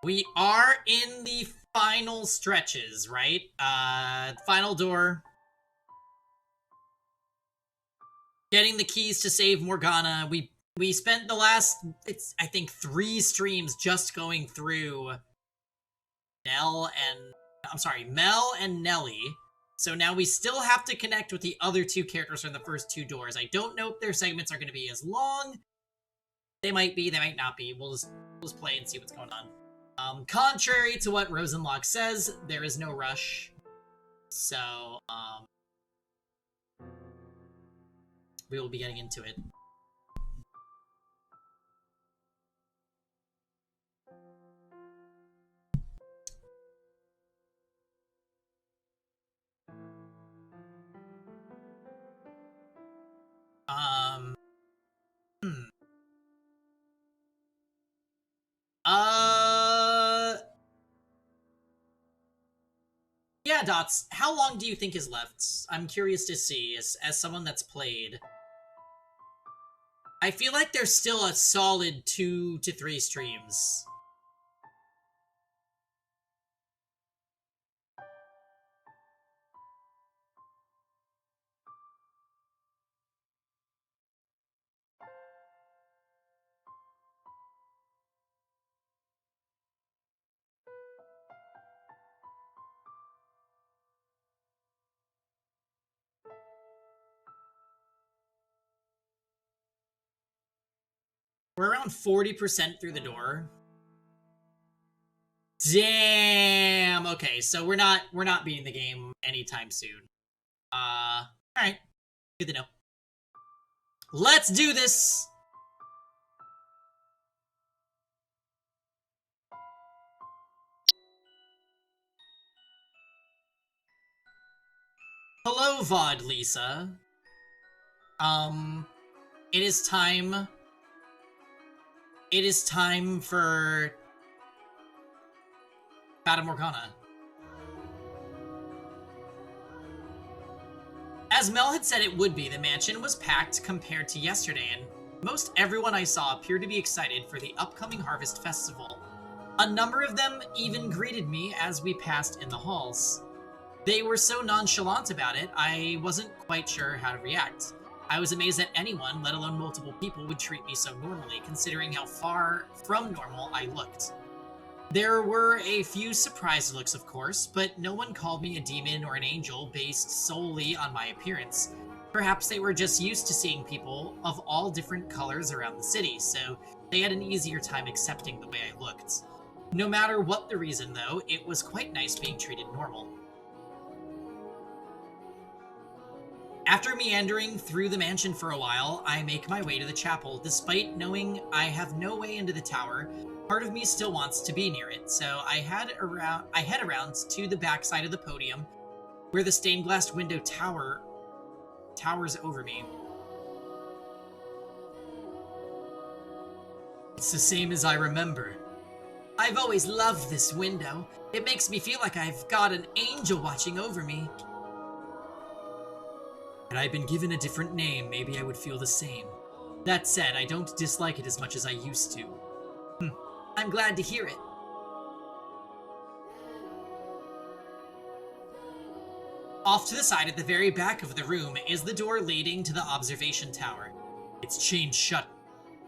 We are in the final stretches, right? Final door. Getting the keys to save Morgana. We spent the last, I think 3 streams just going through Mel and Nelly. So now we still have to connect with the other 2 characters from the first 2 doors. I don't know if their segments are going to be as long. They might be, they might not be. We'll just play and see what's going on. Contrary to what Rosenlock says, there is no rush. So, we will be getting into it. Yeah, Dots, how long do you think is left? I'm curious to see, as someone that's played. I feel like there's still a solid 2 to 3 streams. We're around 40% through the door. Damn. Okay, so we're not beating the game anytime soon. Alright. Good to know. Let's do this! Hello, VOD Lisa. It is time. It is time for Fata Morgana. As Mel had said it would be, the mansion was packed compared to yesterday, and most everyone I saw appeared to be excited for the upcoming Harvest Festival. A number of them even greeted me as we passed in the halls. They were so nonchalant about it, I wasn't quite sure how to react. I was amazed that anyone, let alone multiple people, would treat me so normally, considering how far from normal I looked. There were a few surprised looks, of course, but no one called me a demon or an angel based solely on my appearance. Perhaps they were just used to seeing people of all different colors around the city, so they had an easier time accepting the way I looked. No matter what the reason, though, it was quite nice being treated normal. After meandering through the mansion for a while, I make my way to the chapel. Despite knowing I have no way into the tower, part of me still wants to be near it, so I head around to the backside of the podium, where the stained glass window towers over me. It's the same as I remember. I've always loved this window. It makes me feel like I've got an angel watching over me. Had I been given a different name, maybe I would feel the same. That said, I don't dislike it as much as I used to. I'm glad to hear it. Off to the side at the very back of the room is the door leading to the observation tower. It's chained shut,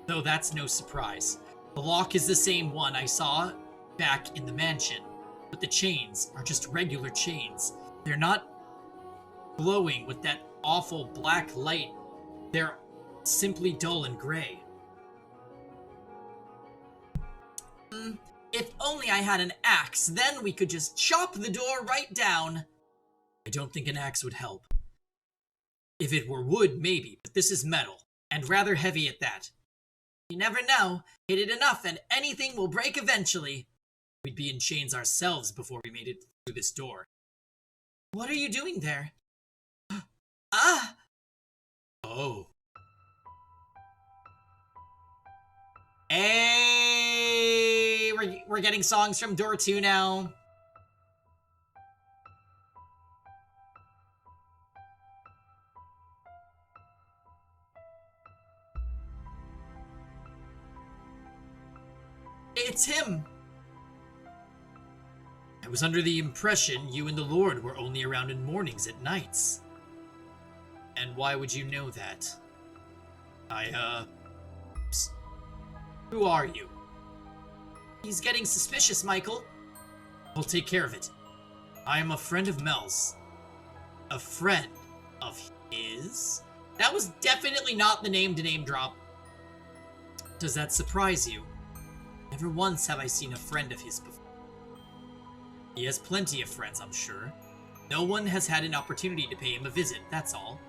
though that's no surprise. The lock is the same one I saw back in the mansion, but the chains are just regular chains. They're not glowing with that awful black light. They're simply dull and gray. If only I had an axe, then we could just chop the door right down. I don't think an axe would help. If it were wood, maybe, but this is metal, and rather heavy at that. You never know. Hit it enough and anything will break eventually. We'd be in chains ourselves before we made it through this door. What are you doing there? Ah! Oh. Hey! We're getting songs from door 2 now. It's him! I was under the impression you and the Lord were only around in mornings and nights. And why would you know that? Psst. Who are you? He's getting suspicious, Michael. We'll take care of it. I am a friend of Mel's. A friend of his? That was definitely not the name to name drop. Does that surprise you? Never once have I seen a friend of his before. He has plenty of friends, I'm sure. No one has had an opportunity to pay him a visit, that's all.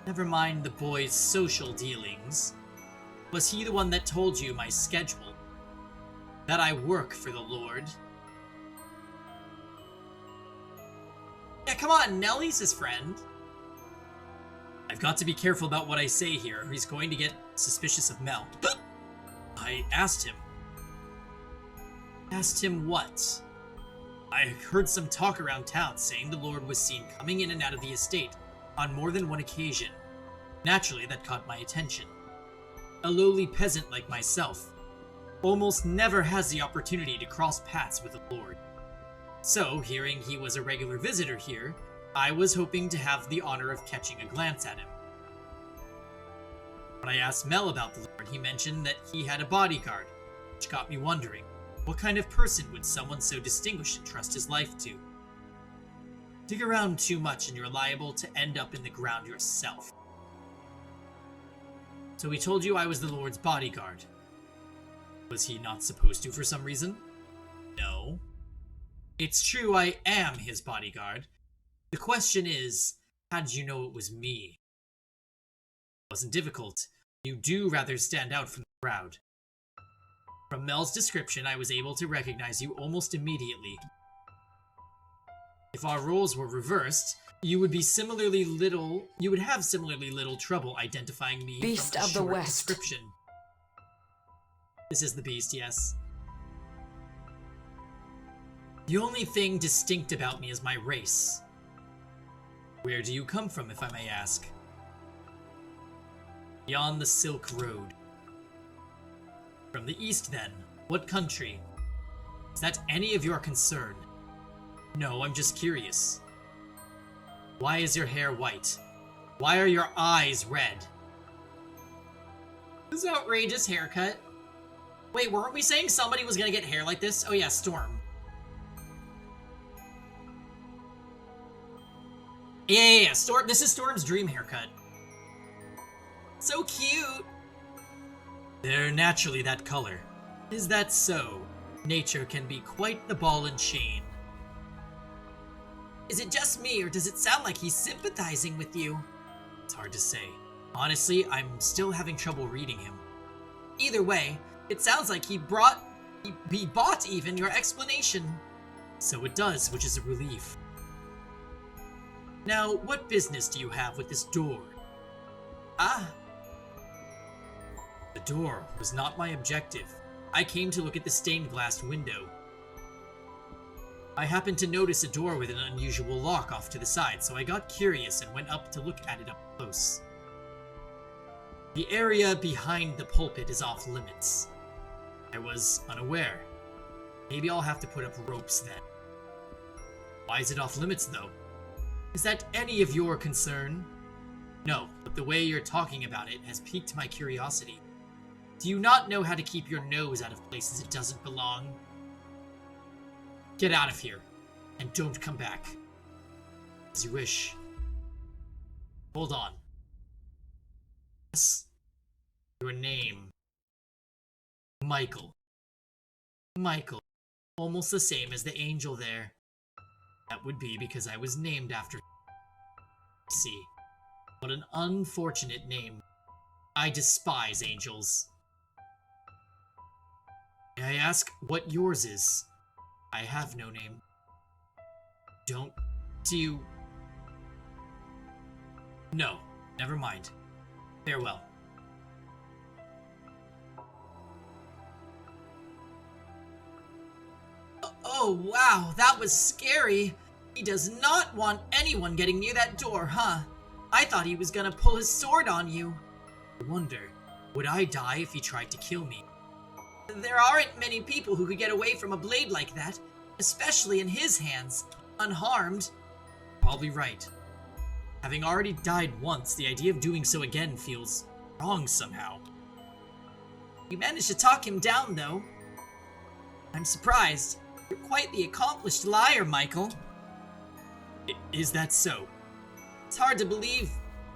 Never mind the boy's social dealings. Was he the one that told you my schedule? That I work for the Lord? Yeah, come on, Nellie's his friend. I've got to be careful about what I say here, or he's going to get suspicious of Mel. I asked him. Asked him what? I heard some talk around town saying the Lord was seen coming in and out of the estate on more than one occasion. Naturally, that caught my attention. A lowly peasant like myself almost never has the opportunity to cross paths with the Lord. So, hearing he was a regular visitor here, I was hoping to have the honor of catching a glance at him. When I asked Mel about the Lord, he mentioned that he had a bodyguard, which got me wondering, what kind of person would someone so distinguished entrust his life to? Dig around too much and you're liable to end up in the ground yourself. So he told you I was the Lord's bodyguard. Was he not supposed to for some reason? No. It's true I am his bodyguard. The question is, how did you know it was me? It wasn't difficult. You do rather stand out from the crowd. From Mel's description, I was able to recognize you almost immediately. If our roles were reversed, you would have similarly little trouble identifying me Beast from a of the short West. description. This is the beast, yes. The only thing distinct about me is my race. Where do you come from, if I may ask? Beyond the Silk Road. From the east, then. What country? Is that any of your concern? No, I'm just curious. Why is your hair white? Why are your eyes red? This is outrageous haircut. Wait, weren't we saying somebody was gonna get hair like this? Oh yeah, Storm. Yeah. Storm. This is Storm's dream haircut. So cute. They're naturally that color. Is that so? Nature can be quite the ball and chain. Is it just me, or does it sound like he's sympathizing with you? It's hard to say. Honestly, I'm still having trouble reading him. Either way, it sounds like he bought even your explanation. So it does, which is a relief. Now, what business do you have with this door? Ah. The door was not my objective. I came to look at the stained glass window. I happened to notice a door with an unusual lock off to the side, so I got curious and went up to look at it up close. The area behind the pulpit is off limits. I was unaware. Maybe I'll have to put up ropes then. Why is it off limits, though? Is that any of your concern? No, but the way you're talking about it has piqued my curiosity. Do you not know how to keep your nose out of places it doesn't belong? Get out of here, and don't come back. As you wish. Hold on. Yes. Your name. Michael. Michael. Almost the same as the angel there. That would be because I was named after him. See. What an unfortunate name. I despise angels. May I ask what yours is? I have no name. Do you... No, never mind. Farewell. Oh, wow, that was scary. He does not want anyone getting near that door, huh? I thought he was gonna pull his sword on you. I wonder, would I die if he tried to kill me? There aren't many people who could get away from a blade like that, especially in his hands, unharmed. Probably right. Having already died once, the idea of doing so again feels wrong somehow. You managed to talk him down, though. I'm surprised. You're quite the accomplished liar, Michael. Is that so? It's hard to believe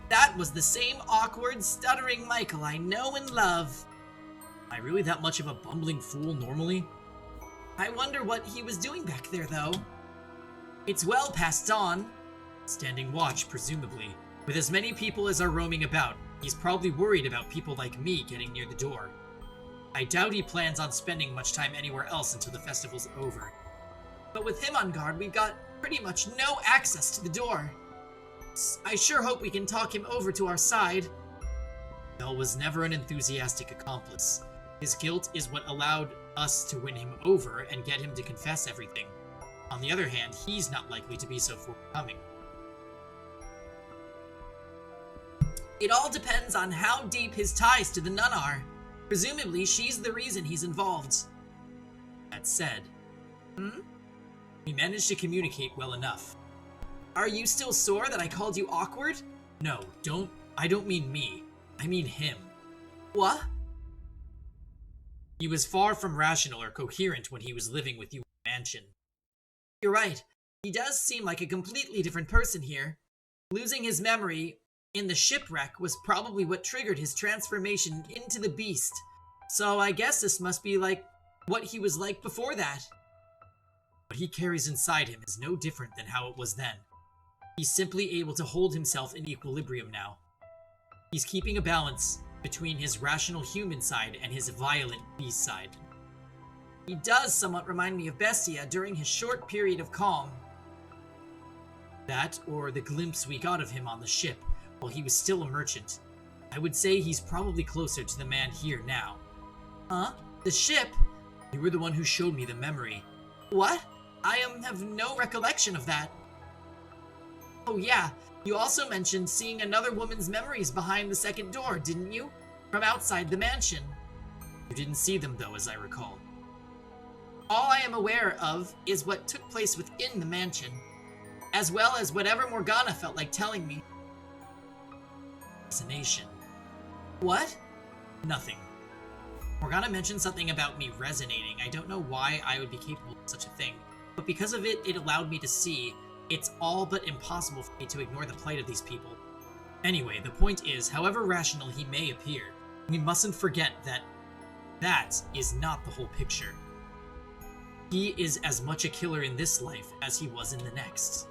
that was the same awkward, stuttering Michael I know and love. Am I really that much of a bumbling fool normally? I wonder what he was doing back there, though. It's well past dawn. Standing watch, presumably. With as many people as are roaming about, he's probably worried about people like me getting near the door. I doubt he plans on spending much time anywhere else until the festival's over. But with him on guard, we've got pretty much no access to the door. I sure hope we can talk him over to our side. Bell was never an enthusiastic accomplice. His guilt is what allowed us to win him over and get him to confess everything. On the other hand, he's not likely to be so forthcoming. It all depends on how deep his ties to the nun are. Presumably, she's the reason he's involved. That said, we managed to communicate well enough. Are you still sore that I called you awkward? No, I don't mean me. I mean him. What? He was far from rational or coherent when he was living with you in the mansion. You're right. He does seem like a completely different person here. Losing his memory in the shipwreck was probably what triggered his transformation into the beast. So I guess this must be like what he was like before that. What he carries inside him is no different than how it was then. He's simply able to hold himself in equilibrium now. He's keeping a balance between his rational human side and his violent beast side. He does somewhat remind me of Bestia during his short period of calm. That, or the glimpse we got of him on the ship while he was still a merchant. I would say he's probably closer to the man here now. Huh? The ship? You were the one who showed me the memory. What? I have no recollection of that. Oh yeah, you also mentioned seeing another woman's memories behind the second door, didn't you? From outside the mansion. You didn't see them though, as I recall. All I am aware of is what took place within the mansion, as well as whatever Morgana felt like telling me. Fascination. What? Nothing. Morgana mentioned something about me resonating. I don't know why I would be capable of such a thing, but because of it, it allowed me to see it's all but impossible for me to ignore the plight of these people. Anyway, the point is, however rational he may appear, we mustn't forget that that is not the whole picture. He is as much a killer in this life as he was in the next.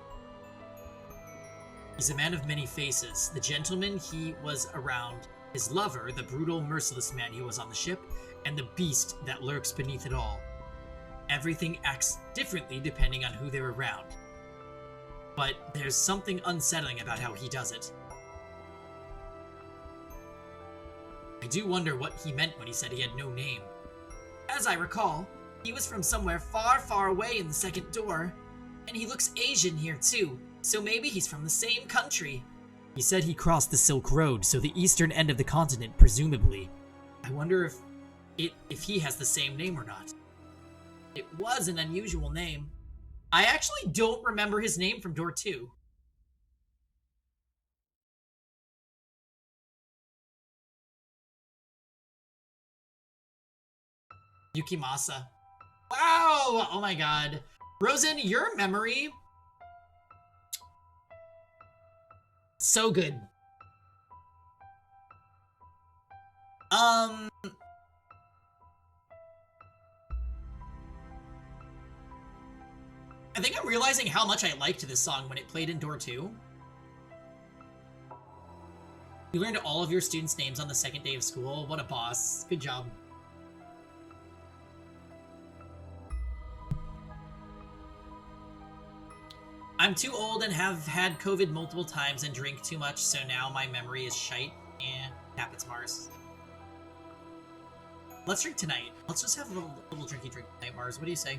He's a man of many faces, the gentleman he was around, his lover, the brutal, merciless man he was on the ship, and the beast that lurks beneath it all. Everything acts differently depending on who they're around. But there's something unsettling about how he does it. I do wonder what he meant when he said he had no name. As I recall, he was from somewhere far, far away in the second door, and he looks Asian here too, so maybe he's from the same country. He said he crossed the Silk Road, so the eastern end of the continent, presumably. I wonder if he has the same name or not. It was an unusual name. I actually don't remember his name from Door 2. Yukimasa. Wow! Oh my god. Rosen, your memory... so good. I think I'm realizing how much I liked this song when it played in Door 2. You learned all of your students' names on the second day of school. What a boss. Good job. I'm too old and have had COVID multiple times and drink too much, so now my memory is shite. Capit's Mars. Let's drink tonight. Let's just have a little drinky drink tonight, Mars. What do you say?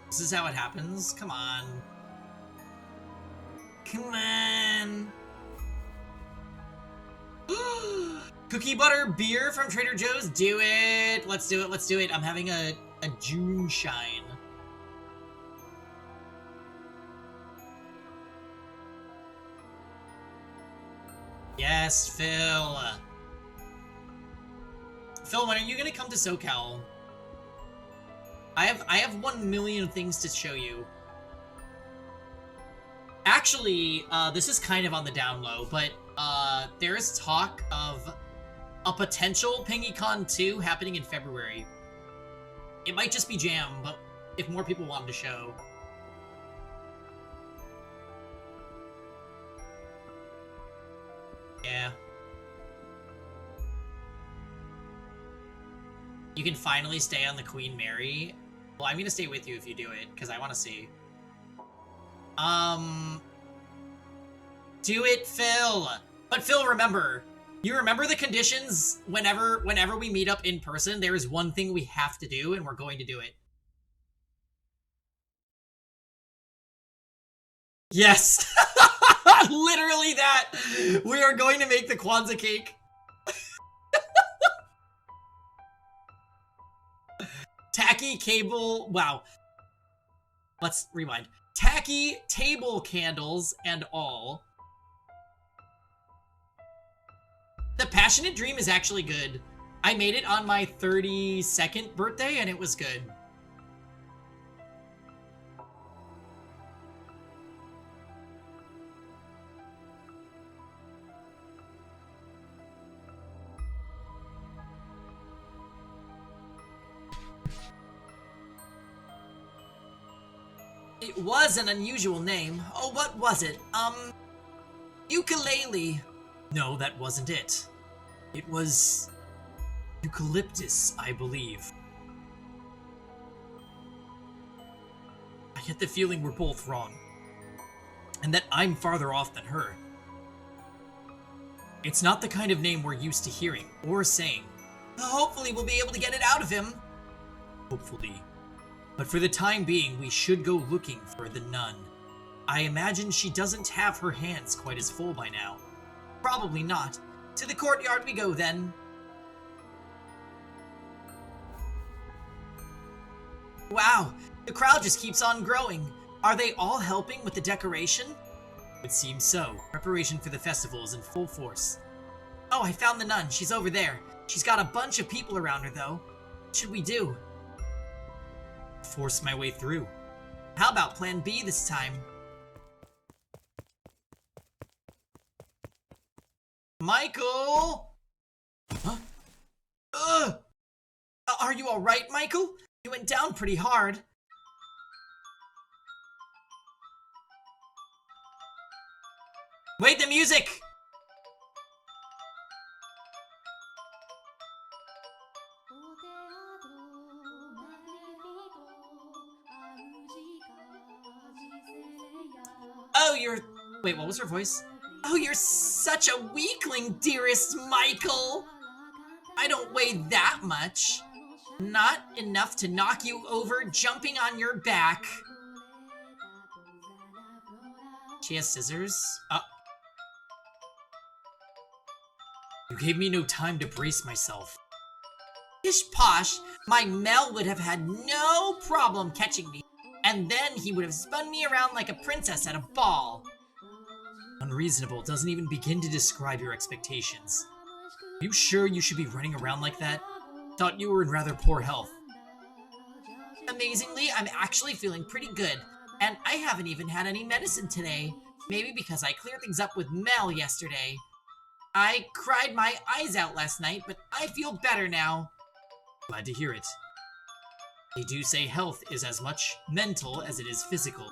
This is how it happens. Come on. Come on. Cookie butter beer from Trader Joe's? Do it. Let's do it. Let's do it. I'm having a June shine. Yes, Phil. Phil, when are you gonna come to SoCal? I have 1 million things to show you. Actually, this is kind of on the down low, but there is talk of a potential PingyCon 2 happening in February. It might just be Jam, but if more people want to show. Yeah. You can finally stay on the Queen Mary. Well, I'm gonna stay with you if you do it, because I want to see. Do it, Phil! But Phil, remember, you remember the conditions whenever we meet up in person, there is one thing we have to do, and we're going to do it. Yes! Literally that! We are going to make the Kwanzaa cake. Tacky cable... Wow. Let's rewind. Tacky table candles and all. The Passionate Dream is actually good. I made it on my 32nd birthday and it was good. It was an unusual name. Oh, what was it? Ukulele. No, that wasn't it. It was eucalyptus, I believe. I get the feeling we're both wrong. And that I'm farther off than her. It's not the kind of name we're used to hearing or saying. Hopefully we'll be able to get it out of him. Hopefully. But for the time being, we should go looking for the nun. I imagine she doesn't have her hands quite as full by now. Probably not. To the courtyard we go then. Wow, the crowd just keeps on growing. Are they all helping with the decoration? It seems so. Preparation for the festival is in full force. Oh, I found the nun. She's over there. She's got a bunch of people around her, though. What should we do? Force my way through. How about plan B this time? Michael! Huh? Ugh! Are you alright, Michael? You went down pretty hard. Wait, the music! Oh, you're... Wait, what was her voice? Oh, you're such a weakling, dearest Michael! I don't weigh that much. Not enough to knock you over jumping on your back. She has scissors? You gave me no time to brace myself. Pish posh, my Mel would have had no problem catching me. And then he would have spun me around like a princess at a ball. Unreasonable doesn't even begin to describe your expectations. Are you sure you should be running around like that? Thought you were in rather poor health. Amazingly, I'm actually feeling pretty good. And I haven't even had any medicine today. Maybe because I cleared things up with Mel yesterday. I cried my eyes out last night, but I feel better now. Glad to hear it. They do say health is as much mental as it is physical.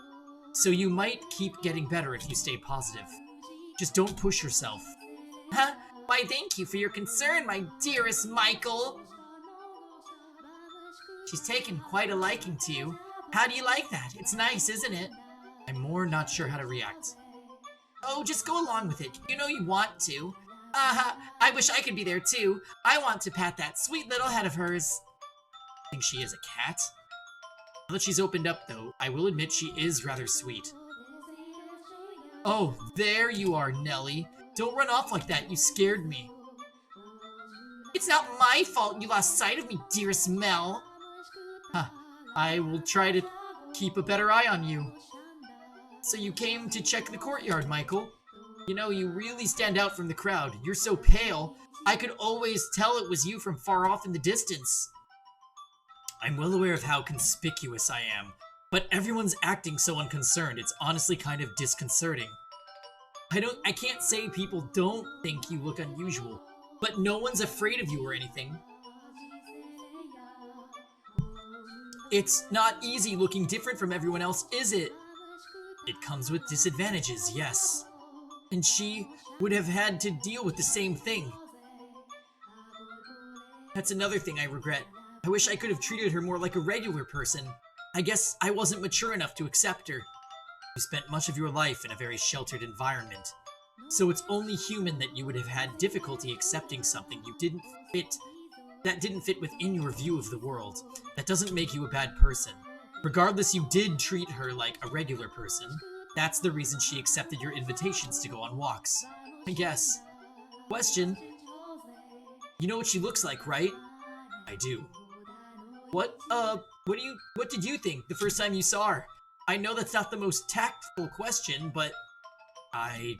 So you might keep getting better if you stay positive. Just don't push yourself. Huh? Why, thank you for your concern, my dearest Michael. She's taken quite a liking to you. How do you like that? It's nice, isn't it? I'm more not sure how to react. Oh, just go along with it. You know you want to. I wish I could be there too. I want to pat that sweet little head of hers. Think she is a cat? Now that she's opened up, though, I will admit she is rather sweet. Oh, there you are, Nelly. Don't run off like that, you scared me. It's not my fault you lost sight of me, dearest Mel. Huh, I will try to keep a better eye on you. So you came to check the courtyard, Michael. You know, you really stand out from the crowd. You're so pale, I could always tell it was you from far off in the distance. I'm well aware of how conspicuous I am, but everyone's acting so unconcerned, it's honestly kind of disconcerting. I can't say people don't think you look unusual, but no one's afraid of you or anything. It's not easy looking different from everyone else, is it? It comes with disadvantages, yes. And she would have had to deal with the same thing. That's another thing I regret. I wish I could have treated her more like a regular person. I guess I wasn't mature enough to accept her. You spent much of your life in a very sheltered environment. So it's only human that you would have had difficulty accepting something that didn't fit within your view of the world. That doesn't make you a bad person. Regardless, you did treat her like a regular person. That's the reason she accepted your invitations to go on walks. I guess. Question. You know what she looks like, right? I do. What did you think the first time you saw her? I know that's not the most tactful question, but I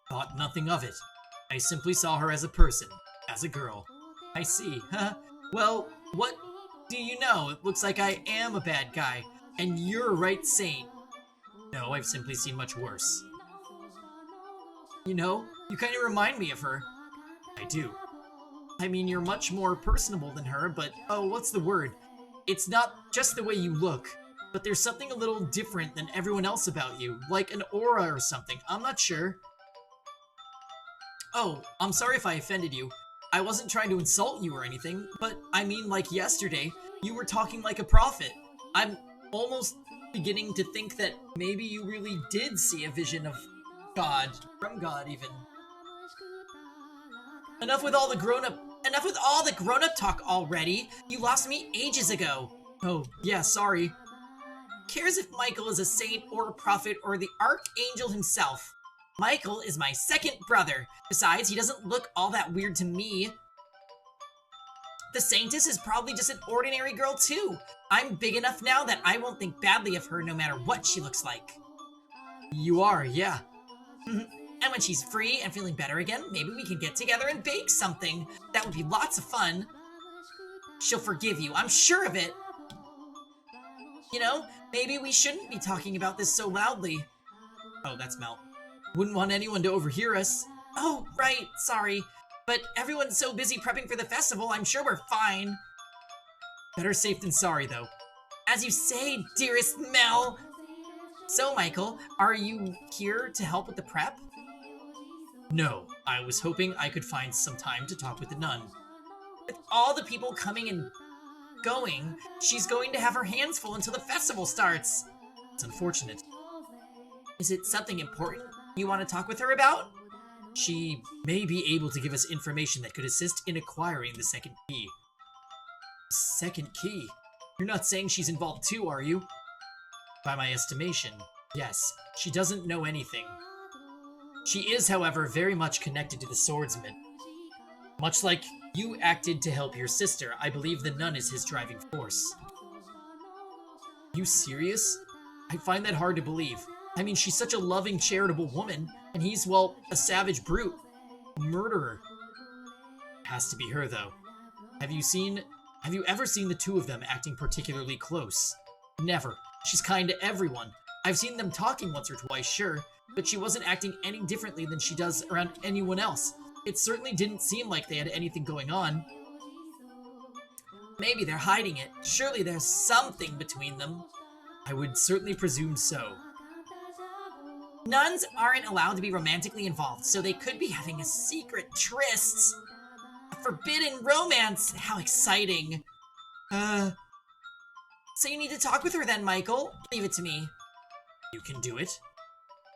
thought nothing of it. I simply saw her as a person, as a girl. I see, huh? Well, what do you know? It looks like I am a bad guy, and you're a right saint. No, I've simply seen much worse. You know, you kind of remind me of her. I do. I mean, you're much more personable than her, but, oh, what's the word? It's not just the way you look, but there's something a little different than everyone else about you, like an aura or something. I'm not sure. Oh, I'm sorry if I offended you. I wasn't trying to insult you or anything, but I mean, like yesterday, you were talking like a prophet. I'm almost beginning to think that maybe you really did see a vision of God, from God even. Enough with all the grown-up talk already. You lost me ages ago. Oh, yeah, sorry. Cares if Michael is a saint or a prophet or the archangel himself. Michael is my second brother. Besides, he doesn't look all that weird to me. The Saintess is probably just an ordinary girl too. I'm big enough now that I won't think badly of her no matter what she looks like. You are, yeah. And when she's free and feeling better again, maybe we can get together and bake something. That would be lots of fun. She'll forgive you, I'm sure of it. You know, maybe we shouldn't be talking about this so loudly. Oh, that's Mel. Wouldn't want anyone to overhear us. Oh, right, sorry. But everyone's so busy prepping for the festival, I'm sure we're fine. Better safe than sorry, though. As you say, dearest Mel. So, Michael, are you here to help with the prep? No, I was hoping I could find some time to talk with the nun. With all the people coming and going, she's going to have her hands full until the festival starts. It's unfortunate. Is it something important you want to talk with her about? She may be able to give us information that could assist in acquiring the second key. Second key? You're not saying she's involved too, are you? By my estimation, yes. She doesn't know anything. She is, however, very much connected to the swordsman. Much like you acted to help your sister, I believe the nun is his driving force. You serious? I find that hard to believe. I mean, she's such a loving, charitable woman, and he's, well, a savage brute. A murderer. Has to be her, though. Have you ever seen the two of them acting particularly close? Never. She's kind to everyone. I've seen them talking once or twice, sure, but she wasn't acting any differently than she does around anyone else. It certainly didn't seem like they had anything going on. Maybe they're hiding it. Surely there's something between them. I would certainly presume so. Nuns aren't allowed to be romantically involved, so they could be having a secret tryst. A forbidden romance! How exciting. So you need to talk with her then, Michael. Leave it to me. You can do it.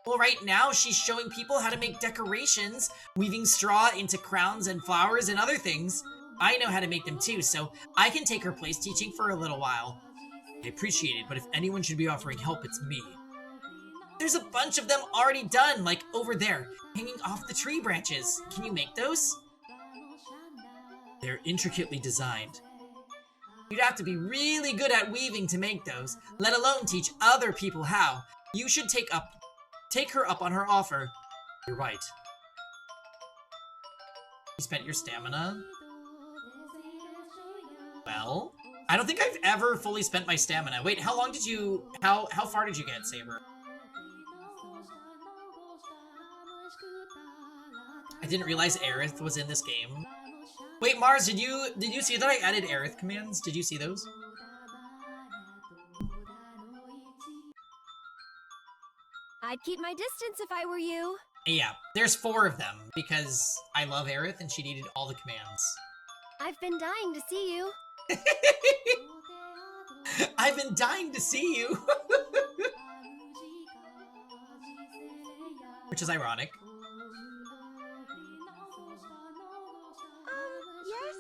Well, right now she's showing people how to make decorations, weaving straw into crowns and flowers and other things. I know how to make them too, so I can take her place teaching for a little while. I appreciate it, but if anyone should be offering help, it's me. There's a bunch of them already done, like over there, hanging off the tree branches. Can you make those? They're intricately designed. You'd have to be really good at weaving to make those, let alone teach other people how. You should take her up on her offer. You're right. You spent your stamina? Well, I don't think I've ever fully spent my stamina. Wait, how long did you... How far did you get, Saber? I didn't realize Aerith was in this game. Wait, Mars, did you see that I added Aerith commands? Did you see those? I'd keep my distance if I were you. Yeah, there's 4 of them, because I love Aerith and she needed all the commands. I've been dying to see you. I've been dying to see you. Which is ironic. Yes?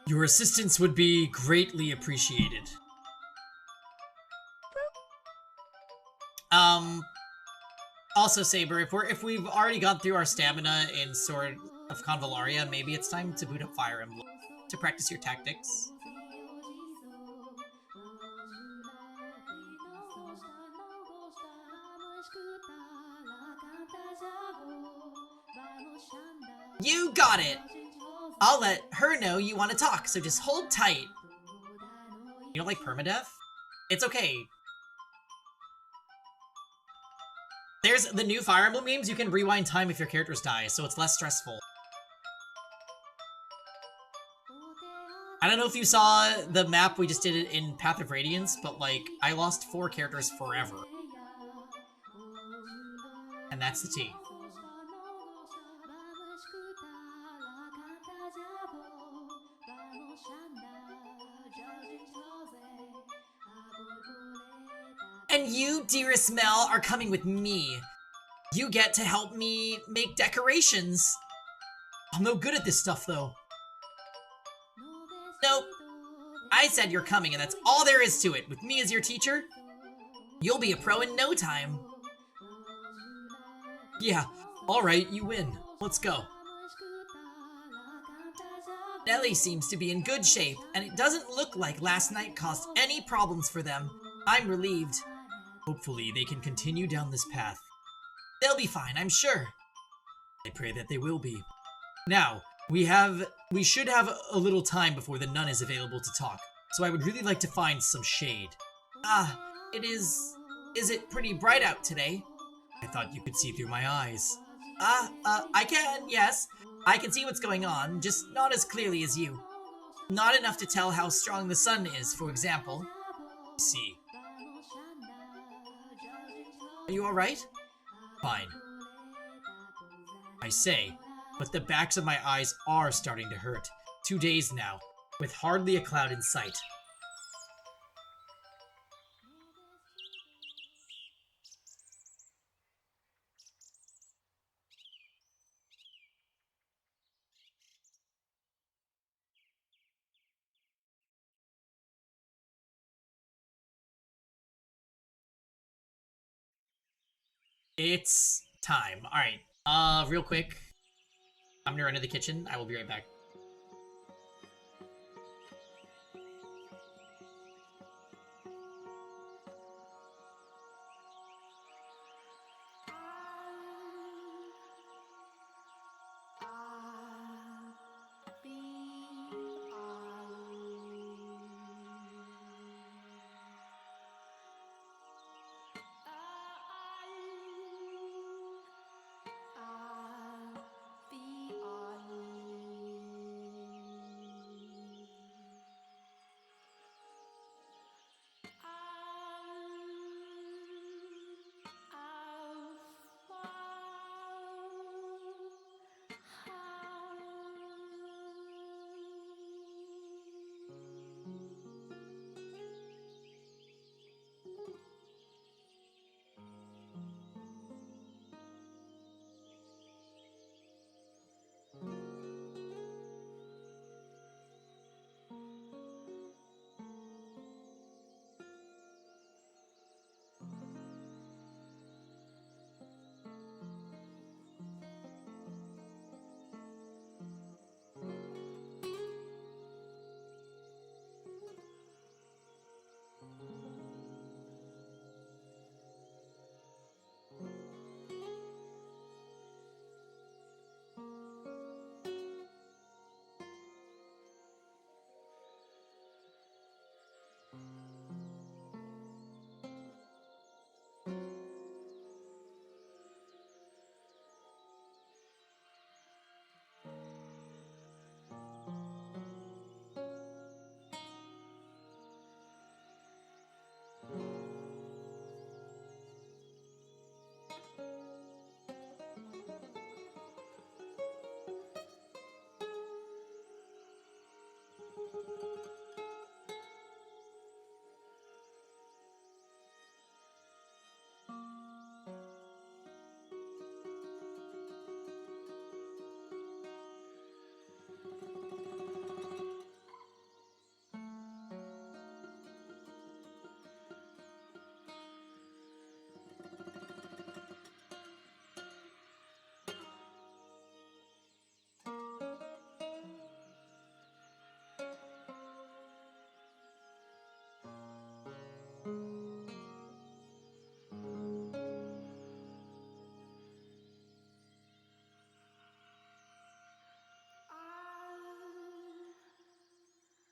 Your assistance would be greatly appreciated. Also, Saber, if we've already gone through our stamina in Sword of Convalaria, maybe it's time to boot up Fire Emblem to practice your tactics. You got it! I'll let her know you want to talk, so just hold tight. You don't like permadeath? It's okay. There's the new Fire Emblem games, you can rewind time if your characters die, so it's less stressful. I don't know if you saw the map we just did it in Path of Radiance, but like, I lost 4 characters forever. And that's the T. And you, dearest Mel, are coming with me. You get to help me make decorations. I'm no good at this stuff, though. Nope. I said you're coming, and that's all there is to it. With me as your teacher, you'll be a pro in no time. Yeah, alright, you win. Let's go. Nelly seems to be in good shape, and it doesn't look like last night caused any problems for them. I'm relieved. Hopefully, they can continue down this path. They'll be fine, I'm sure. I pray that they will be. Now, we should have a little time before the nun is available to talk, so I would really like to find some shade. Is it pretty bright out today? I thought you could see through my eyes. I can, yes. I can see what's going on, just not as clearly as you. Not enough to tell how strong the sun is, for example. I see. Are you alright? Fine. I say, but the backs of my eyes are starting to hurt. 2 days now, with hardly a cloud in sight. It's time. Alright, real quick. I'm gonna run to the kitchen. I will be right back.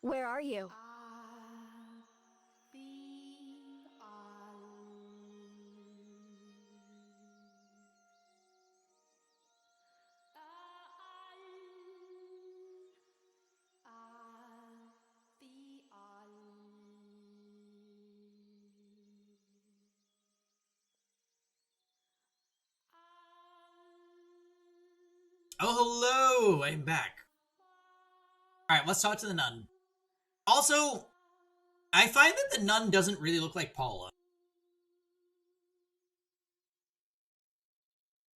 Where are you? Oh, hello! I'm back. Alright, let's talk to the nun. Also, I find that the nun doesn't really look like Paula.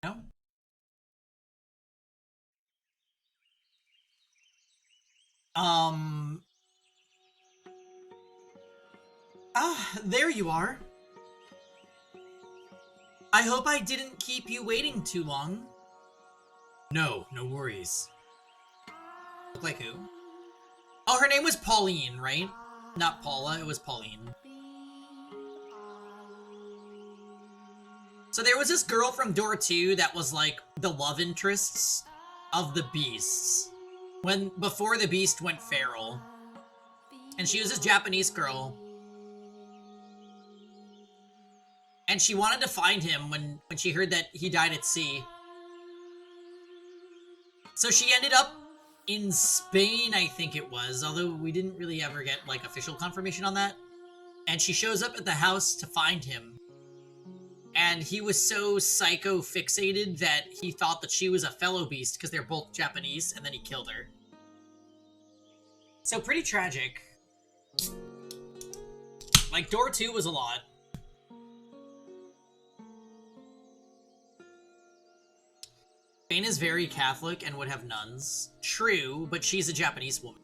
No? There you are. I hope I didn't keep you waiting too long. No, no worries. Look like who? Oh, her name was Pauline, right? Not Paula, it was Pauline. So there was this girl from Door 2 that was like the love interests of the beasts. Before the beast went feral. And she was this Japanese girl. And she wanted to find him when she heard that he died at sea. So she ended up in Spain, I think it was, although we didn't really ever get like official confirmation on that. And she shows up at the house to find him. And he was so psycho-fixated that he thought that she was a fellow beast because they're both Japanese, and then he killed her. So pretty tragic. Like, Door 2 was a lot. Spain is very Catholic and would have nuns. True, but she's a Japanese woman.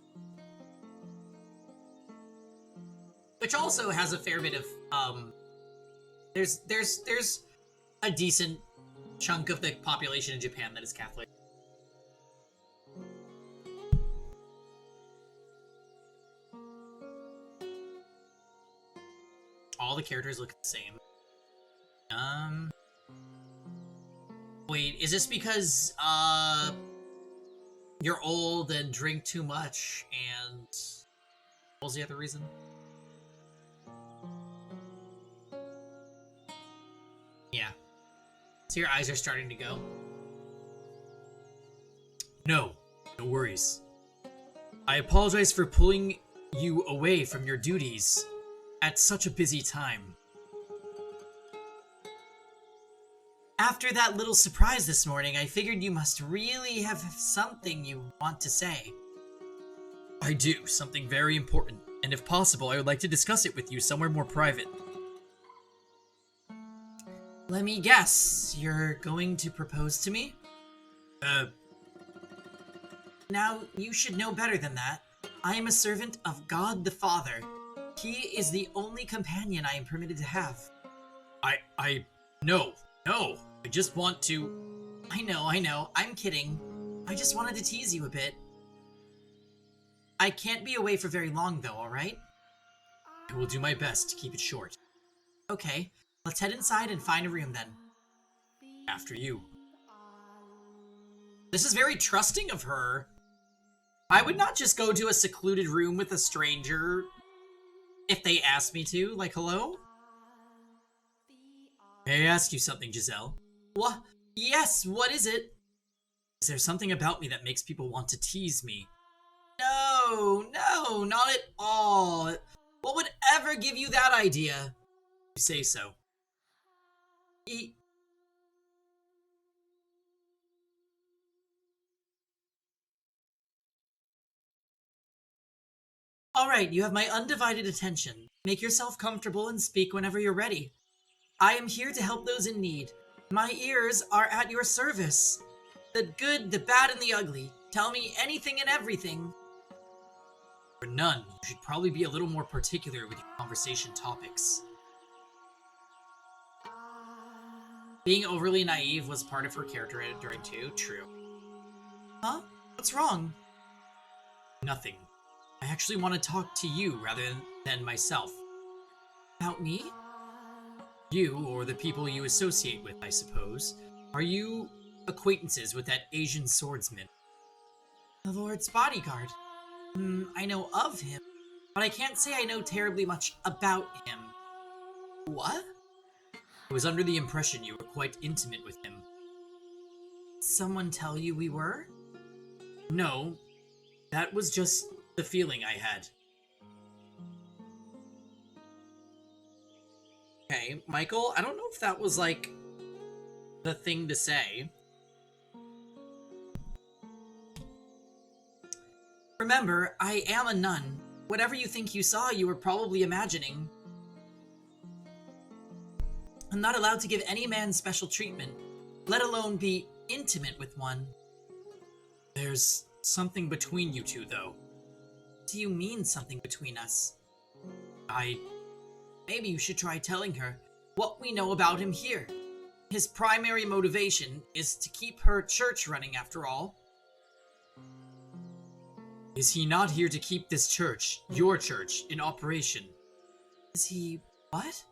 Which also has a fair bit of, there's a decent chunk of the population in Japan that is Catholic. All the characters look the same. Wait, is this because, you're old and drink too much, and what was the other reason? Yeah. So your eyes are starting to go. No, no worries. I apologize for pulling you away from your duties at such a busy time. After that little surprise this morning, I figured you must really have something you want to say. I do, something very important, and if possible, I would like to discuss it with you somewhere more private. Let me guess, you're going to propose to me? Now, you should know better than that. I am a servant of God the Father. He is the only companion I am permitted to have. No, I just want to... I know, I'm kidding. I just wanted to tease you a bit. I can't be away for very long though, alright? I will do my best to keep it short. Okay, let's head inside and find a room then. After you. This is very trusting of her. I would not just go to a secluded room with a stranger if they asked me to. Like, hello? May I ask you something, Giselle? What? Yes, what is it? Is there something about me that makes people want to tease me? No, not at all. What would ever give you that idea? You say so. Alright, you have my undivided attention. Make yourself comfortable and speak whenever you're ready. I am here to help those in need. My ears are at your service. The good, the bad, and the ugly. Tell me anything and everything. For none, you should probably be a little more particular with your conversation topics. Being overly naive was part of her character during 2, true. Huh? What's wrong? Nothing. I actually want to talk to you rather than myself. About me? You, or the people you associate with, I suppose. Are you acquaintances with that Asian swordsman? The Lord's bodyguard. I know of him, but I can't say I know terribly much about him. What? I was under the impression you were quite intimate with him. Did someone tell you we were? No, that was just the feeling I had. Okay, Michael, I don't know if that was, like, the thing to say. Remember, I am a nun. Whatever you think you saw, you were probably imagining. I'm not allowed to give any man special treatment, let alone be intimate with one. There's something between you two, though. What do you mean, something between us? Maybe you should try telling her what we know about him here. His primary motivation is to keep her church running, after all. Is he not here to keep this church, your church, in operation? Is he... what?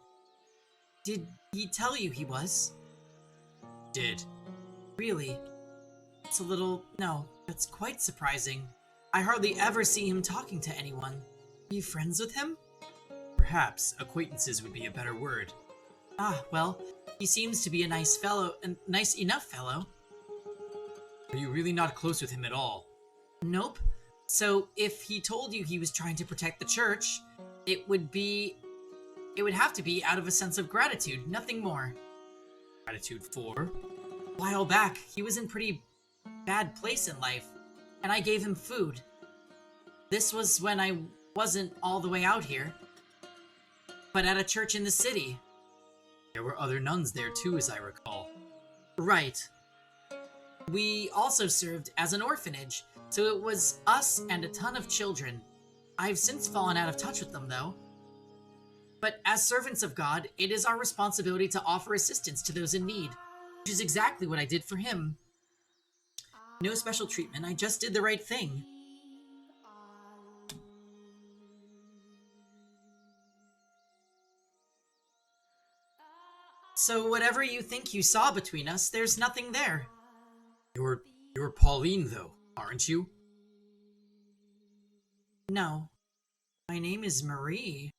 Did he tell you he was? Did. Really? It's a little... no, that's quite surprising. I hardly ever see him talking to anyone. Are you friends with him? Perhaps acquaintances would be a better word. Ah, well, he seems to be a nice fellow, a nice enough fellow. Are you really not close with him at all? Nope. So, if he told you he was trying to protect the church, it would have to be out of a sense of gratitude, nothing more. Gratitude for? A while back, he was in pretty bad place in life, and I gave him food. This was when I wasn't all the way out here, but at a church in the city. There were other nuns there too, as I recall. Right. We also served as an orphanage, so it was us and a ton of children. I've since fallen out of touch with them, though. But as servants of God, it is our responsibility to offer assistance to those in need, which is exactly what I did for him. No special treatment, I just did the right thing. So whatever you think you saw between us, there's nothing there. You're Pauline, though, aren't you? No. My name is Marie.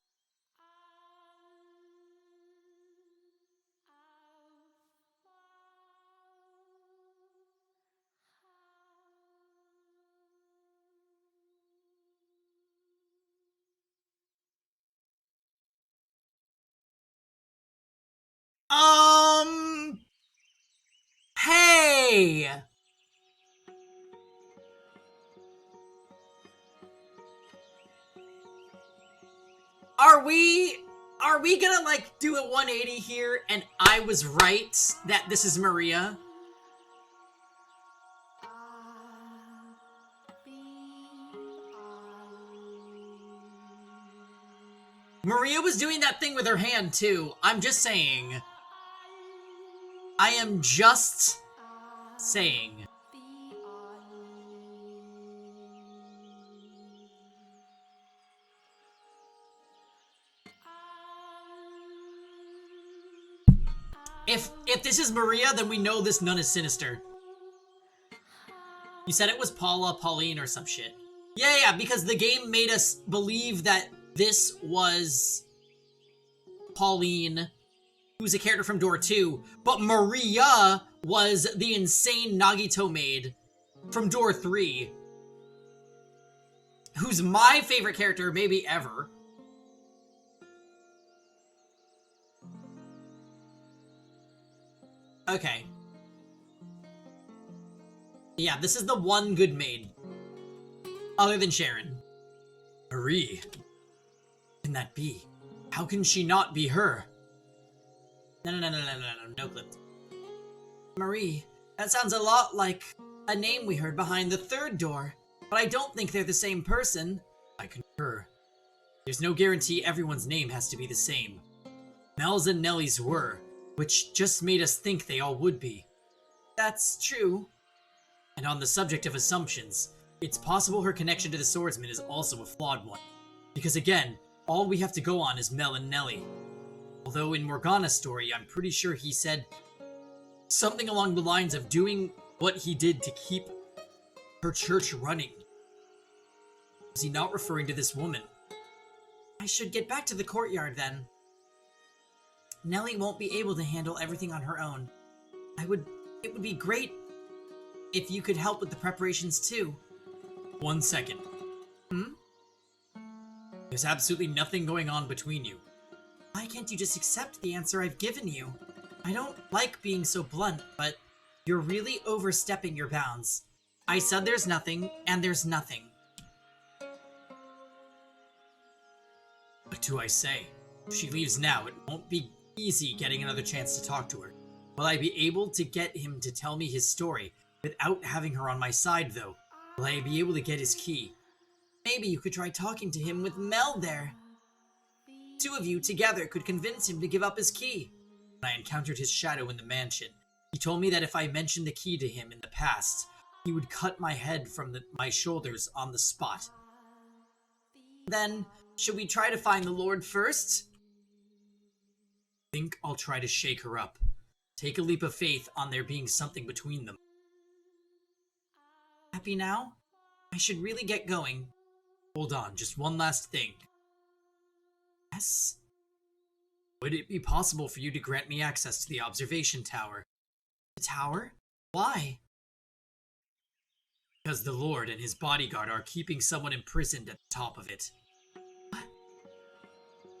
Hey! Are we gonna, like, do a 180 here, and I was right that this is Maria? Maria was doing that thing with her hand, too. I'm just saying. I am just saying. If this is Maria, then we know this nun is sinister. You said it was Pauline, or some shit. Yeah, because the game made us believe that this was Pauline, who's a character from Door 2, but Maria was the insane Nagito maid from Door 3, who's my favorite character maybe ever. Okay. Yeah, this is the one good maid. Other than Sharon. Marie. Can that be? How can she not be her? No clip. Marie, that sounds a lot like a name we heard behind the third door, but I don't think they're the same person. I concur. There's no guarantee everyone's name has to be the same. Mel's and Nellie's were, which just made us think they all would be. That's true. And on the subject of assumptions, it's possible her connection to the swordsman is also a flawed one. Because again, all we have to go on is Mel and Nellie. Although in Morgana's story, I'm pretty sure he said something along the lines of doing what he did to keep her church running. Was he not referring to this woman? I should get back to the courtyard then. Nellie won't be able to handle everything on her own. It would be great if you could help with the preparations too. 1 second. There's absolutely nothing going on between you. Why can't you just accept the answer I've given you? I don't like being so blunt, but you're really overstepping your bounds. I said there's nothing, and there's nothing. What do I say? If she leaves now, it won't be easy getting another chance to talk to her. Will I be able to get him to tell me his story without having her on my side, though? Will I be able to get his key? Maybe you could try talking to him with Mel there. 2 of you together could convince him to give up his key. When I encountered his shadow in the mansion, he told me that if I mentioned the key to him in the past, he would cut my head from my shoulders on the spot. Then, should we try to find the Lord first? I think I'll try to shake her up. Take a leap of faith on there being something between them. Happy now? I should really get going. Hold on, just one last thing. Yes? Would it be possible for you to grant me access to the observation tower? The tower? Why? Because the Lord and his bodyguard are keeping someone imprisoned at the top of it. What?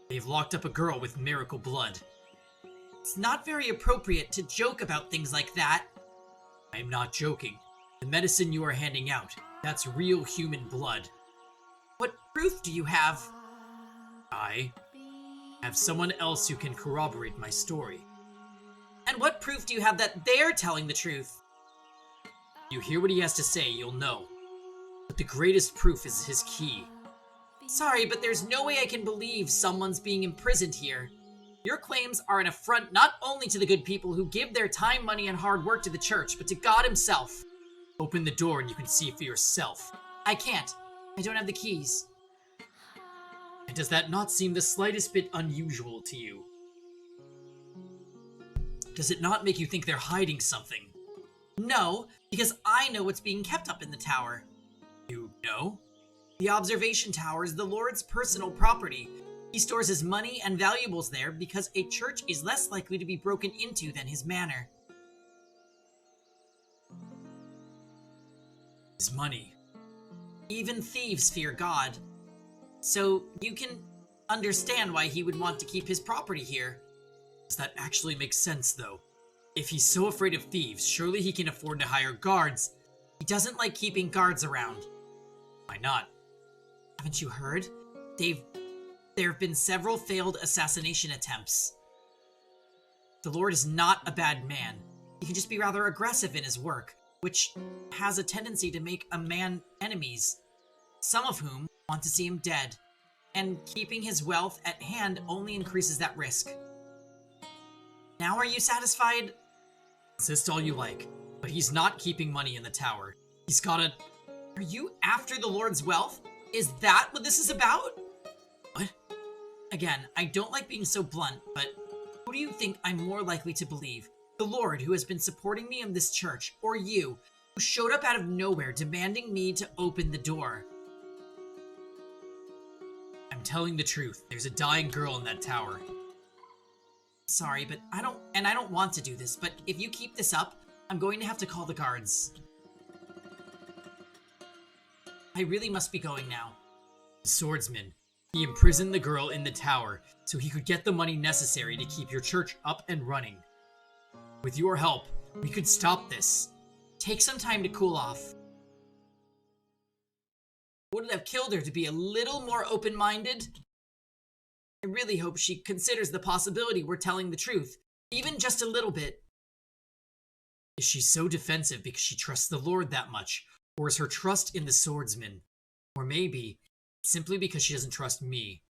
They've locked up a girl with miracle blood. It's not very appropriate to joke about things like that. I'm not joking. The medicine you are handing out, that's real human blood. What proof do you have? I have someone else who can corroborate my story. And what proof do you have that they're telling the truth? You hear what he has to say, you'll know. But the greatest proof is his key. Sorry, but there's no way I can believe someone's being imprisoned here. Your claims are an affront not only to the good people who give their time, money, and hard work to the church, but to God himself. Open the door and you can see for yourself. I can't. I don't have the keys. And does that not seem the slightest bit unusual to you? Does it not make you think they're hiding something? No, because I know what's being kept up in the tower. You know? The observation tower is the Lord's personal property. He stores his money and valuables there because a church is less likely to be broken into than his manor. His money. Even thieves fear God. So you can understand why he would want to keep his property here. Does that actually make sense, though? If he's so afraid of thieves, surely he can afford to hire guards. He doesn't like keeping guards around. Why not? Haven't you heard? There have been several failed assassination attempts. The Lord is not a bad man. He can just be rather aggressive in his work, which has a tendency to make a man enemies, some of whom want to see him dead, and keeping his wealth at hand only increases that risk. Now are you satisfied? Insist all you like, but he's not keeping money in the tower. He's got a... Are you after the Lord's wealth? Is that what this is about? What? Again, I don't like being so blunt, but who do you think I'm more likely to believe? The Lord, who has been supporting me in this church, or you, who showed up out of nowhere demanding me to open the door? I'm telling the truth. There's a dying girl in that tower. Sorry, but I don't want to do this, but if you keep this up, I'm going to have to call the guards. I really must be going now. The swordsman. He imprisoned the girl in the tower so he could get the money necessary to keep your church up and running. With your help, we could stop this. Take some time to cool off. Would it have killed her to be a little more open-minded? I really hope she considers the possibility we're telling the truth, even just a little bit. Is she so defensive because she trusts the Lord that much? Or is her trust in the swordsman? Or maybe simply because she doesn't trust me?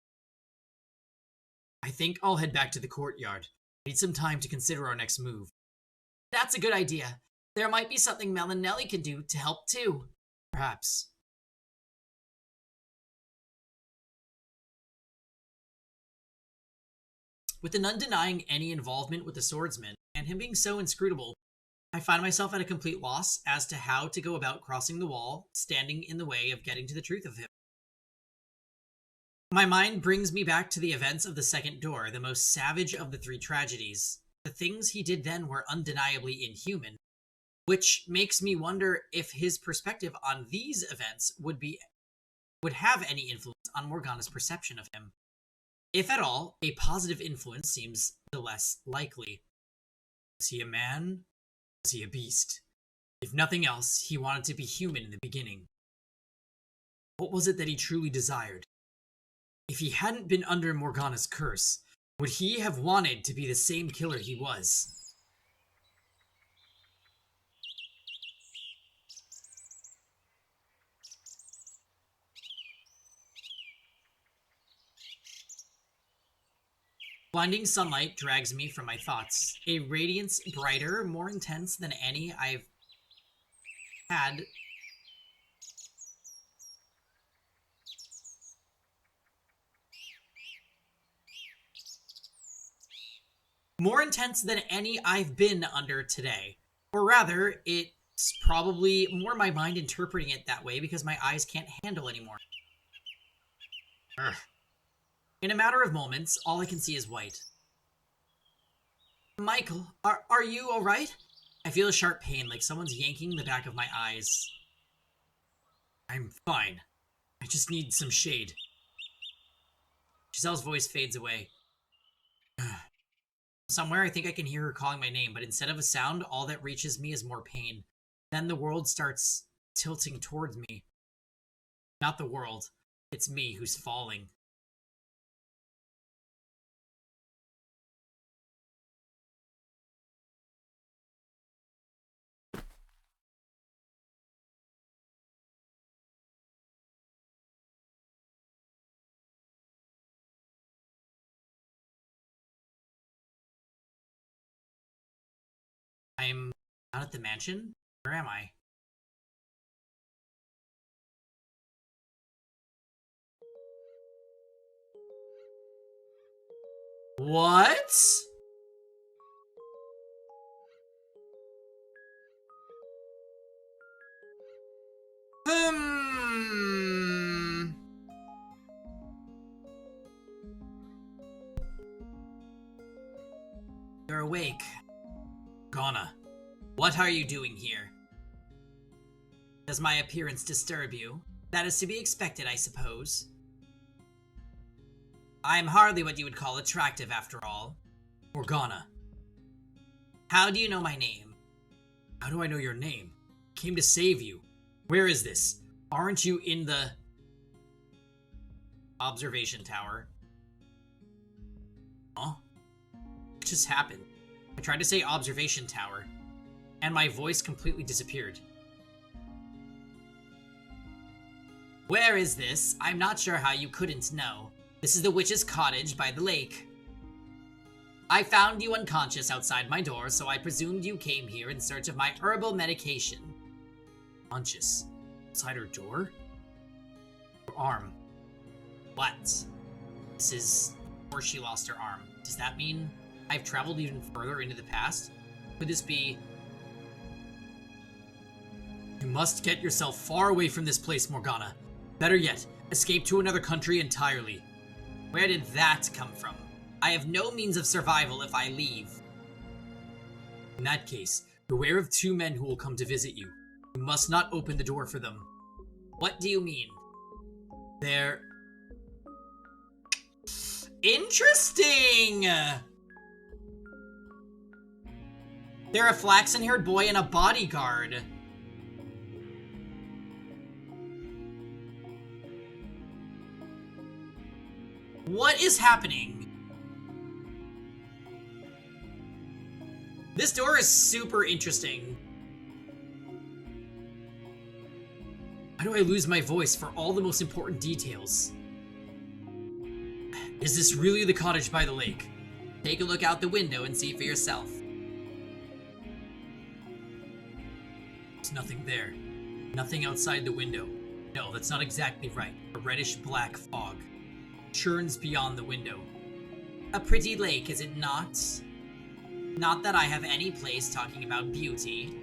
I think I'll head back to the courtyard. I need some time to consider our next move. That's a good idea. There might be something Mel and Nellie can do to help too. Perhaps. With the nun denying any involvement with the swordsman, and him being so inscrutable, I find myself at a complete loss as to how to go about crossing the wall, standing in the way of getting to the truth of him. My mind brings me back to the events of the second door, the most savage of the three tragedies. The things he did then were undeniably inhuman, which makes me wonder if his perspective on these events would have any influence on Morgana's perception of him. If at all, a positive influence seems the less likely. Was he a man? Was he a beast? If nothing else, he wanted to be human in the beginning. What was it that he truly desired? If he hadn't been under Morgana's curse, would he have wanted to be the same killer he was? Blinding sunlight drags me from my thoughts, a radiance brighter, more intense than any I've had. More intense than any I've been under today. Or rather, it's probably more my mind interpreting it that way because my eyes can't handle anymore. Urgh. In a matter of moments, all I can see is white. Michael, are you alright? I feel a sharp pain, like someone's yanking the back of my eyes. I'm fine. I just need some shade. Giselle's voice fades away. Somewhere I think I can hear her calling my name, but instead of a sound, all that reaches me is more pain. Then the world starts tilting towards me. Not the world. It's me who's falling. I'm not at the mansion? Where am I? What? Hmm. You're awake. Morgana, what are you doing here? Does my appearance disturb you? That is to be expected, I suppose. I am hardly what you would call attractive, after all. Morgana. How do you know my name? How do I know your name? I came to save you. Where is this? Aren't you in the observation tower? Huh? What just happened? I tried to say observation tower, and my voice completely disappeared. Where is this? I'm not sure how you couldn't know. This is the witch's cottage by the lake. I found you unconscious outside my door, so I presumed you came here in search of my herbal medication. Unconscious? Outside her door? Her arm. What? This is before she lost her arm. Does that mean I've traveled even further into the past? Could this be... You must get yourself far away from this place, Morgana. Better yet, escape to another country entirely. Where did that come from? I have no means of survival if I leave. In that case, beware of two men who will come to visit you. You must not open the door for them. What do you mean? They're... Interesting! They're a flaxen-haired boy and a bodyguard. What is happening? This door is super interesting. Why do I lose my voice for all the most important details? Is this really the cottage by the lake? Take a look out the window and see for yourself. There's nothing there. Nothing outside the window. No, that's not exactly right. A reddish-black fog churns beyond the window. A pretty lake, is it not? Not that I have any place talking about beauty.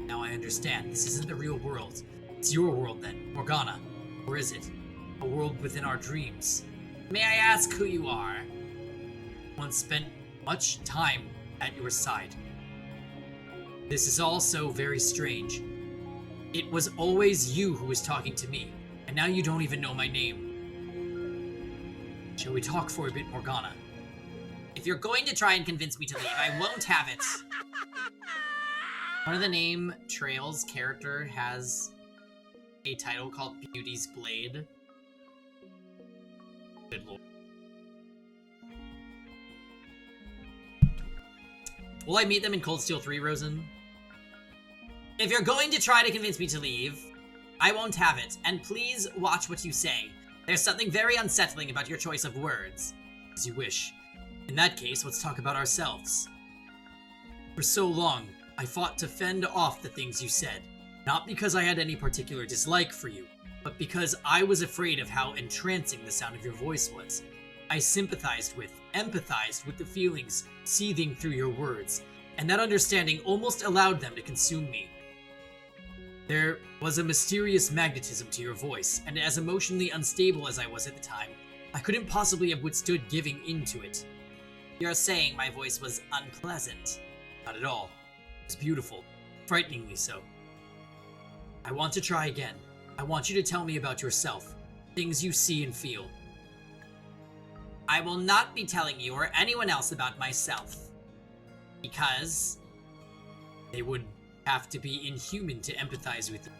Now I understand. This isn't the real world. It's your world then, Morgana. Or is it? A world within our dreams. May I ask who you are? Once spent much time at your side. This is all so very strange. It was always you who was talking to me, and now you don't even know my name. Shall we talk for a bit, Morgana? If you're going to try and convince me to leave, I won't have it. One of the name Trail's character has a title called Beauty's Blade. Good lord. Will I meet them in Cold Steel 3, Rosen? If you're going to try to convince me to leave, I won't have it, and please watch what you say. There's something very unsettling about your choice of words. As you wish. In that case, let's talk about ourselves. For so long, I fought to fend off the things you said. Not because I had any particular dislike for you, but because I was afraid of how entrancing the sound of your voice was. I empathized with the feelings seething through your words, and that understanding almost allowed them to consume me. There was a mysterious magnetism to your voice, and as emotionally unstable as I was at the time, I couldn't possibly have withstood giving into it. You're saying my voice was unpleasant? Not at all. It was beautiful, frighteningly so. I want to try again. I want you to tell me about yourself, things you see and feel. I will not be telling you or anyone else about myself, because they would have to be inhuman to empathize with you.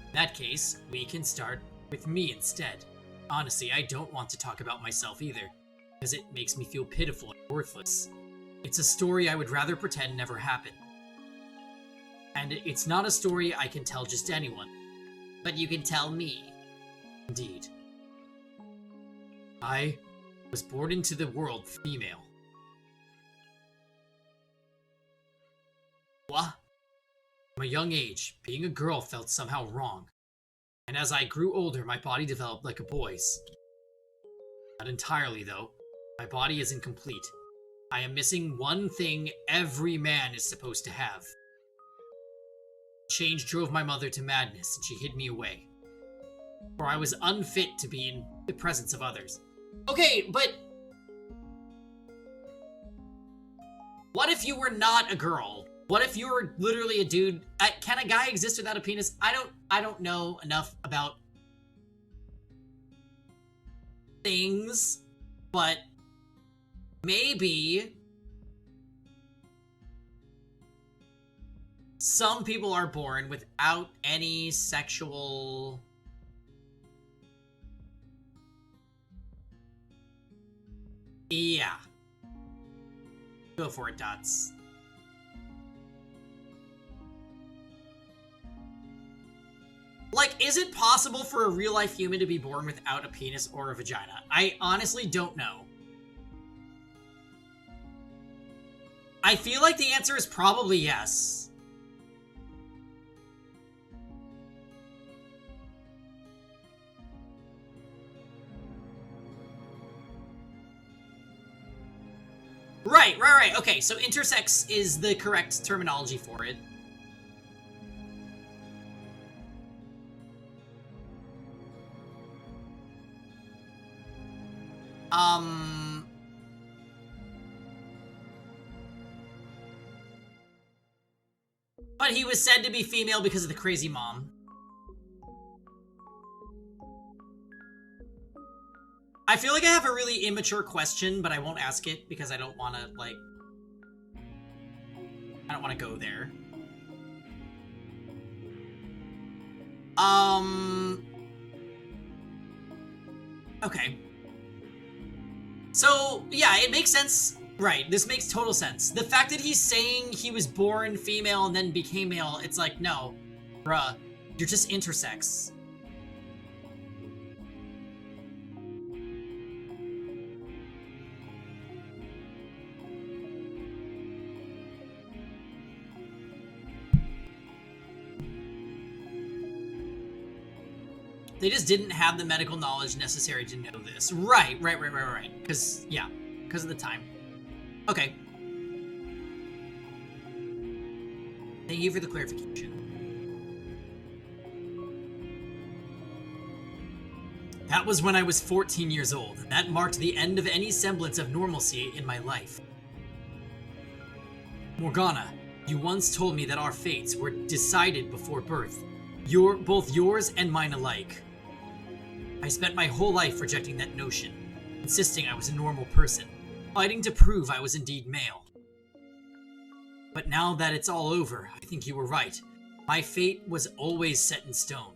In that case, we can start with me instead. Honestly, I don't want to talk about myself either, because it makes me feel pitiful and worthless. It's a story I would rather pretend never happened. And it's not a story I can tell just anyone. But you can tell me. Indeed. I was born into the world female. What? From a young age, being a girl felt somehow wrong. And as I grew older, my body developed like a boy's. Not entirely, though. My body isn't complete. I am missing one thing every man is supposed to have. Change drove my mother to madness, and she hid me away. For I was unfit to be in the presence of others. Okay, but what if you were not a girl? What if you were literally a dude? Can a guy exist without a penis? I don't know enough about things, but maybe some people are born without any sexual... Yeah. Go for it, Dots. Like, is it possible for a real-life human to be born without a penis or a vagina? I honestly don't know. I feel like the answer is probably yes. Right. Okay, so intersex is the correct terminology for it. But he was said to be female because of the crazy mom. I feel like I have a really immature question, but I won't ask it because I don't want to, like... I don't want to go there. Okay. So, yeah, it makes sense. Right, this makes total sense. The fact that he's saying he was born female and then became male, it's like, no, bruh, you're just intersex. They just didn't have the medical knowledge necessary to know this. Right. Because, yeah, because of the time. Okay. Thank you for the clarification. That was when I was 14 years old, and that marked the end of any semblance of normalcy in my life. Morgana, you once told me that our fates were decided before birth. Both yours and mine alike. I spent my whole life rejecting that notion, insisting I was a normal person, fighting to prove I was indeed male. But now that it's all over, I think you were right. My fate was always set in stone.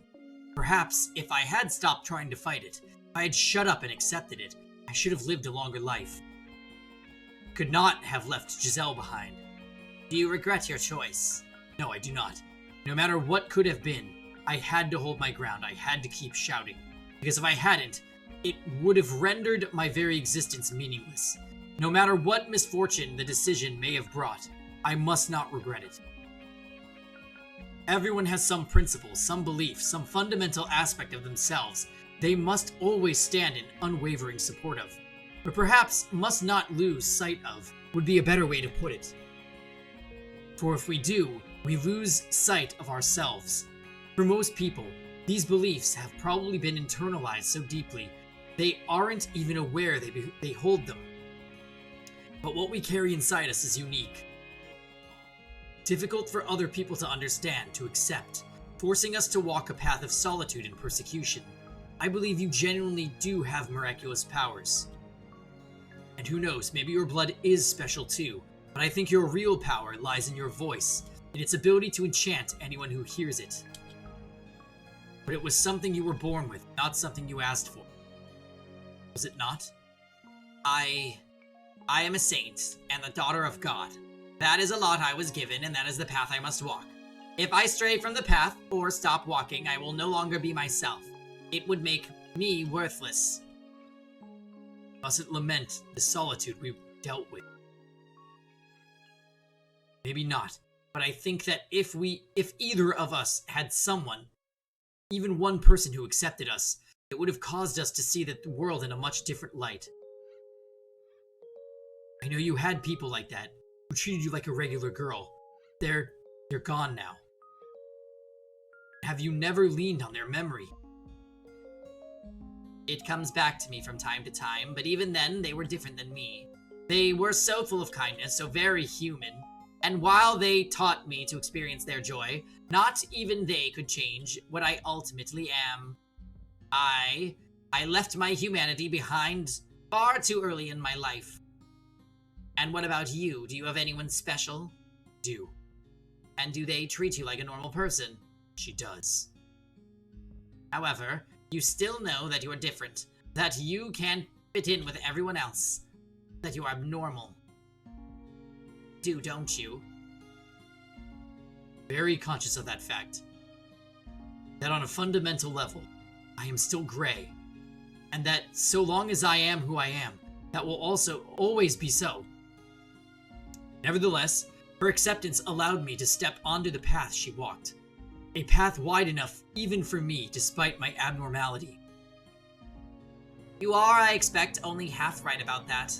Perhaps if I had stopped trying to fight it, if I had shut up and accepted it, I should have lived a longer life. Could not have left Giselle behind. Do you regret your choice? No, I do not. No matter what could have been, I had to hold my ground. I had to keep shouting. Because if I hadn't, it would have rendered my very existence meaningless. No matter what misfortune the decision may have brought, I must not regret it. Everyone has some principles, some belief, some fundamental aspect of themselves they must always stand in unwavering support of. Or perhaps must not lose sight of, would be a better way to put it. For if we do, we lose sight of ourselves. For most people, these beliefs have probably been internalized so deeply, they aren't even aware they hold them. But what we carry inside us is unique. Difficult for other people to understand, to accept, forcing us to walk a path of solitude and persecution. I believe you genuinely do have miraculous powers. And who knows, maybe your blood is special too, but I think your real power lies in your voice, in its ability to enchant anyone who hears it. But it was something you were born with, not something you asked for. Was it not? I am a saint, and the daughter of God. That is a lot I was given, and that is the path I must walk. If I stray from the path, or stop walking, I will no longer be myself. It would make me worthless. Mustn't lament the solitude we've dealt with. Maybe not, but I think that if either of us had someone, even one person who accepted us, it would have caused us to see the world in a much different light. I know you had people like that, who treated you like a regular girl. They're gone now. Have you never leaned on their memory? It comes back to me from time to time, but even then, they were different than me. They were so full of kindness, so very human. And while they taught me to experience their joy, not even they could change what I ultimately am. I left my humanity behind far too early in my life. And what about you? Do you have anyone special? Do. And do they treat you like a normal person? She does. However, you still know that you are different, that you can't fit in with everyone else, that you are abnormal. Do, don't you? Very conscious of that fact. That on a fundamental level, I am still gray. And that so long as I am who I am, that will also always be so. Nevertheless, her acceptance allowed me to step onto the path she walked. A path wide enough even for me, despite my abnormality. You are, I expect, only half right about that.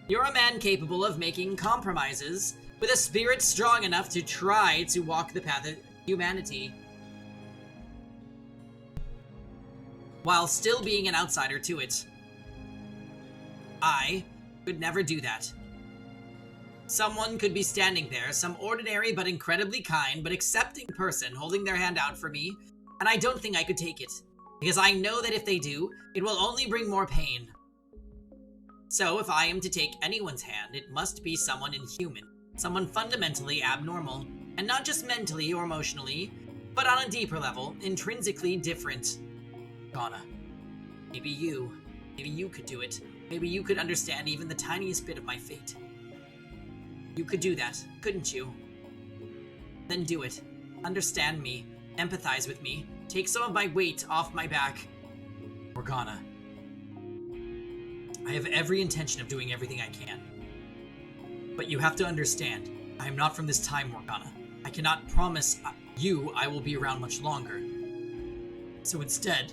You're a man capable of making compromises, with a spirit strong enough to try to walk the path of humanity, while still being an outsider to it. I could never do that. Someone could be standing there, some ordinary but incredibly kind but accepting person holding their hand out for me, and I don't think I could take it, because I know that if they do, it will only bring more pain. So if I am to take anyone's hand, it must be someone inhuman, someone fundamentally abnormal, and not just mentally or emotionally, but on a deeper level, intrinsically different. Ghana. Maybe you could do it. Maybe you could understand even the tiniest bit of my fate. You could do that, couldn't you? Then do it. Understand me, empathize with me, take some of my weight off my back. Morgana, I have every intention of doing everything I can. But you have to understand, I am not from this time, Morgana. I cannot promise you I will be around much longer. So instead,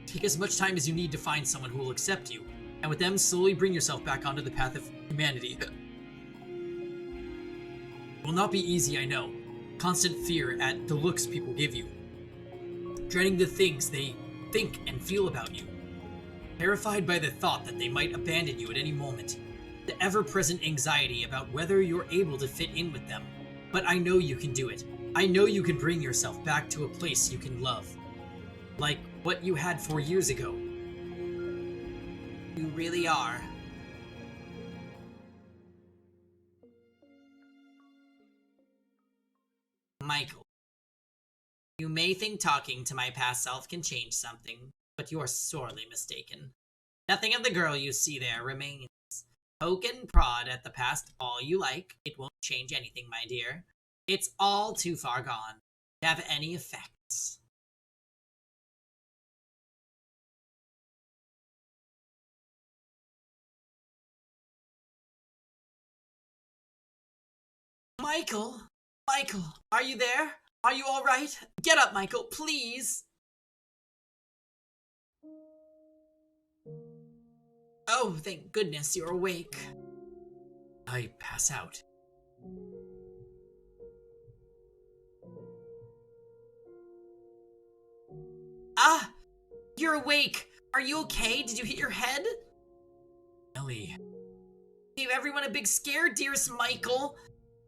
take as much time as you need to find someone who will accept you, and with them slowly bring yourself back onto the path of humanity. It will not be easy, I know. Constant fear at the looks people give you. Dreading the things they think and feel about you. Terrified by the thought that they might abandon you at any moment. The ever-present anxiety about whether you're able to fit in with them. But I know you can do it. I know you can bring yourself back to a place you can love. Like what you had 4 years ago. You really are. Michael, you may think talking to my past self can change something, but you are sorely mistaken. Nothing of the girl you see there remains. Poke and prod at the past all you like. It won't change anything, my dear. It's all too far gone to have any effects. Michael? Michael, are you there? Are you alright? Get up, Michael, please! Oh, thank goodness you're awake. I pass out. Ah! You're awake! Are you okay? Did you hit your head? Ellie. Gave everyone a big scare, dearest Michael.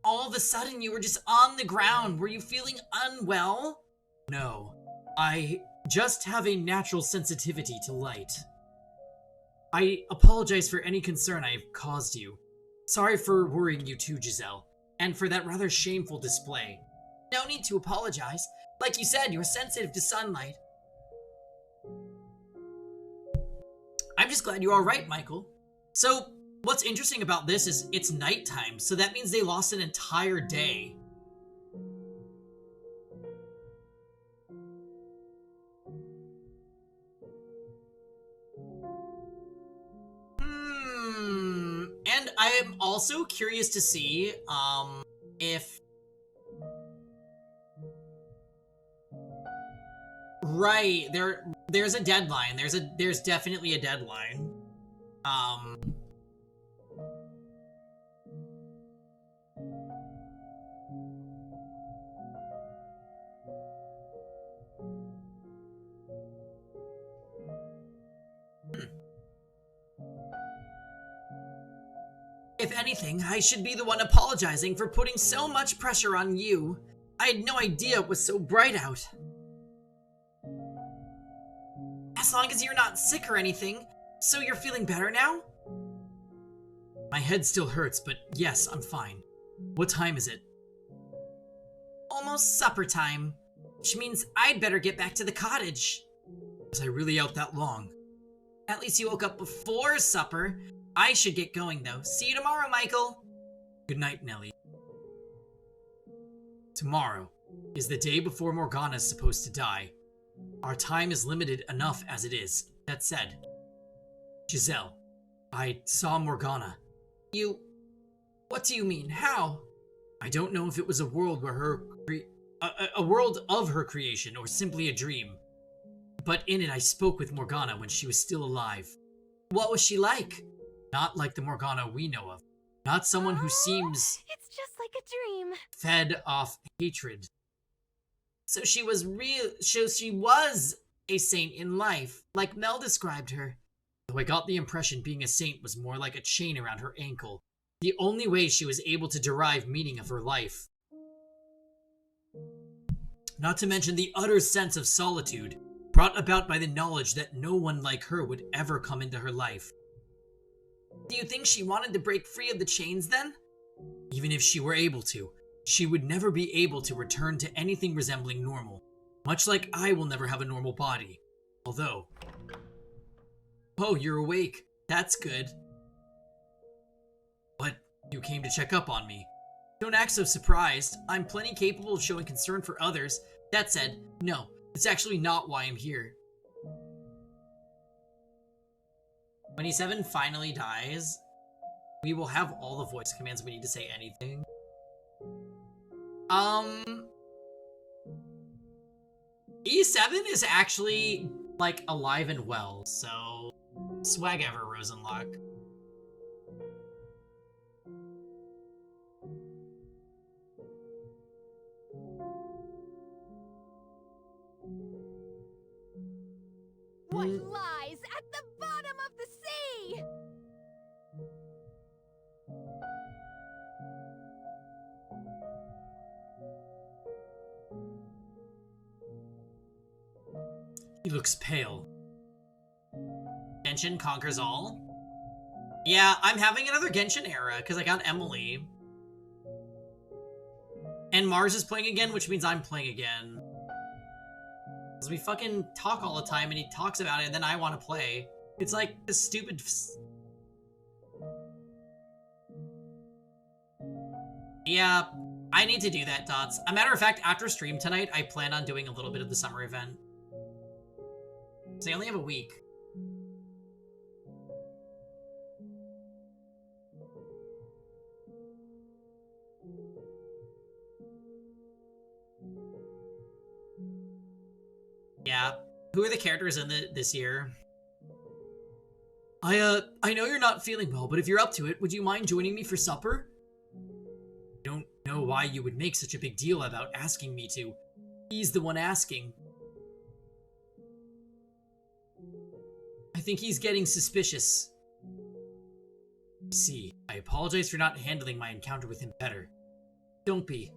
All of a sudden, you were just on the ground. Were you feeling unwell? No. I just have a natural sensitivity to light. I apologize for any concern I have caused you. Sorry for worrying you too, Giselle, and for that rather shameful display. No need to apologize. Like you said, you're sensitive to sunlight. I'm just glad you're alright, Michael. So, what's interesting about this is it's nighttime, so that means they lost an entire day. And I am also curious to see, if... Right, there's a deadline. There's definitely a deadline. If anything, I should be the one apologizing for putting so much pressure on you. I had no idea it was so bright out. As long as you're not sick or anything, so you're feeling better now? My head still hurts, but yes, I'm fine. What time is it? Almost supper time, which means I'd better get back to the cottage. Was I really out that long? At least you woke up before supper. I should get going, though. See you tomorrow, Michael. Good night, Nellie. Tomorrow is the day before Morgana's supposed to die. Our time is limited enough as it is. That said, Giselle, I saw Morgana. You... What do you mean? How? I don't know if it was a world where a world of her creation, or simply a dream. But in it I spoke with Morgana when she was still alive. What was she like? Not like the Morgana we know of. Not someone who seems... It's just like a dream. Fed off hatred. So she was she was a saint in life, like Mel described her. Though I got the impression being a saint was more like a chain around her ankle. The only way she was able to derive meaning of her life. Not to mention the utter sense of solitude, brought about by the knowledge that no one like her would ever come into her life. Do you think she wanted to break free of the chains then? Even if she were able to, she would never be able to return to anything resembling normal. Much like I will never have a normal body. Although, Oh, you're awake. That's good. But you came to check up on me. Don't act so surprised. I'm plenty capable of showing concern for others. That said, no, it's actually not why I'm here. When E7 finally dies, we will have all the voice commands we need to say anything. E7 is actually, like, alive and well, so swag ever, Rosenlock. What lies at the bottom of the sea? He looks pale. Genshin conquers all? Yeah, I'm having another Genshin era, because I got Emily. And Mars is playing again, which means I'm playing again. Because we fucking talk all the time, and he talks about it, and then I want to play. It's like this stupid... Yeah, I need to do that, Dots. As a matter of fact, after stream tonight, I plan on doing a little bit of the summer event. So I only have a week. Yeah. Who are the characters in this year? I know you're not feeling well, but if you're up to it, would you mind joining me for supper? I don't know why you would make such a big deal about asking me to. He's the one asking. I think he's getting suspicious. See, I apologize for not handling my encounter with him better. Don't be.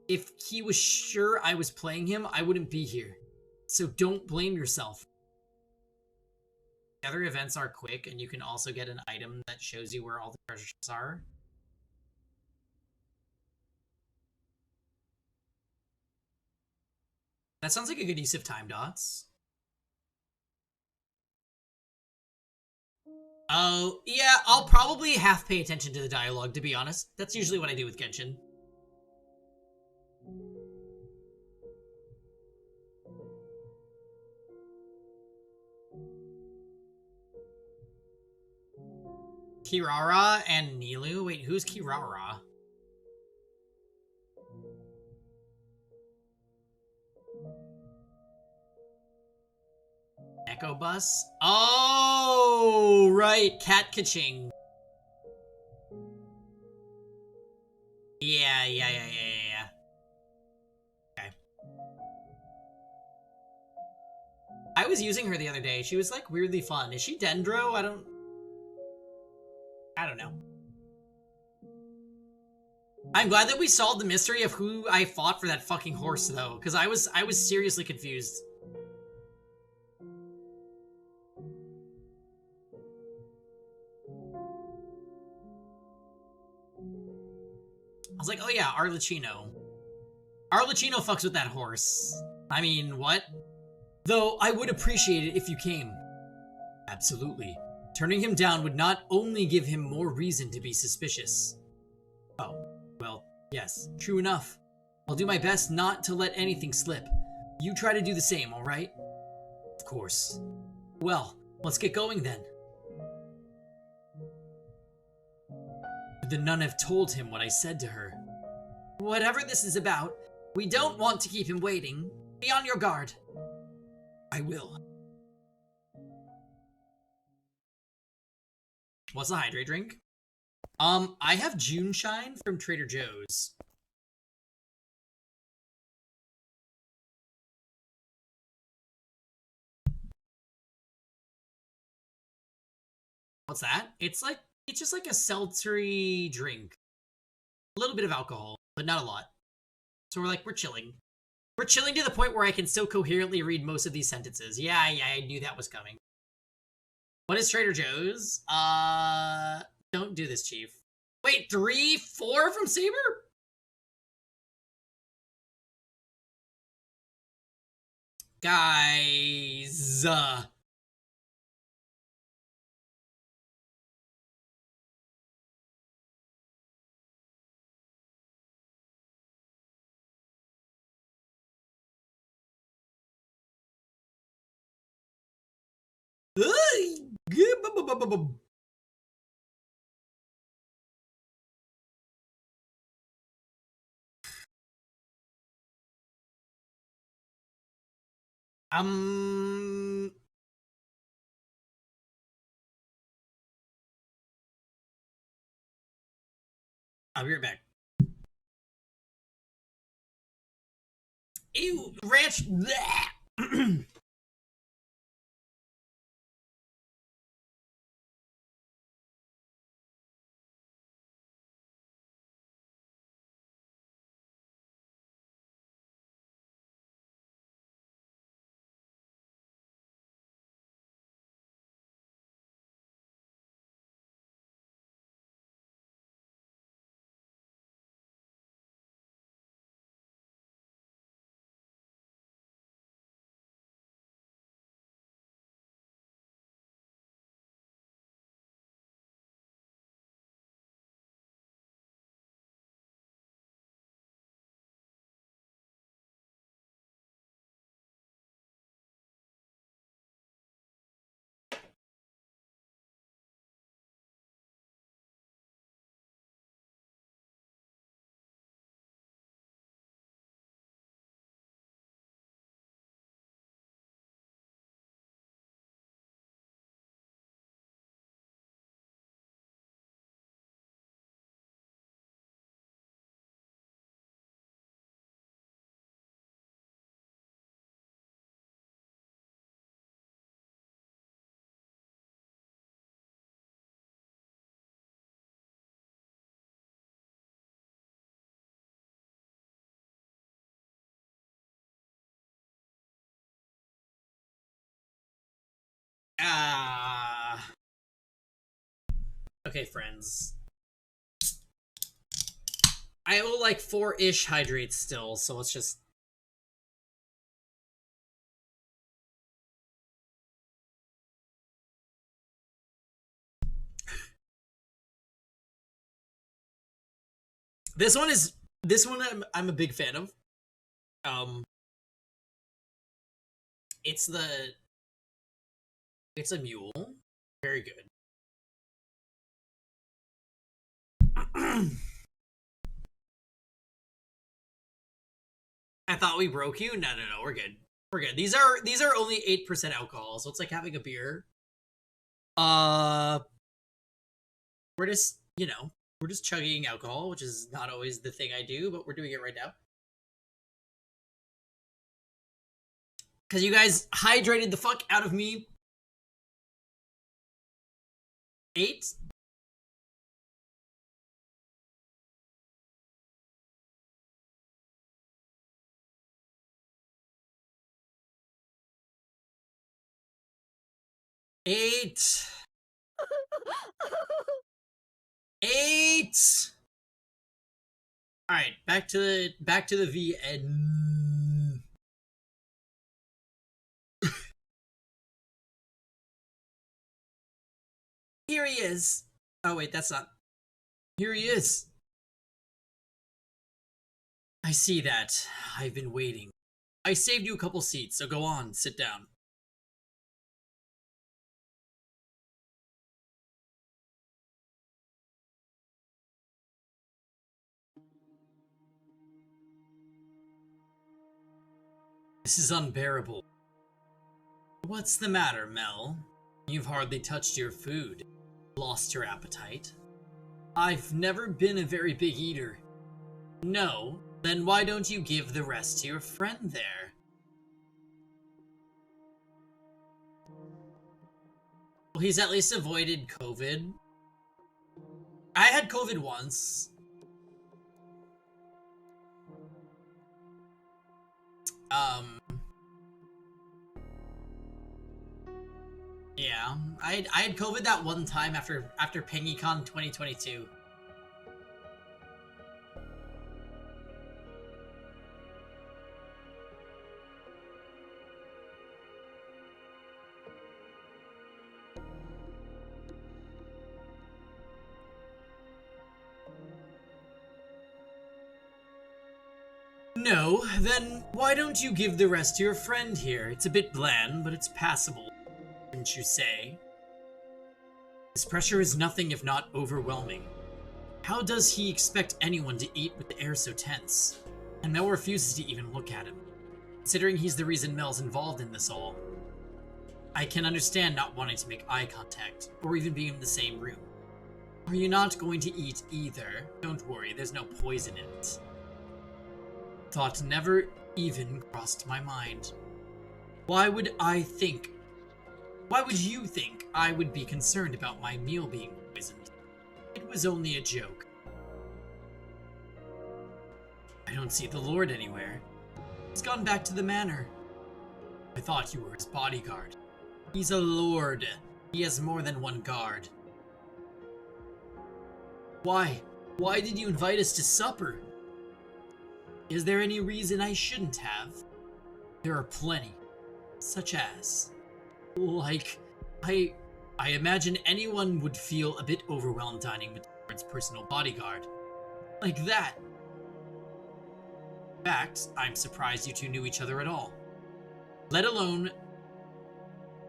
If he was sure I was playing him, I wouldn't be here. So don't blame yourself. The other events are quick, and you can also get an item that shows you where all the treasure chests are. That sounds like a good use of time, Dots. Oh, yeah, I'll probably half pay attention to the dialogue, to be honest. That's usually what I do with Genshin. Kirara and Nilu? Wait, who's Kirara? Echo Bus? Oh, right, Cat Kaching. Yeah. Okay. I was using her the other day. She was, like, weirdly fun. Is she Dendro? I don't know. I'm glad that we solved the mystery of who I fought for that fucking horse, though, because I was seriously confused. I was like, oh yeah, Arlecchino. Arlecchino fucks with that horse. I mean, what? Though, I would appreciate it if you came. Absolutely. Turning him down would not only give him more reason to be suspicious. Oh, well, yes, true enough. I'll do my best not to let anything slip. You try to do the same, alright? Of course. Well, let's get going then. Could the nun have told him what I said to her? Whatever this is about, we don't want to keep him waiting. Be on your guard. I will. What's the hydrate drink? I have June Shine from Trader Joe's. What's that? It's just like a seltzery drink. A little bit of alcohol, but not a lot. So we're chilling. We're chilling to the point where I can still coherently read most of these sentences. Yeah, I knew that was coming. What is Trader Joe's? Don't do this, Chief. Wait, 3, 4 from Saber? Guys. I'll be right back. Ew, ranch. Ah. Okay, friends. I owe like 4-ish hydrates still, so let's just... This one I'm a big fan of. It's a mule. Very good. I thought we broke you. No, we're good. We're good. These are only 8% alcohol, so it's like having a beer. We're just, we're just chugging alcohol, which is not always the thing I do, but we're doing it right now. Because you guys hydrated the fuck out of me. 8? Eight. 8. All right, back to the VN. Here he is. Oh wait, that's not. Here he is. I see that. I've been waiting. I saved you a couple seats, so go on, sit down. This is unbearable. What's the matter, Mel? You've hardly touched your food. Lost your appetite? I've never been a very big eater. No? Then why don't you give the rest to your friend there? Well, he's at least avoided COVID. I had COVID once. Yeah, I had COVID that one time after PengyCon 2022. No, then why don't you give the rest to your friend here? It's a bit bland, but it's passable, wouldn't you say? This pressure is nothing if not overwhelming. How does he expect anyone to eat with the air so tense? And Mel refuses to even look at him, considering he's the reason Mel's involved in this all. I can understand not wanting to make eye contact, or even being in the same room. Are you not going to eat either? Don't worry, there's no poison in it. Thought never even crossed my mind. Why would you think I would be concerned about my meal being poisoned? It was only a joke. I don't see the Lord anywhere. He's gone back to the manor. I thought you were his bodyguard. He's a lord. He has more than one guard. Why? Why did you invite us to supper? Is there any reason I shouldn't have? There are plenty. Such as... I imagine anyone would feel a bit overwhelmed dining with the Lord's personal bodyguard. Like that. In fact, I'm surprised you two knew each other at all. Let alone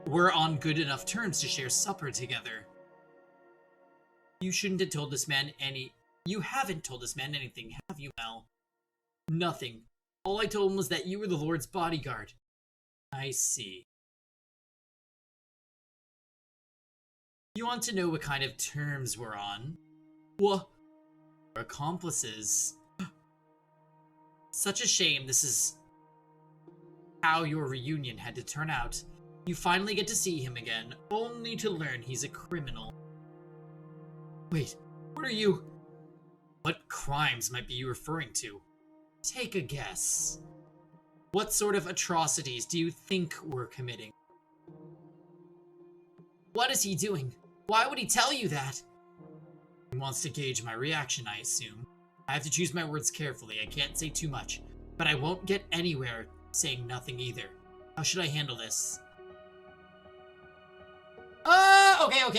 were on good enough terms to share supper together. You shouldn't have told this man You haven't told this man anything, have you, Mel? Nothing. All I told him was that you were the Lord's bodyguard. I see. You want to know what kind of terms we're on? What? We're accomplices. Such a shame this is how your reunion had to turn out. You finally get to see him again, only to learn he's a criminal. Wait, what are you... What crimes might be you referring to? Take a guess. What sort of atrocities do you think we're committing? What is he doing? Why would he tell you that? He wants to gauge my reaction, I assume. I have to choose my words carefully. I can't say too much, but I won't get anywhere saying nothing either. How should I handle this?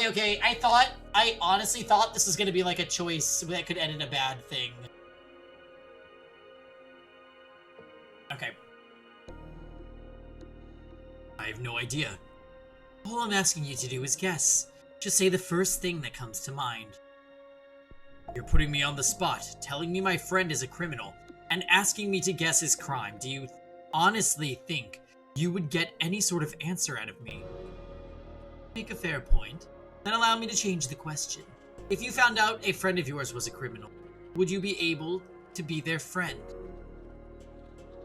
Okay. I honestly thought this was gonna be like a choice that could end in a bad thing. Okay. I have no idea. All I'm asking you to do is guess. Just say the first thing that comes to mind. You're putting me on the spot, telling me my friend is a criminal, and asking me to guess his crime. Do you honestly think you would get any sort of answer out of me? Make a fair point. Then allow me to change the question. If you found out a friend of yours was a criminal, would you be able to be their friend?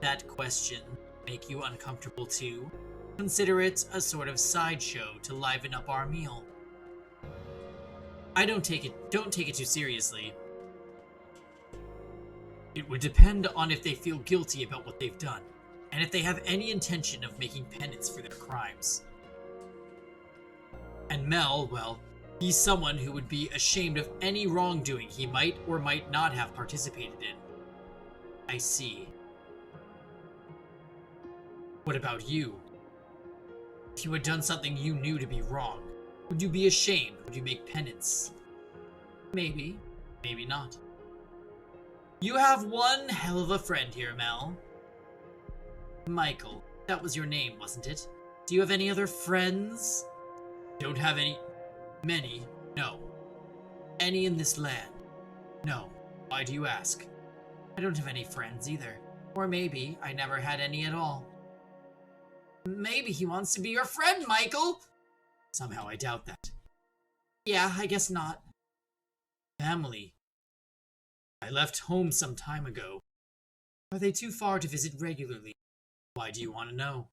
That question make you uncomfortable too? Consider it a sort of sideshow to liven up our meal. Don't take it too seriously. It would depend on if they feel guilty about what they've done, and if they have any intention of making penance for their crimes. And Mel, well, he's someone who would be ashamed of any wrongdoing he might or might not have participated in. I see. What about you? If you had done something you knew to be wrong, would you be ashamed? Would you make penance? Maybe. Maybe not. You have one hell of a friend here, Mel. Michael. That was your name, wasn't it? Do you have any other friends? Don't have any. Many? No. Any in this land? No. Why do you ask? I don't have any friends either. Or maybe I never had any at all. Maybe he wants to be your friend, Michael! Somehow I doubt that. Yeah, I guess not. Family. I left home some time ago. Are they too far to visit regularly? Why do you want to know?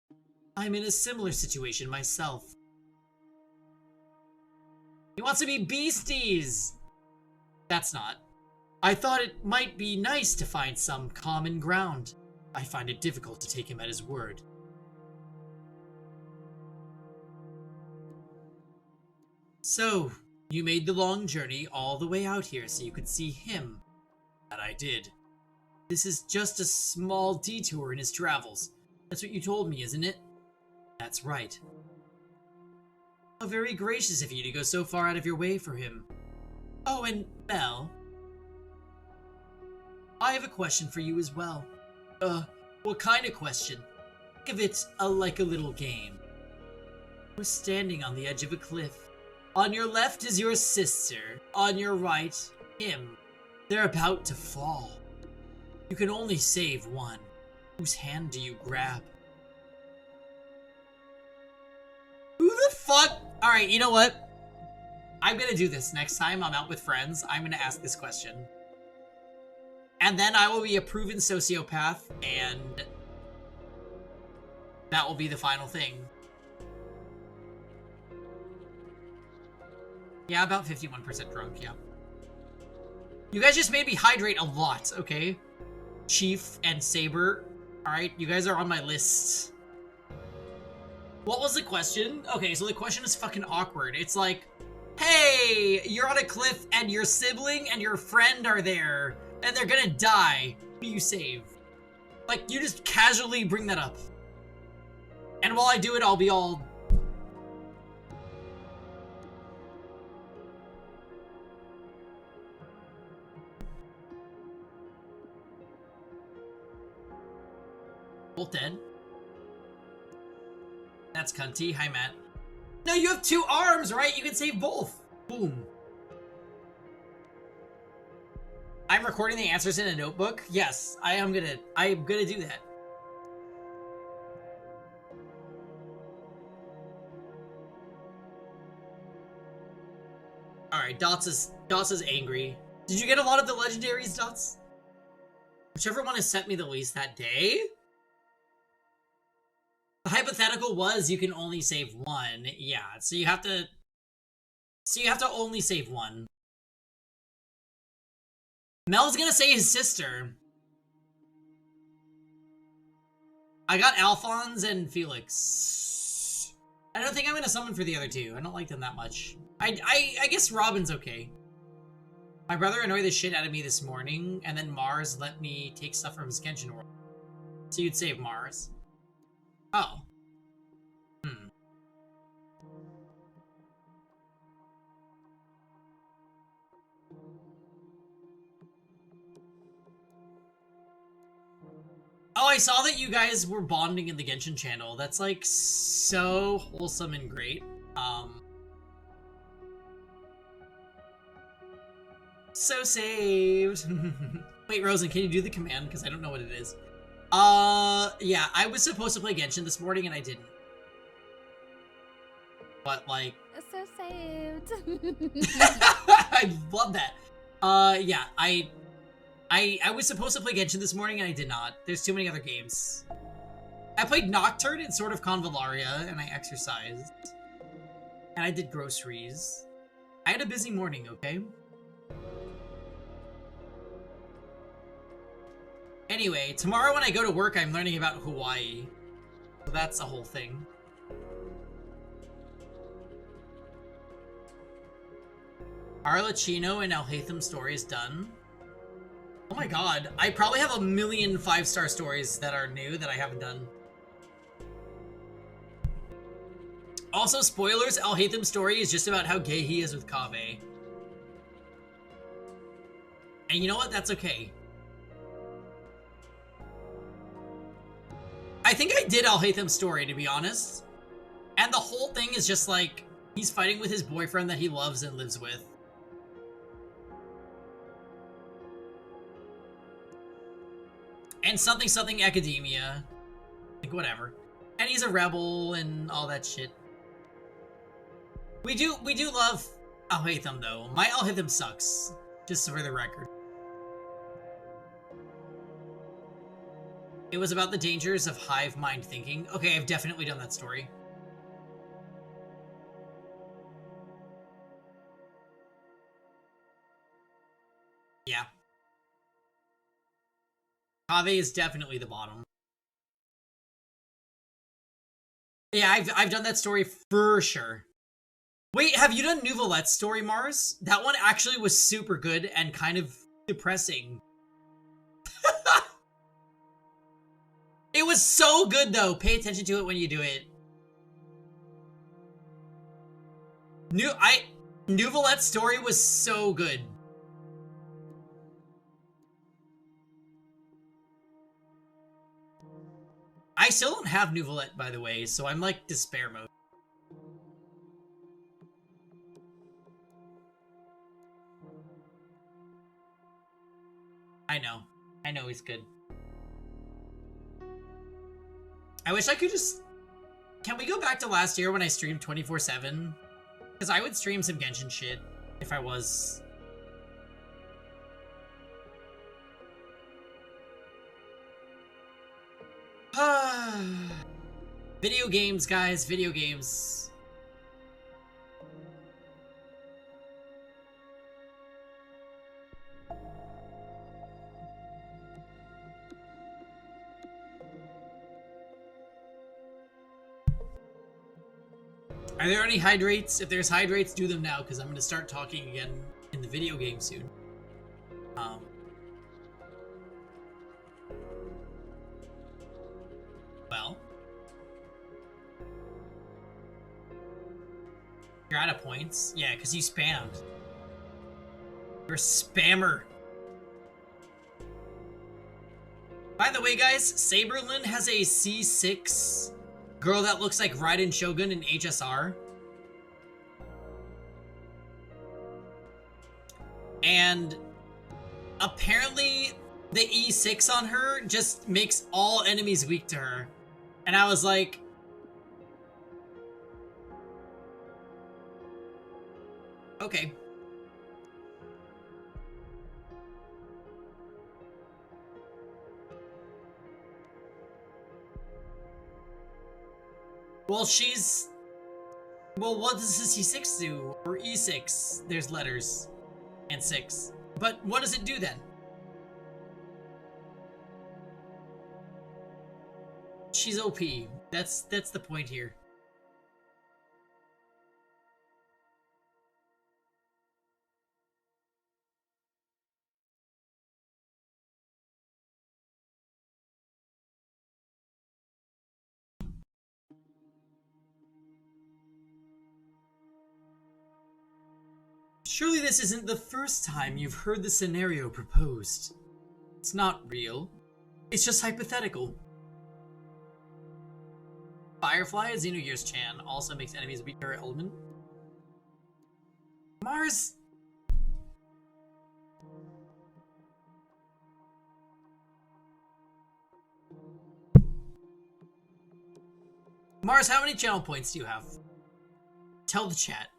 I'm in a similar situation myself. He wants to be beasties! That's not. I thought it might be nice to find some common ground. I find it difficult to take him at his word. So, you made the long journey all the way out here so you could see him. That I did. This is just a small detour in his travels. That's what you told me, isn't it? That's right. How very gracious of you to go so far out of your way for him. Oh, and Mel, I have a question for you as well. What kind of question? Think of it like a little game. We're standing on the edge of a cliff. On your left is your sister. On your right, him. They're about to fall. You can only save one. Whose hand do you grab? Who the fuck? Alright, you know what? I'm gonna do this next time I'm out with friends. I'm gonna ask this question. And then I will be a proven sociopath, and that will be the final thing. Yeah, about 51% drunk, yeah. You guys just made me hydrate a lot, okay? Chief and Saber. Alright, you guys are on my list. What was the question? Okay, so the question is fucking awkward. It's like, hey, you're on a cliff and your sibling and your friend are there and they're gonna die. Who do you save? Like, you just casually bring that up. And while I do it, I'll be all... both dead. That's cunty. Hi, Matt. No, you have 2 arms, right? You can save both. Boom. I'm recording the answers in a notebook. Yes, I'm gonna do that. Alright, Dots is angry. Did you get a lot of the legendaries, Dots? Whichever one has sent me the least that day? The hypothetical was you can only save one. Yeah, so you have to only save one. Mel's gonna say his sister. I got Alphonse and Felix. I don't think I'm gonna summon for the other 2. I don't like them that much. I guess Robin's okay. My brother annoyed the shit out of me this morning, and then Mars let me take stuff from his Genshin world. So you'd save Mars. Oh. Oh, I saw that you guys were bonding in the Genshin channel. That's like so wholesome and great. So saved. Wait, Rosen, can you do the command? Because I don't know what it is. Yeah, I was supposed to play Genshin this morning and I didn't. But like... So saved. I love that. Yeah, I was supposed to play Genshin this morning and I did not. There's too many other games. I played Nocturne and Sword of Convalaria and I exercised. And I did groceries. I had a busy morning, okay? Anyway, tomorrow when I go to work, I'm learning about Hawaii. So that's a whole thing. Arlecchino and Alhaitham stories done. Oh my god, I probably have a million 5-star stories that are new that I haven't done. Also, spoilers, Alhaitham's story is just about how gay he is with Kaveh. And you know what? That's okay. I think I did Alhaitham's story, to be honest. And the whole thing is just like, he's fighting with his boyfriend that he loves and lives with. And something academia. Like, whatever. And he's a rebel and all that shit. We do love Alhaitham, though. My Alhaitham sucks. Just for the record. It was about the dangers of hive mind thinking. Okay, I've definitely done that story. Yeah. Kaveh is definitely the bottom. Yeah, I've done that story for sure. Wait, have you done Nouvelette's story, Mars? That one actually was super good and kind of depressing. It was so good, though. Pay attention to it when you do it. Nouvelette's story was so good. I still don't have Nouvelette, by the way, so I'm like despair mode. I know he's good. I wish I could just... Can we go back to last year when I streamed 24/7? Because I would stream some Genshin shit if I was... Video games, guys, video games. Are there any hydrates? If there's hydrates, do them now, because I'm going to start talking again in the video game soon. Well. You're out of points? Yeah, because you spammed. You're a spammer. By the way, guys, Saberlin has a C6 girl that looks like Raiden Shogun in HSR. And apparently the E6 on her just makes all enemies weak to her. And I was like... Okay. Well, she's... Well, what does the C6 do? Or E6? There's letters. And 6. But what does it do then? She's OP. That's the point here. Surely this isn't the first time you've heard the scenario proposed. It's not real. It's just hypothetical. Firefly, Xenogears Chan, also makes enemies weaker at element. Mars... Mars, how many channel points do you have? Tell the chat.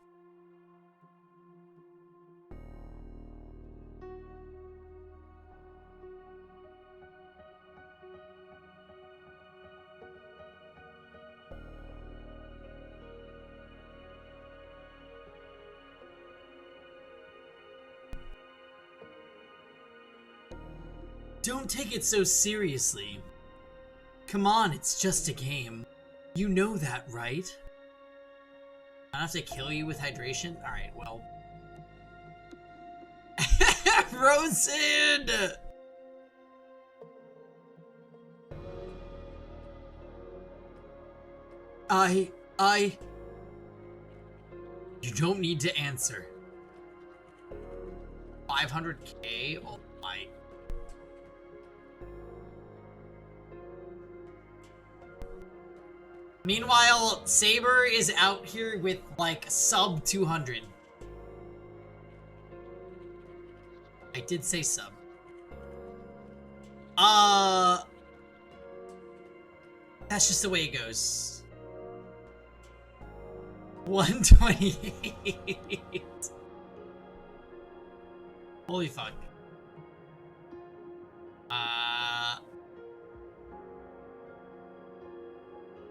Don't take it so seriously. Come on, it's just a game. You know that, right? I have to kill you with hydration? Alright, well. Rosin! You don't need to answer. 500k? Oh my. Meanwhile, Saber is out here with, like, sub 200. I did say sub. That's just the way it goes. 128. Holy fuck.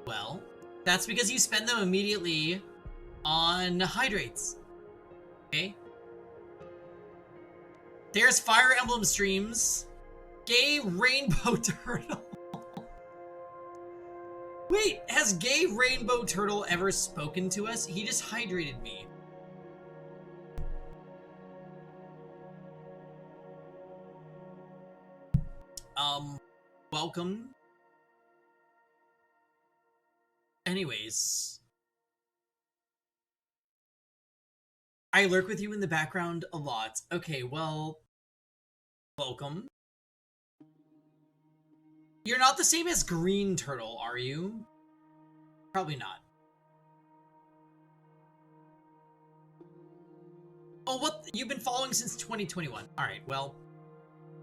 Well, that's because you spend them immediately on hydrates. Okay? There's Fire Emblem streams. Gay Rainbow Turtle. Wait, has Gay Rainbow Turtle ever spoken to us? He just hydrated me. Welcome. Anyways. I lurk with you in the background a lot. Okay, well, welcome. You're not the same as Green Turtle, are you? Probably not. Oh, what? You've been following since 2021. Alright, well,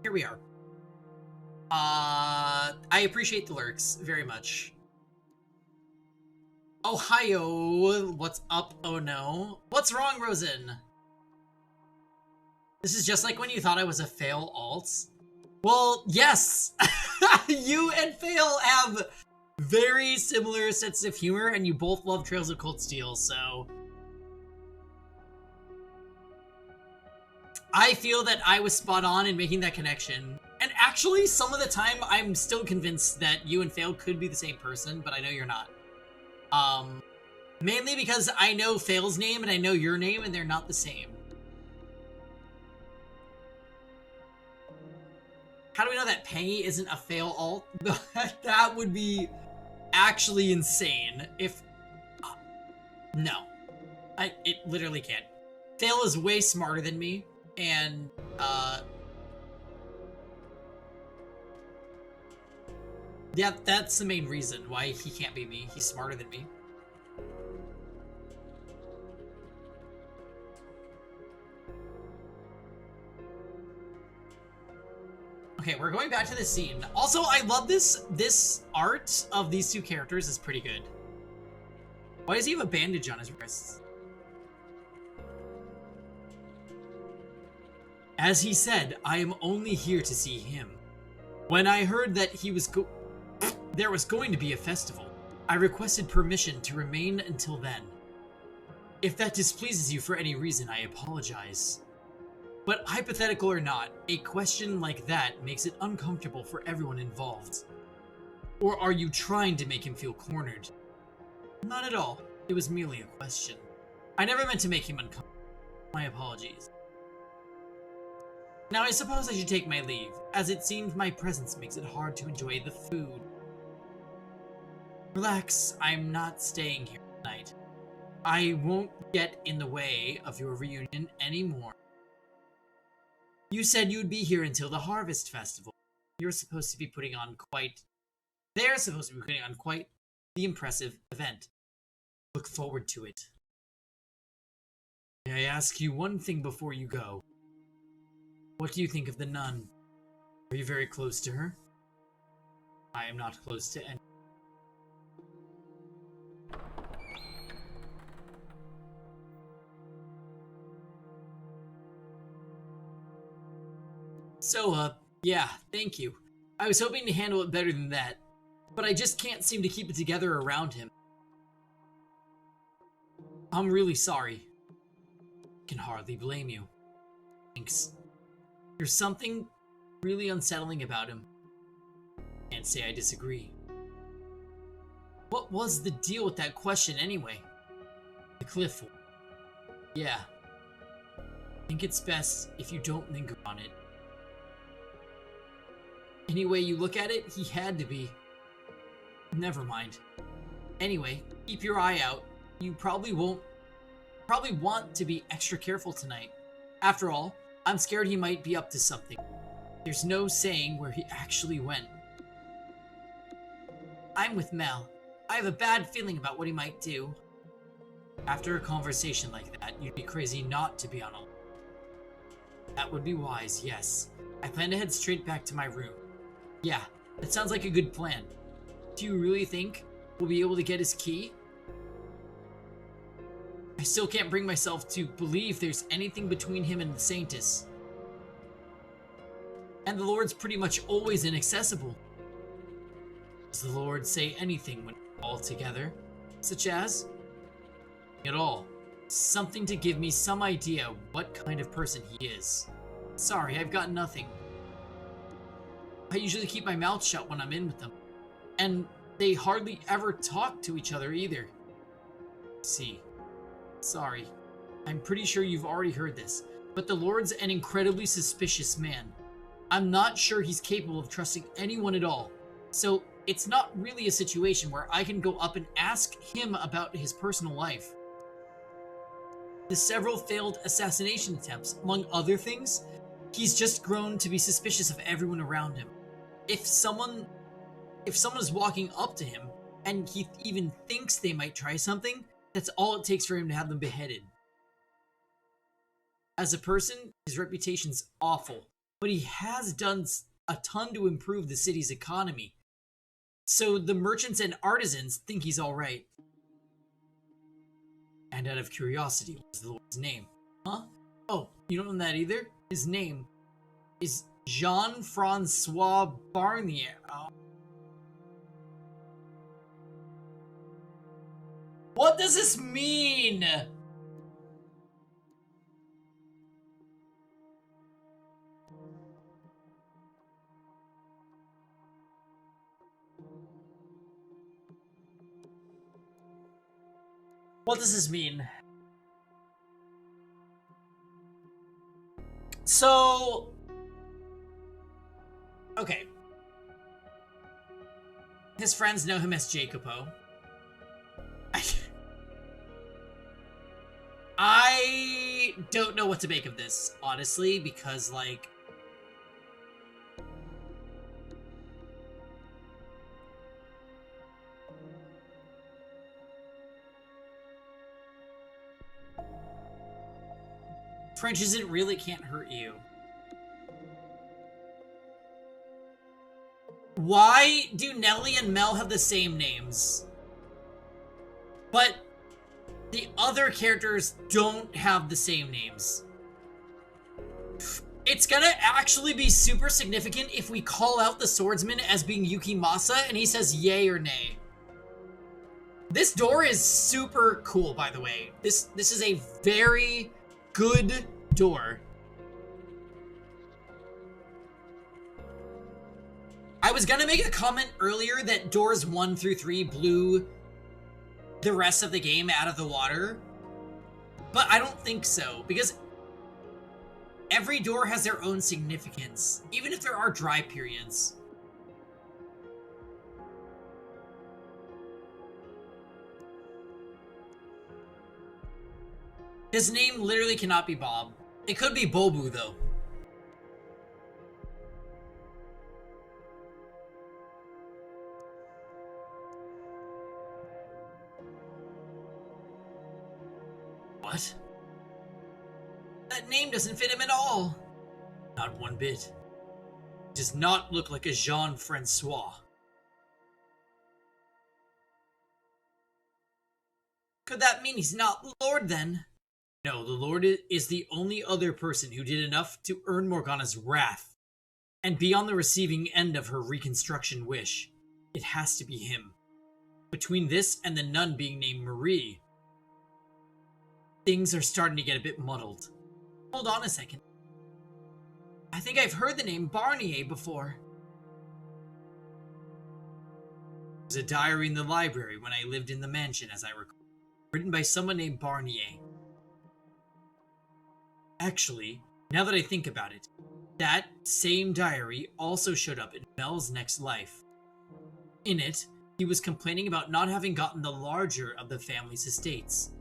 here we are. I appreciate the lurks very much. Ohio, what's up? Oh no. What's wrong, Rosen? This is just like when you thought I was a fail alt. Well, yes! You and Fail have very similar sense of humor, and you both love Trails of Cold Steel, so... I feel that I was spot on in making that connection. And actually, some of the time, I'm still convinced that you and Fail could be the same person, but I know you're not. Mainly because I know Fail's name and I know your name, and they're not the same. How do we know that Pengy isn't a Fail alt? That would be actually insane if... no. It literally can't. Fail is way smarter than me, and, yeah, that's the main reason why he can't be me. He's smarter than me. Okay, we're going back to the scene. Also, I love this art of these two characters is pretty good. Why does he have a bandage on his wrists? As he said, I am only here to see him. When I heard that there was going to be a festival, I requested permission to remain until then. If that displeases you for any reason, I apologize. But hypothetical or not, a question like that makes it uncomfortable for everyone involved. Or are you trying to make him feel cornered? Not at all. It was merely a question. I never meant to make him uncomfortable. My apologies. Now I suppose I should take my leave, as it seems my presence makes it hard to enjoy the food. Relax, I'm not staying here tonight. I won't get in the way of your reunion anymore. You said you'd be here until the Harvest Festival. They're supposed to be putting on quite the impressive event. Look forward to it. May I ask you one thing before you go? What do you think of the nun? Are you very close to her? I am not close to any. So, yeah, thank you. I was hoping to handle it better than that, but I just can't seem to keep it together around him. I'm really sorry. Can hardly blame you. Thanks. There's something really unsettling about him. Can't say I disagree. What was the deal with that question anyway? The cliff. Yeah. I think it's best if you don't linger on it. Any way you look at it, he had to be. Never mind. Anyway, keep your eye out. You probably want to be extra careful tonight. After all, I'm scared he might be up to something. There's no saying where he actually went. I'm with Mel. I have a bad feeling about what he might do. After a conversation like that, you'd be crazy not to be on alert. That would be wise, yes. I plan to head straight back to my room. Yeah, that sounds like a good plan. Do you really think we'll be able to get his key? I still can't bring myself to believe there's anything between him and the Saintess. And the Lord's pretty much always inaccessible. Does the Lord say anything when we're all together? Such as? At all. Something to give me some idea what kind of person he is. Sorry, I've got nothing. I usually keep my mouth shut when I'm in with them. And they hardly ever talk to each other either. See. Sorry. I'm pretty sure you've already heard this, but the Lord's an incredibly suspicious man. I'm not sure he's capable of trusting anyone at all. So it's not really a situation where I can go up and ask him about his personal life. The several failed assassination attempts, among other things, he's just grown to be suspicious of everyone around him. If someone is walking up to him and he even thinks they might try something, that's all it takes for him to have them beheaded. As a person, his reputation's awful, but he has done a ton to improve the city's economy. So the merchants and artisans think he's alright. And out of curiosity, what's the Lord's name? Huh? Oh, you don't know that either? His name is Jean-Francois Barnier. Oh. What does this mean? What does this mean? So... Okay. His friends know him as Jacopo. I don't know what to make of this, honestly, because, like... French isn't really can't hurt you. Why do Nelly and Mel have the same names? But the other characters don't have the same names. It's gonna actually be super significant if we call out the swordsman as being Yukimasa and he says yay or nay. This door is super cool, by the way. This is a very good door. I was gonna make a comment earlier that doors 1 through 3 blew the rest of the game out of the water, but I don't think so, because every door has their own significance, even if there are dry periods. His name literally cannot be Bob. It could be Bobu, though. What? That name doesn't fit him at all. Not one bit. He does not look like a Jean-Francois. Could that mean he's not the Lord, then? No, the Lord is the only other person who did enough to earn Morgana's wrath and be on the receiving end of her reconstruction wish. It has to be him. Between this and the nun being named Marie, things are starting to get a bit muddled. Hold on a second. I think I've heard the name Barnier before. There's a diary in the library when I lived in the mansion, as I recall, written by someone named Barnier. Actually, now that I think about it, that same diary also showed up in Mel's next life. In it, he was complaining about not having gotten the larger of the family's estates.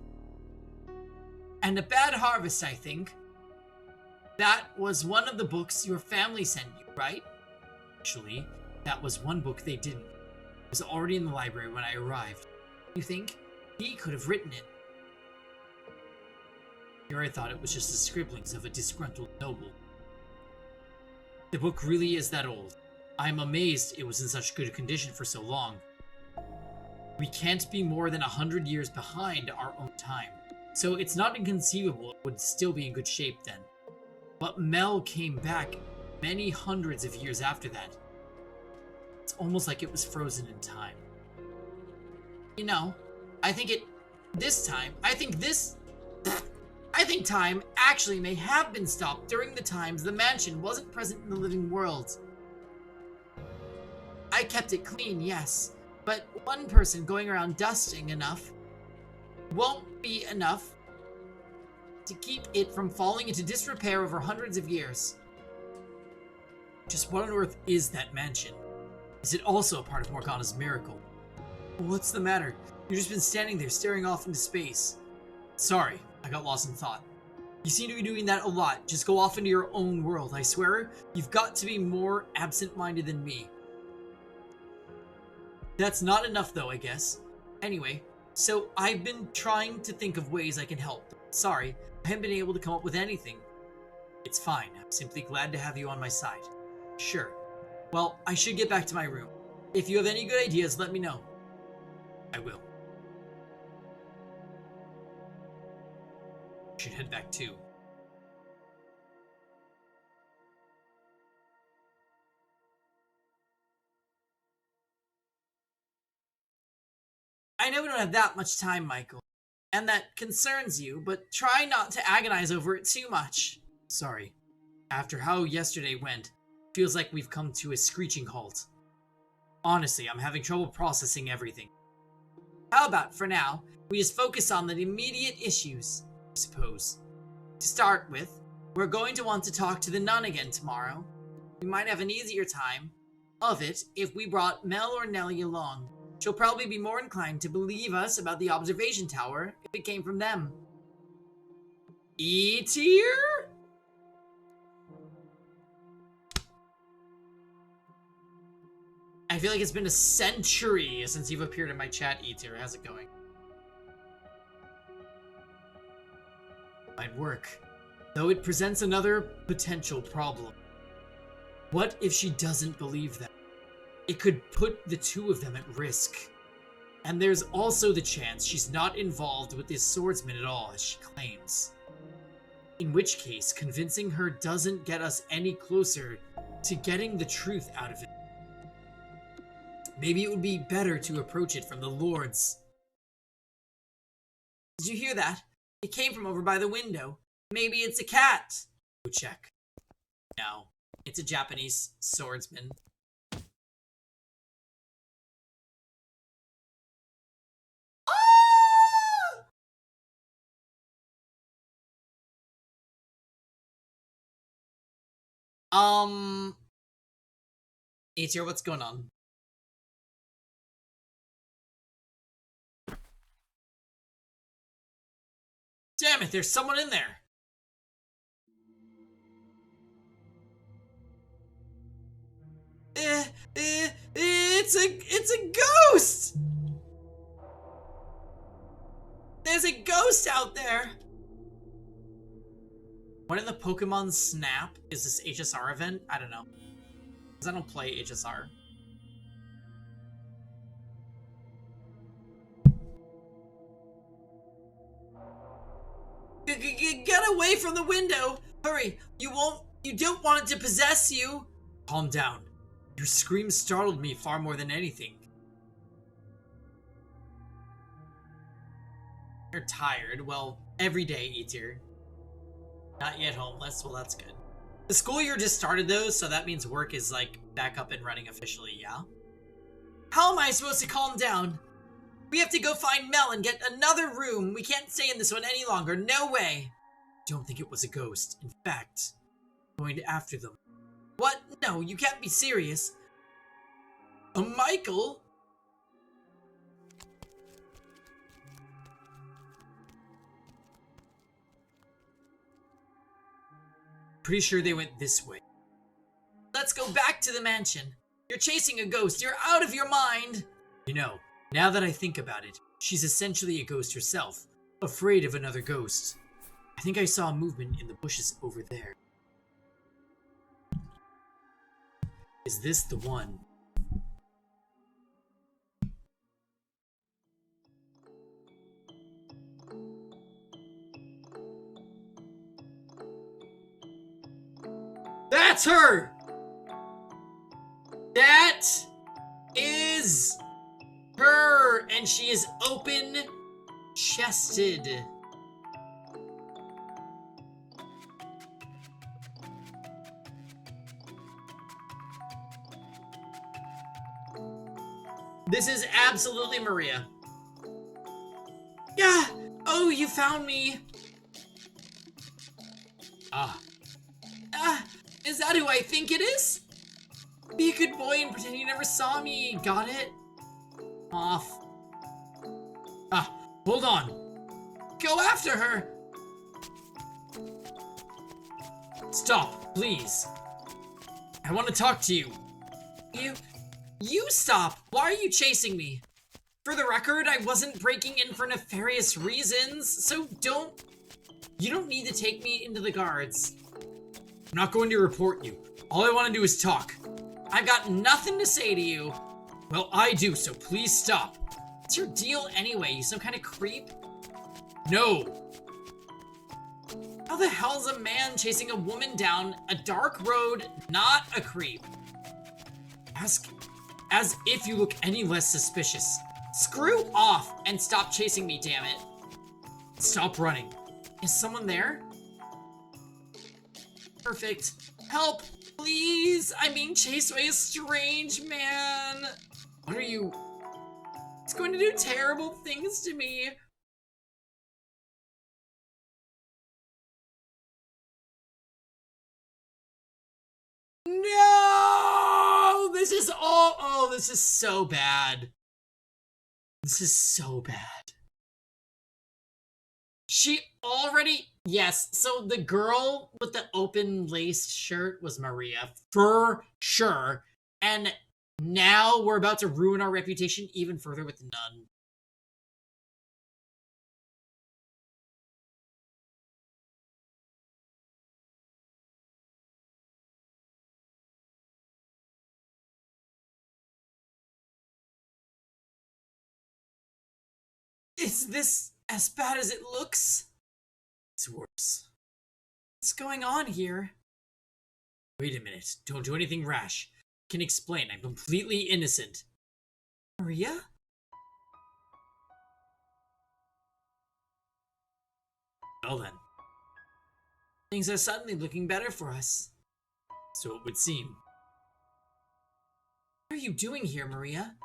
And a bad harvest, I think. That was one of the books your family sent you, right? Actually, that was one book they didn't. It was already in the library when I arrived. You think he could have written it? Here I thought it was just the scribblings of a disgruntled noble. The book really is that old. I'm amazed it was in such good condition for so long. We can't be more than 100 years behind our own time, so it's not inconceivable it would still be in good shape then. But Mel came back many hundreds of years after that. It's almost like it was frozen in time. You know, I think time actually may have been stopped during the times the mansion wasn't present in the living world. I kept it clean, yes, but one person going around dusting enough won't be enough to keep it from falling into disrepair over hundreds of years. Just what on earth is that mansion? Is it also a part of Morgana's miracle? What's the matter? You've just been standing there staring off into space. Sorry, I got lost in thought. You seem to be doing that a lot. Just go off into your own world, I swear. You've got to be more absent-minded than me. That's not enough though, I guess. Anyway, so I've been trying to think of ways I can help. Sorry, I haven't been able to come up with anything. It's fine. I'm simply glad to have you on my side. Sure, Well, I should get back to my room. If you have any good ideas, let me know. I will. I should head back too. I know we don't have that much time, Michael, and that concerns you, but try not to agonize over it too much. Sorry. After how yesterday went, feels like we've come to a screeching halt. Honestly, I'm having trouble processing everything. How about, for now, we just focus on the immediate issues, I suppose. To start with, we're going to want to talk to the nun again tomorrow. We might have an easier time of it if we brought Mel or Nellie along. She'll probably be more inclined to believe us about the observation tower if it came from them. E-tier? I feel like it's been a century since you've appeared in my chat, E-tier. How's it going? Might work. Though it presents another potential problem. What if she doesn't believe them? It could put the two of them at risk. And there's also the chance she's not involved with this swordsman at all, as she claims. In which case, convincing her doesn't get us any closer to getting the truth out of it. Maybe it would be better to approach it from the Lords. Did you hear that? It came from over by the window. Maybe it's a cat. Go check. No, it's a Japanese swordsman. A-tier, what's going on? Damn it, there's someone in there. It's a ghost! There's a ghost out there! When in the Pokemon Snap is this HSR event? I don't know. Because I don't play HSR. Get away from the window! Hurry! You don't want it to possess you! Calm down. Your scream startled me far more than anything. You're tired. Well, every day, E-tier. Not yet homeless. Well, that's good. The school year just started though, so that means work is like back up and running officially, yeah? How am I supposed to calm down? We have to go find Mel and get another room. We can't stay in this one any longer. No way. Don't think it was a ghost. In fact, I'm going after them. What? No, you can't be serious. Michael? Pretty sure they went this way. Let's go back to the mansion. You're chasing a ghost. You're out of your mind. You know, now that I think about it, she's essentially a ghost herself, afraid of another ghost. I think I saw a movement in the bushes over there. Is this the one? That's her! That is her! And she is open-chested. This is absolutely Maria. Yeah! Oh, you found me! Is that who I think it is? Be a good boy and pretend you never saw me. Got it? Off. Hold on. Go after her! Stop, please. I want to talk to you. You stop! Why are you chasing me? For the record, I wasn't breaking in for nefarious reasons, so you don't need to take me into the guards. I'm not going to report you. All I want to do is talk. I've got nothing to say to you. Well, I do, so please stop. What's your deal anyway? You some kind of creep? No. How the hell's a man chasing a woman down a dark road not a creep? Ask as if you look any less suspicious. Screw off and stop chasing me, damn it. Stop running. Is someone there? Perfect. Help, please. I'm being chased by a strange man. What are you? It's going to do terrible things to me. No! This is all. Oh, this is so bad. This is so bad. She already. Yes, so the girl with the open laced shirt was Maria, for sure. And now we're about to ruin our reputation even further with Nun. Is this as bad as it looks? It's worse. What's going on here? Wait a minute. Don't do anything rash. I can explain. I'm completely innocent. Maria? Well then. Things are suddenly looking better for us. So it would seem. What are you doing here, Maria?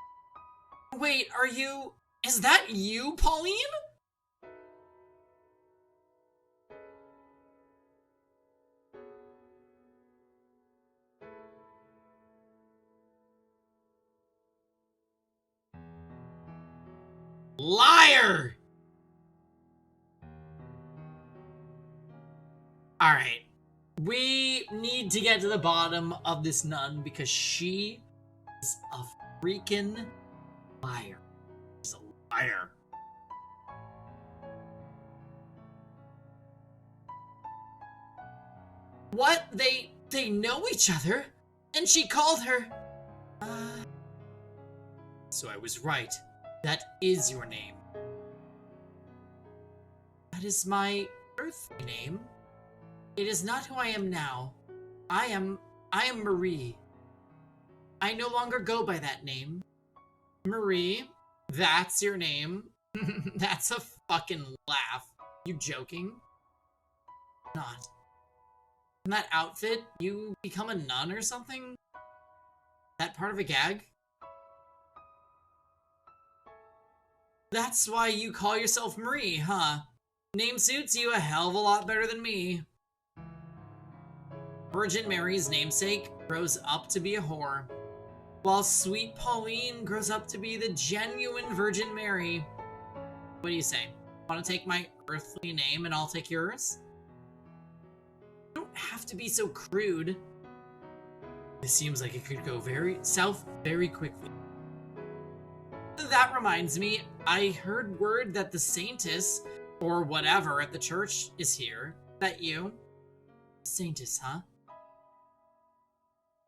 Wait, are you... Is that you, Pauline? Liar! Alright. We need to get to the bottom of this nun because she is a freaking liar. She's a liar. What? They know each other? And she called her... So I was right. That is your name. That is my earthly name. It is not who I am now. I am Marie. I no longer go by that name. Marie, that's your name? That's a fucking laugh. You joking? Not. In that outfit, you become a nun or something? That part of a gag? That's why you call yourself Marie, huh? Name suits you a hell of a lot better than me. Virgin Mary's namesake grows up to be a whore, while sweet Pauline grows up to be the genuine Virgin Mary. What do you say? Want to take my earthly name and I'll take yours? You don't have to be so crude. This seems like it could go south very quickly. That reminds me, I heard word that the Saintess, or whatever at the church, is here. That you? Saintess, huh?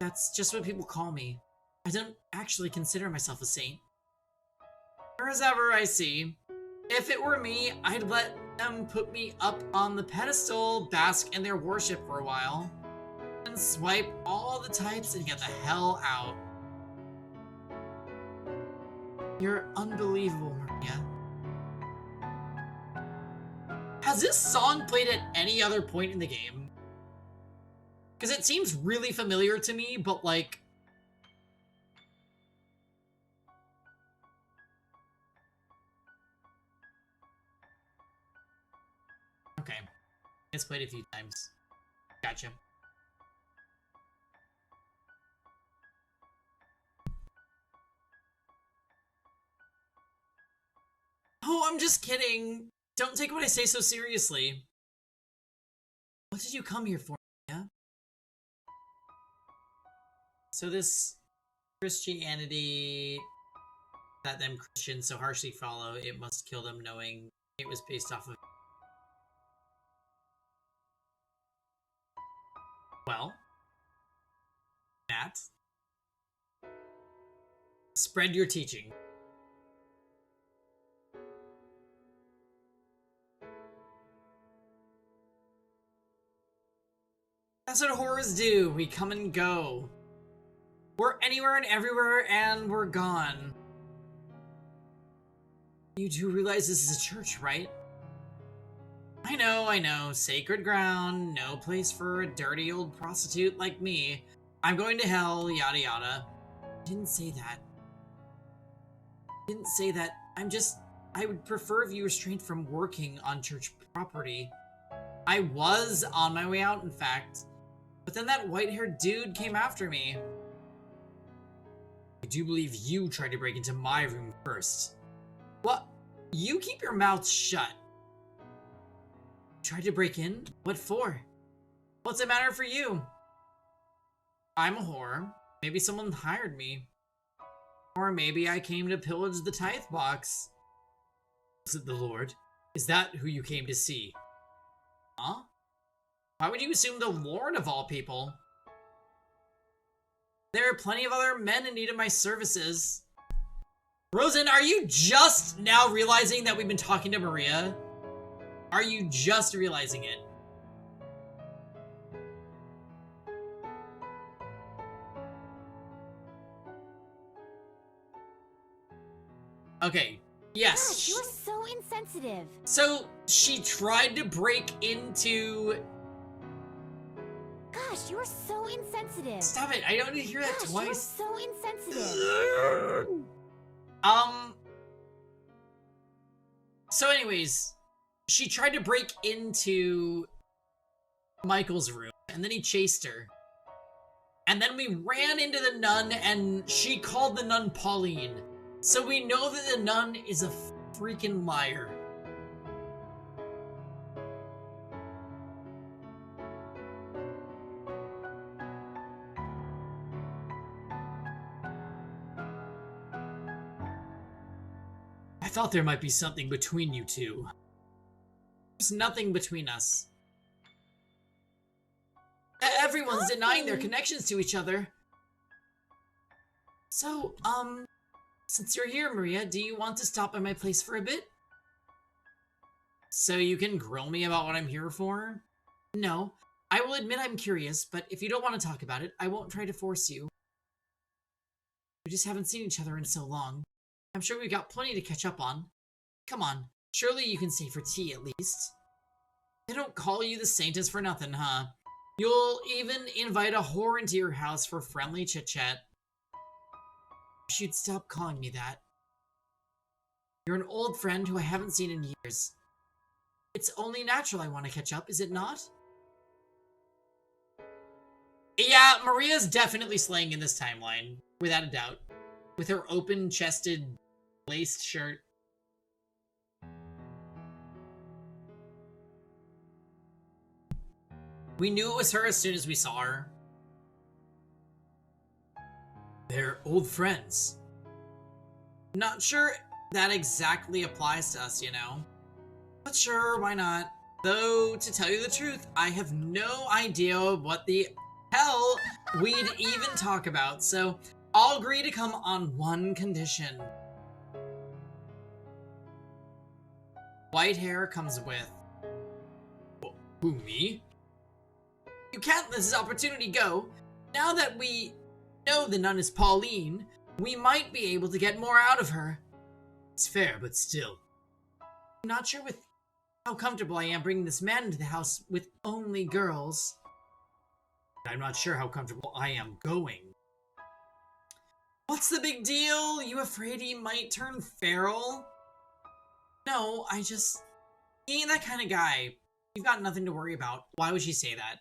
That's just what people call me. I don't actually consider myself a saint. Or as ever I see. If it were me, I'd let them put me up on the pedestal, bask in their worship for a while, and swipe all the types and get the hell out. You're unbelievable, Maria. Has this song played at any other point in the game? Because it seems really familiar to me, but like... Okay. It's played a few times. Gotcha. Oh, I'm just kidding. Don't take what I say so seriously. What did you come here for, yeah? So this Christianity that them Christians so harshly follow, it must kill them knowing it was based off of... Well, Matt? Spread your teaching. That's what horrors do. We come and go. We're anywhere and everywhere, and we're gone. You do realize this is a church, right? I know. Sacred ground, no place for a dirty old prostitute like me. I'm going to hell, yada yada. Didn't say that. I would prefer if you restrained from working on church property. I was on my way out, in fact. But then that white-haired dude came after me. I do believe you tried to break into my room first. What? You keep your mouth shut. Tried to break in? What for? What's it matter for you? I'm a whore. Maybe someone hired me. Or maybe I came to pillage the tithe box. Was it the Lord? Is that who you came to see? Huh? Why would you assume the Lord of all people? There are plenty of other men in need of my services. Rosen, are you just now realizing that we've been talking to Maria? Are you just realizing it? Okay, yes. Gosh, you are so insensitive. So, she tried to break into... Gosh, you are so insensitive. Stop it, I don't need to hear that Gosh, twice. you are so insensitive. So anyways, she tried to break into Michael's room, and then he chased her. And then we ran into the nun, and she called the nun Pauline. So we know that the nun is a freaking liar. I thought there might be something between you two. There's nothing between us. Everyone's denying their connections to each other. So, since you're here, Maria, do you want to stop by my place for a bit? So you can grill me about what I'm here for? No, I will admit I'm curious, but if you don't want to talk about it, I won't try to force you. We just haven't seen each other in so long. I'm sure we've got plenty to catch up on. Come on, surely you can stay for tea at least. They don't call you the Saintess for nothing, huh? You'll even invite a whore into your house for friendly chit-chat. Wish you'd stop calling me that. You're an old friend who I haven't seen in years. It's only natural I want to catch up, is it not? Yeah, Maria's definitely slaying in this timeline, without a doubt. With her open-chested, laced shirt. We knew it was her as soon as we saw her. They're old friends. Not sure that exactly applies to us, you know. But sure, why not? Though, to tell you the truth, I have no idea what the hell we'd even talk about, so I'll agree to come on one condition. White hair comes with... Who, me? You can't let this opportunity go. Now that we know the nun is Pauline, we might be able to get more out of her. It's fair, but still. I'm not sure with how comfortable I am bringing this man into the house with only girls. I'm not sure how comfortable I am going. What's the big deal? You afraid he might turn feral? No, he ain't that kind of guy. You've got nothing to worry about. Why would she say that?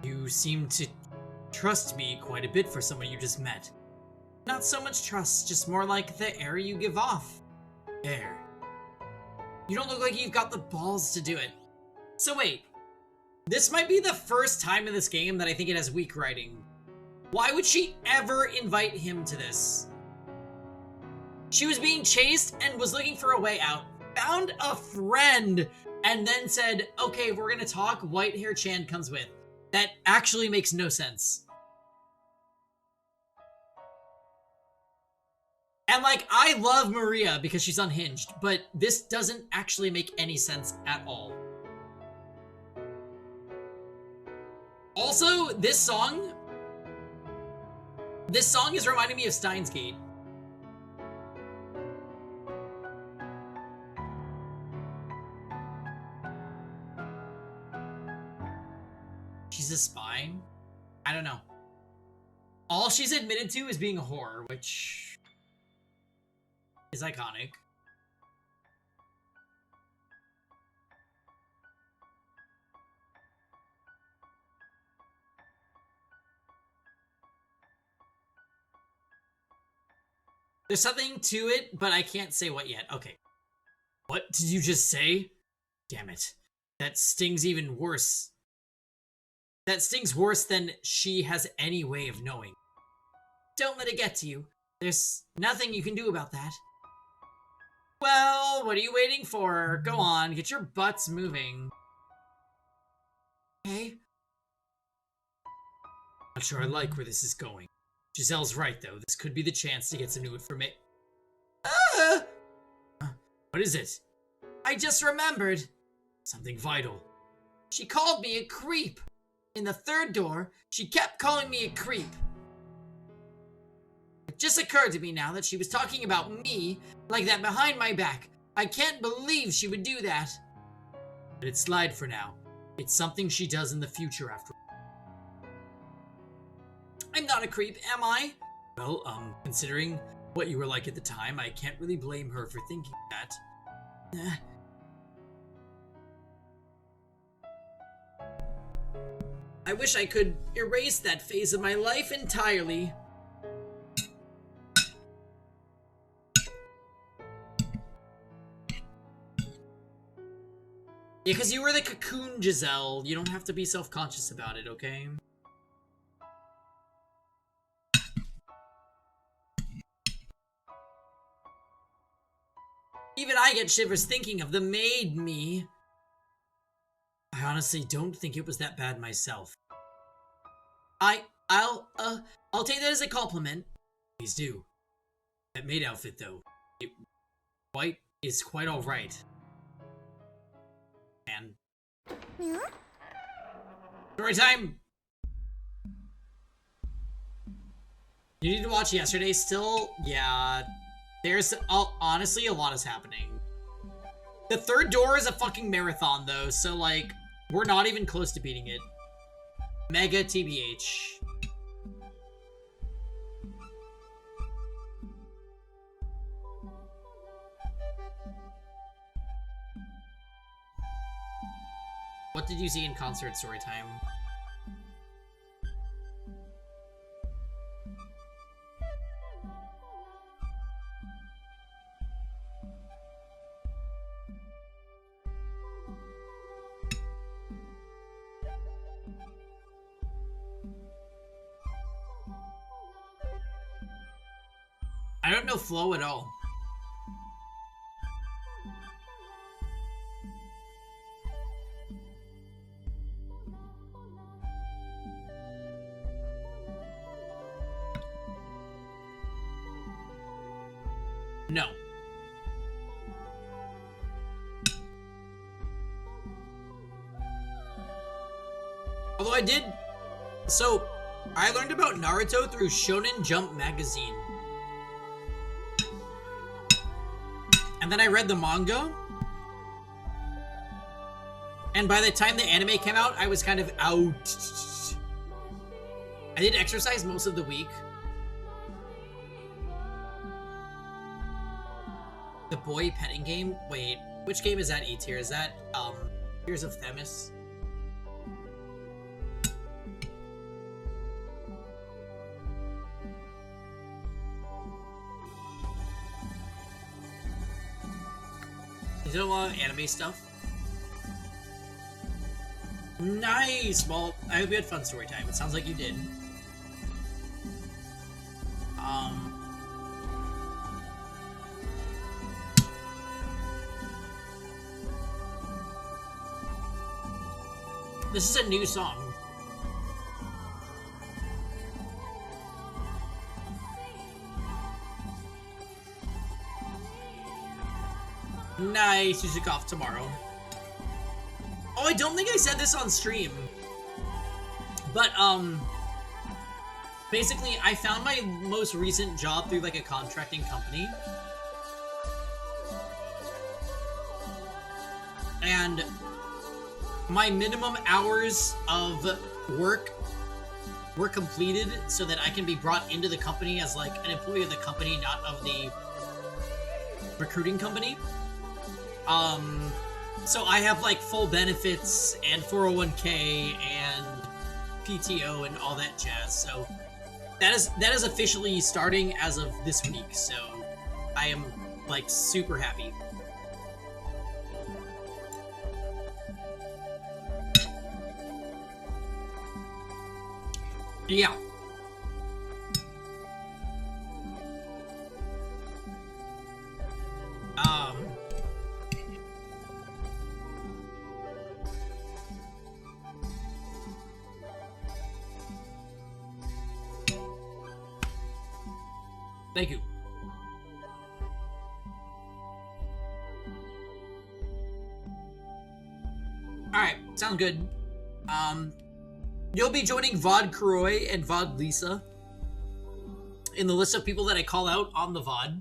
You seem to trust me quite a bit for someone you just met. Not so much trust, just more like the air you give off. Air. You don't look like you've got the balls to do it. So wait, this might be the first time in this game that I think it has weak writing. Why would she ever invite him to this? She was being chased and was looking for a way out, found a friend, and then said, okay, if we're gonna talk, white hair Chan comes with. That actually makes no sense. And, like, I love Maria because she's unhinged, but this doesn't actually make any sense at all. Also, this song is reminding me of Steins Gate. She's a spy? I don't know. All she's admitted to is being a whore, which is iconic. There's something to it, but I can't say what yet. Okay. What did you just say? Damn it. That stings even worse. That stings worse than she has any way of knowing. Don't let it get to you. There's nothing you can do about that. Well, what are you waiting for? Go on, get your butts moving. Okay. Not sure I like where this is going. Giselle's right, though. This could be the chance to get some new information. What is it? I just remembered. Something vital. She called me a creep. In the third door, she kept calling me a creep. It just occurred to me now that she was talking about me like that behind my back. I can't believe she would do that. Let it slide for now. It's something she does in the future after all. I'm not a creep, am I? Well, considering what you were like at the time, I can't really blame her for thinking that. I wish I could erase that phase of my life entirely. Yeah, because you were the cocoon, Giselle. You don't have to be self-conscious about it, okay? Even I get shivers thinking of the maid me. I honestly don't think it was that bad myself. I'll take that as a compliment. Please do. That maid outfit, though, is quite alright. And story time! You need to watch yesterday still? Yeah. There's, honestly, a lot is happening. The third door is a fucking marathon, though, so, like, we're not even close to beating it. Mega TBH. What did you see in concert story time? I don't know Flow at all. No. Although I did... So, I learned about Naruto through Shonen Jump magazine. And then I read the manga. And by the time the anime came out, I was kind of out. I did exercise most of the week. The boy petting game? Wait, which game is that E tier? Is that, Tears of Themis? You did a lot of anime stuff? Nice! Well, I hope you had fun story time. It sounds like you did. This is a new song. Nice, you should off tomorrow. Oh, I don't think I said this on stream. But, basically, I found my most recent job through, like, a contracting company. And my minimum hours of work were completed so that I can be brought into the company as, like, an employee of the company, not of the recruiting company. So I have, like, full benefits and 401k and PTO and all that jazz. So that is officially starting as of this week. So I am, like, super happy. Yeah. Thank you. Alright, sounds good. You'll be joining VOD Kuroi and VOD Lisa in the list of people that I call out on the VOD.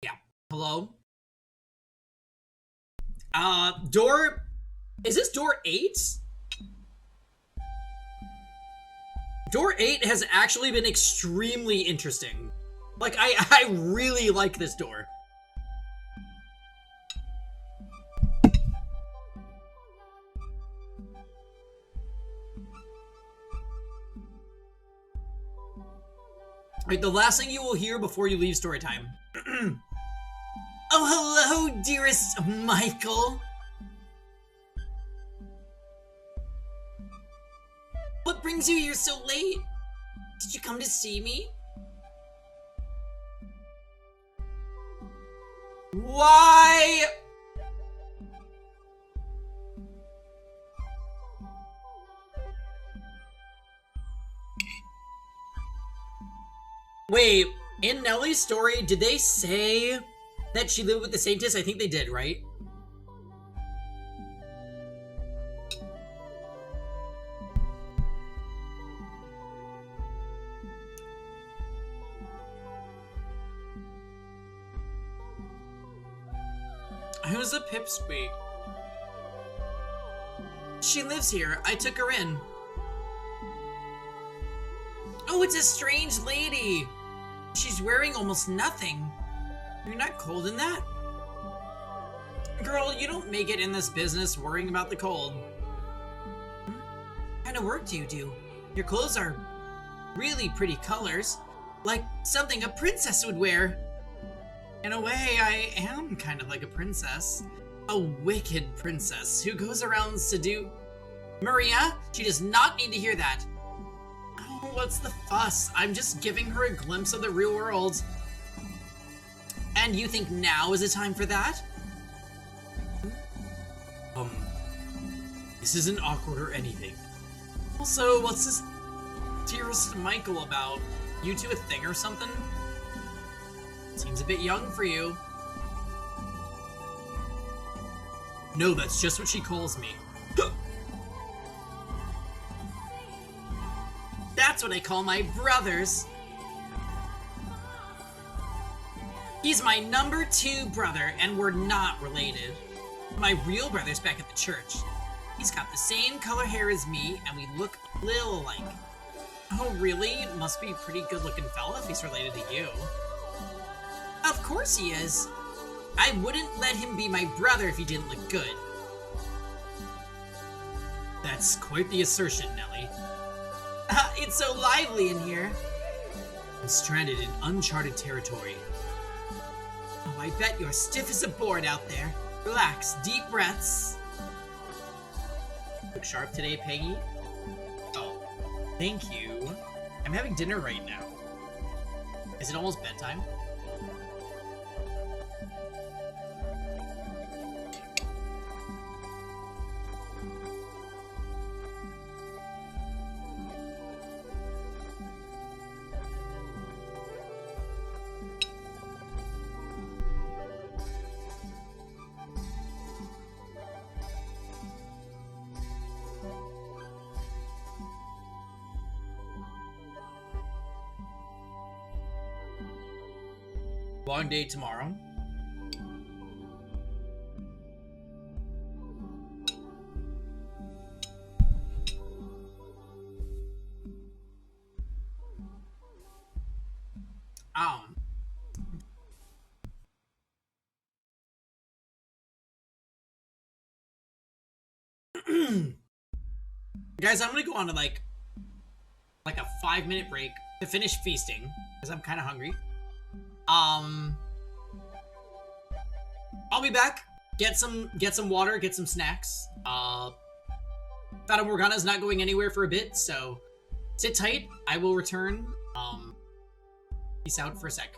Yeah. Hello? Door... Is this door 8? Door 8 has actually been extremely interesting. Like, I really like this door. Wait, the last thing you will hear before you leave story time. Oh, hello, dearest Michael. What brings you here so late? Did you come to see me? Why? Wait, in Nellie's story, did they say that she lived with the Saintess? I think they did, right? Who's a pipsqueak? She lives here. I took her in. Oh, it's a strange lady. She's wearing almost nothing. You're not cold in that? Girl, you don't make it in this business worrying about the cold. What kind of work do you do? Your clothes are really pretty colors. Like something a princess would wear. In a way, I am kind of like a princess. A wicked princess who goes around seduce... Maria, she does not need to hear that. Oh, what's the fuss? I'm just giving her a glimpse of the real world. And you think now is the time for that? This isn't awkward or anything. Also, what's this dearest Michael about? You two a thing or something? Seems a bit young for you. No, that's just what she calls me. That's what I call my brothers. He's my number 2 brother, and we're not related. My real brother's back at the church. He's got the same color hair as me, and we look a little alike. Oh, really? Must be a pretty good-looking fella if he's related to you. Of course he is. I wouldn't let him be my brother if he didn't look good. That's quite the assertion, Nellie. It's so lively in here. I'm stranded in uncharted territory. Oh, I bet you're stiff as a board out there. Relax, deep breaths. Look sharp today, Peggy. Oh, thank you. I'm having dinner right now. Is it almost bedtime? Long day tomorrow. Guys, I'm gonna go on to like a 5-minute break to finish feasting because I'm kind of hungry. I'll be back. Get some water, get some snacks. Fata Morgana is not going anywhere for a bit, so sit tight. I will return. Peace out for a sec.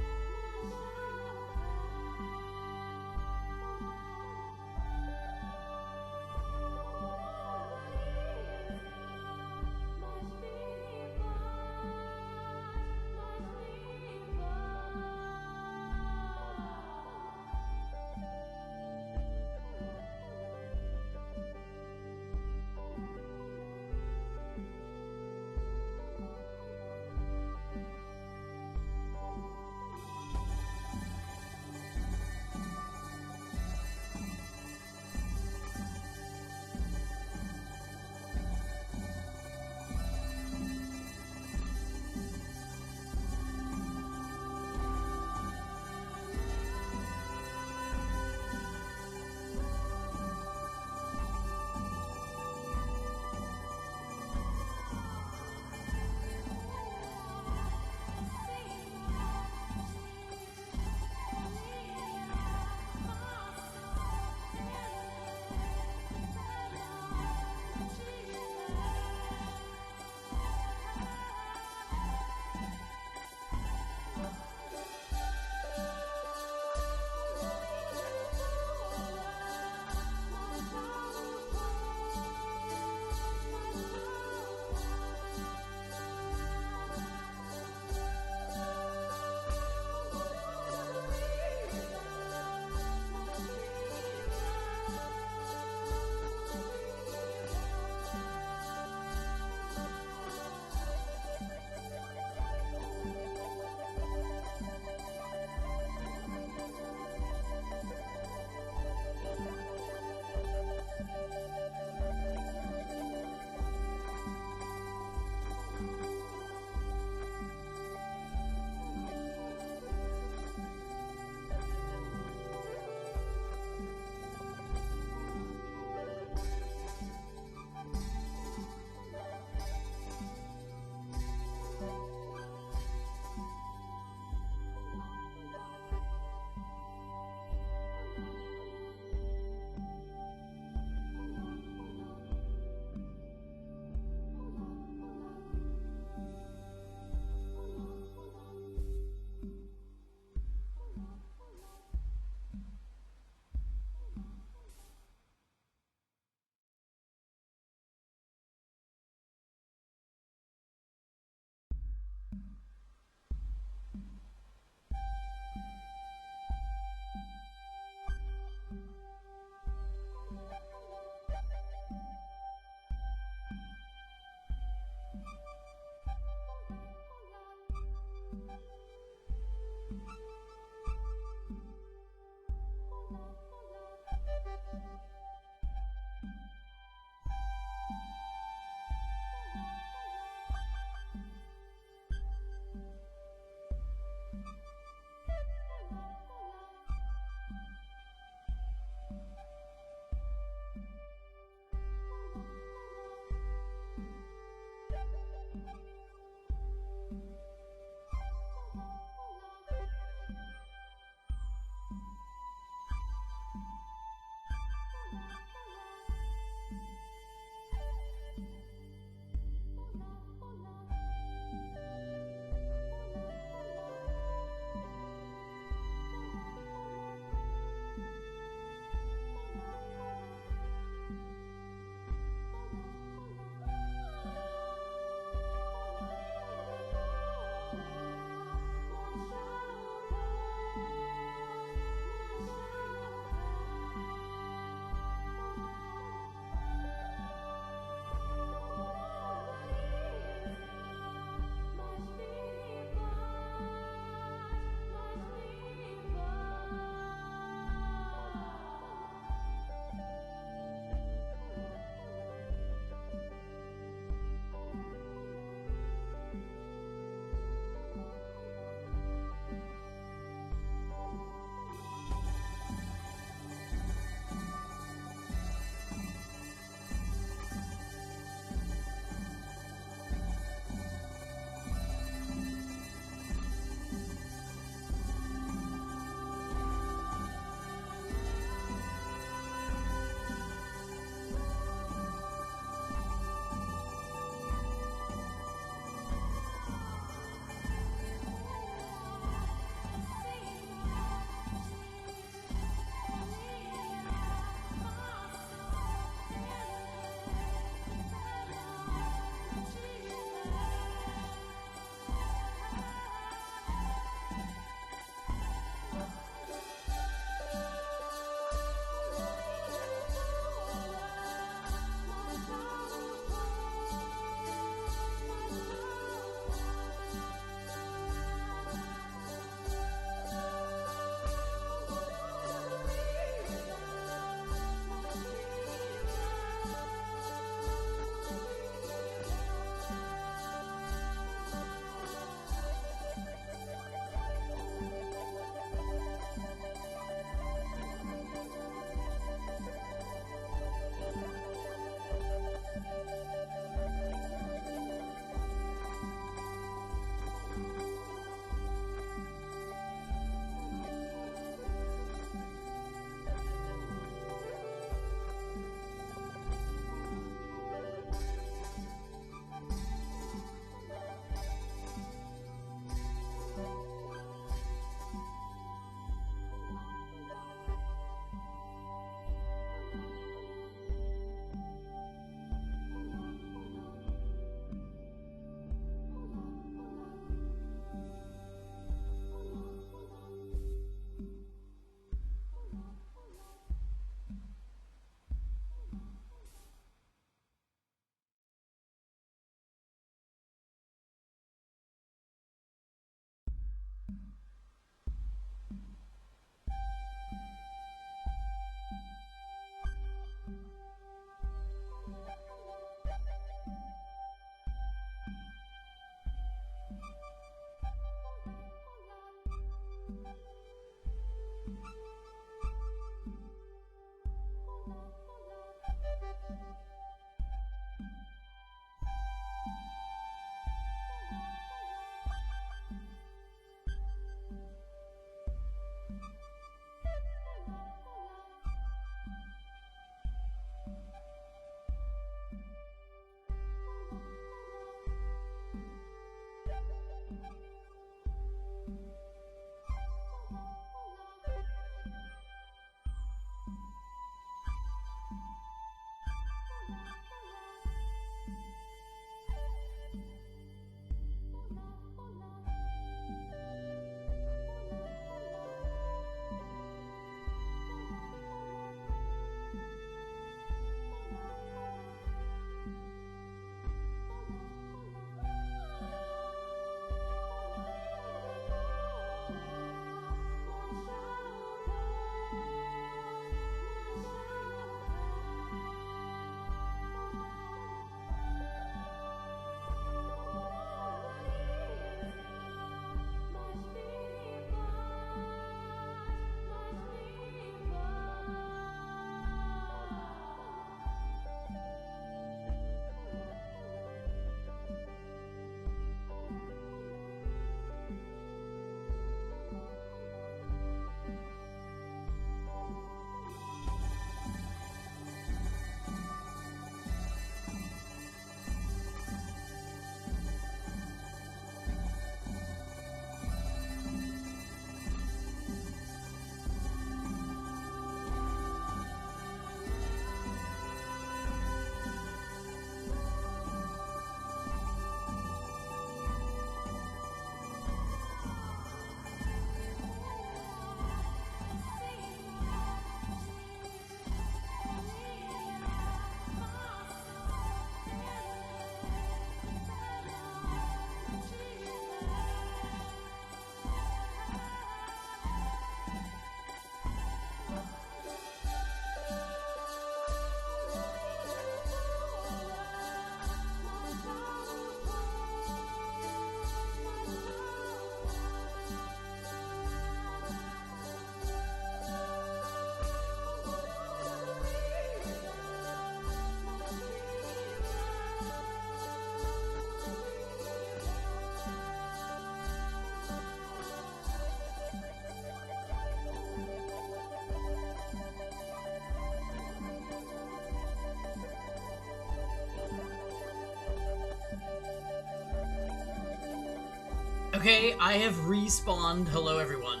Okay, I have respawned. Hello, everyone.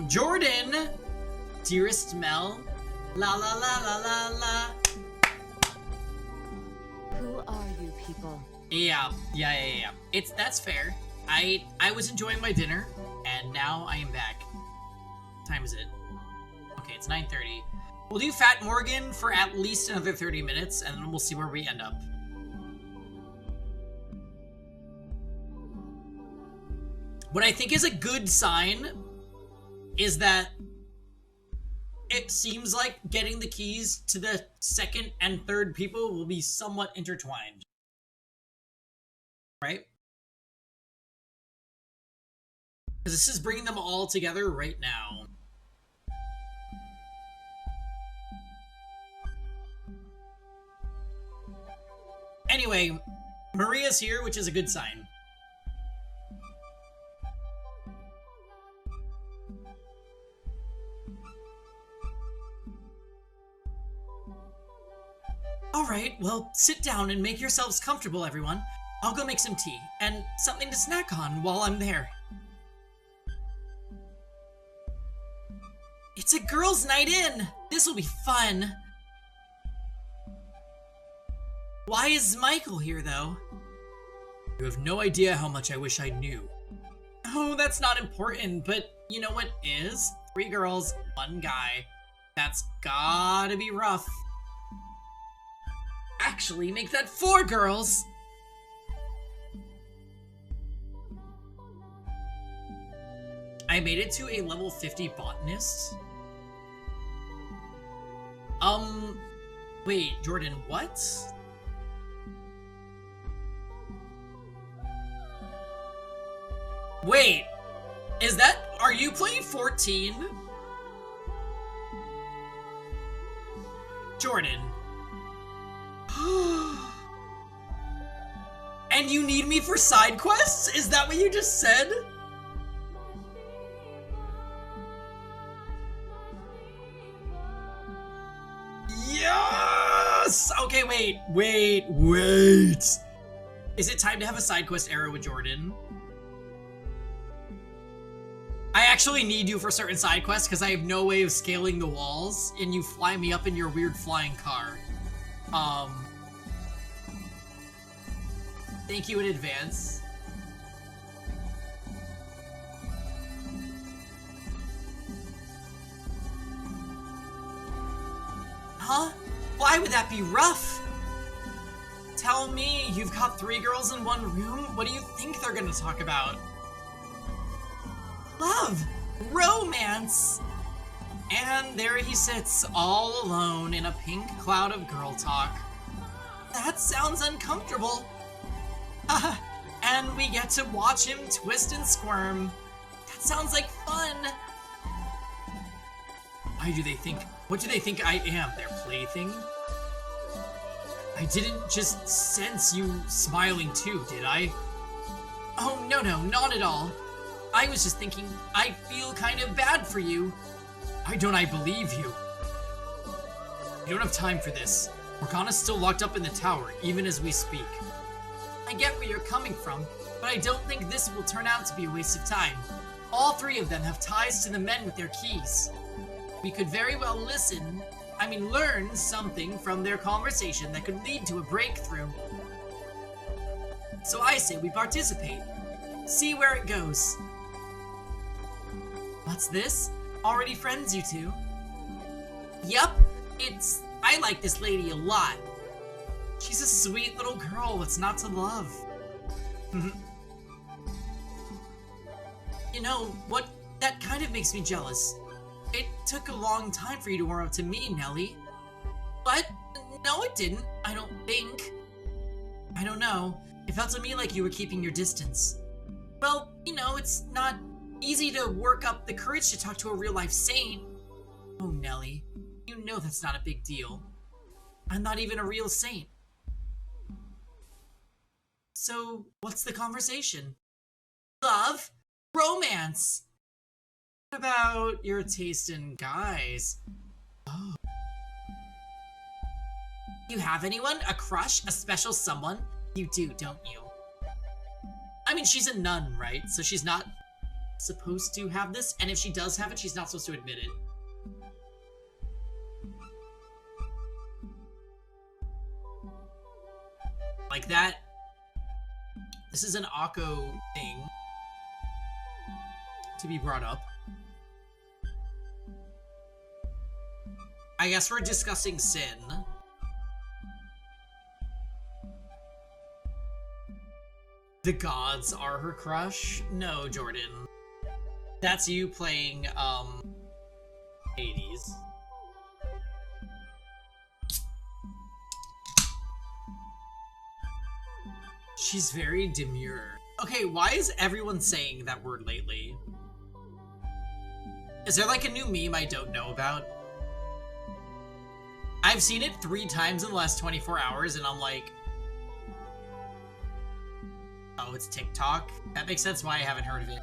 Jordan, dearest Mel, la la la la la la. Who are you people? Yeah. That's fair. I was enjoying my dinner, and now I am back. What time is it? Okay, it's 9:30. We'll do Fat Morgan for at least another 30 minutes, and then we'll see where we end up. What I think is a good sign is that it seems like getting the keys to the second and third people will be somewhat intertwined. Right? Because this is bringing them all together right now. Anyway, Maria's here, which is a good sign. Alright, well, sit down and make yourselves comfortable, everyone. I'll go make some tea, and something to snack on while I'm there. It's a girls' night in! This'll be fun! Why is Michael here, though? You have no idea how much I wish I knew. Oh, that's not important, but you know what is? 3 girls, 1 guy. That's gotta be rough. Actually, make that 4 girls! I made it to a level 50 botanist. Wait, Jordan, what? Wait, are you playing 14? Jordan. And you need me for side quests? Is that what you just said? Yes! Okay, wait. Is it time to have a side quest era with Jordan? I actually need you for certain side quests because I have no way of scaling the walls, and you fly me up in your weird flying car. Thank you in advance. Huh? Why would that be rough? Tell me, you've got 3 girls in one room? What do you think they're gonna talk about? Love! Romance! And there he sits, all alone in a pink cloud of girl talk. That sounds uncomfortable. And we get to watch him twist and squirm. That sounds like fun. What do they think I am, their plaything? I didn't just sense you smiling too, did I? Oh, no, not at all. I was just thinking, I feel kind of bad for you. Why don't I believe you? We don't have time for this. Morgana's still locked up in the tower, even as we speak. I get where you're coming from, but I don't think this will turn out to be a waste of time. All 3 of them have ties to the men with their keys. We could very well learn something from their conversation that could lead to a breakthrough. So I say we participate. See where it goes. What's this? Already friends, you 2? Yup, I like this lady a lot. She's a sweet little girl, what's not to love? You know, that kind of makes me jealous. It took a long time for you to warm up to me, Nelly. But, no it didn't, I don't think. I don't know, it felt to me like you were keeping your distance. Well, you know, it's not easy to work up the courage to talk to a real-life saint. Oh, Nelly, you know that's not a big deal. I'm not even a real saint. So, what's the conversation? Love? Romance? What about your taste in guys? Oh. You have anyone? A crush? A special someone? You do, don't you? I mean, she's a nun, right? So she's not supposed to have this, and if she does have it, she's not supposed to admit it. Like that. This is an Akko thing to be brought up. I guess we're discussing sin. The gods are her crush? No, Jordan. That's you playing, Hades. She's very demure. Okay, why is everyone saying that word lately? Is there like a new meme I don't know about? I've seen it 3 times in the last 24 hours and I'm like, oh, it's TikTok? That makes sense why I haven't heard of it.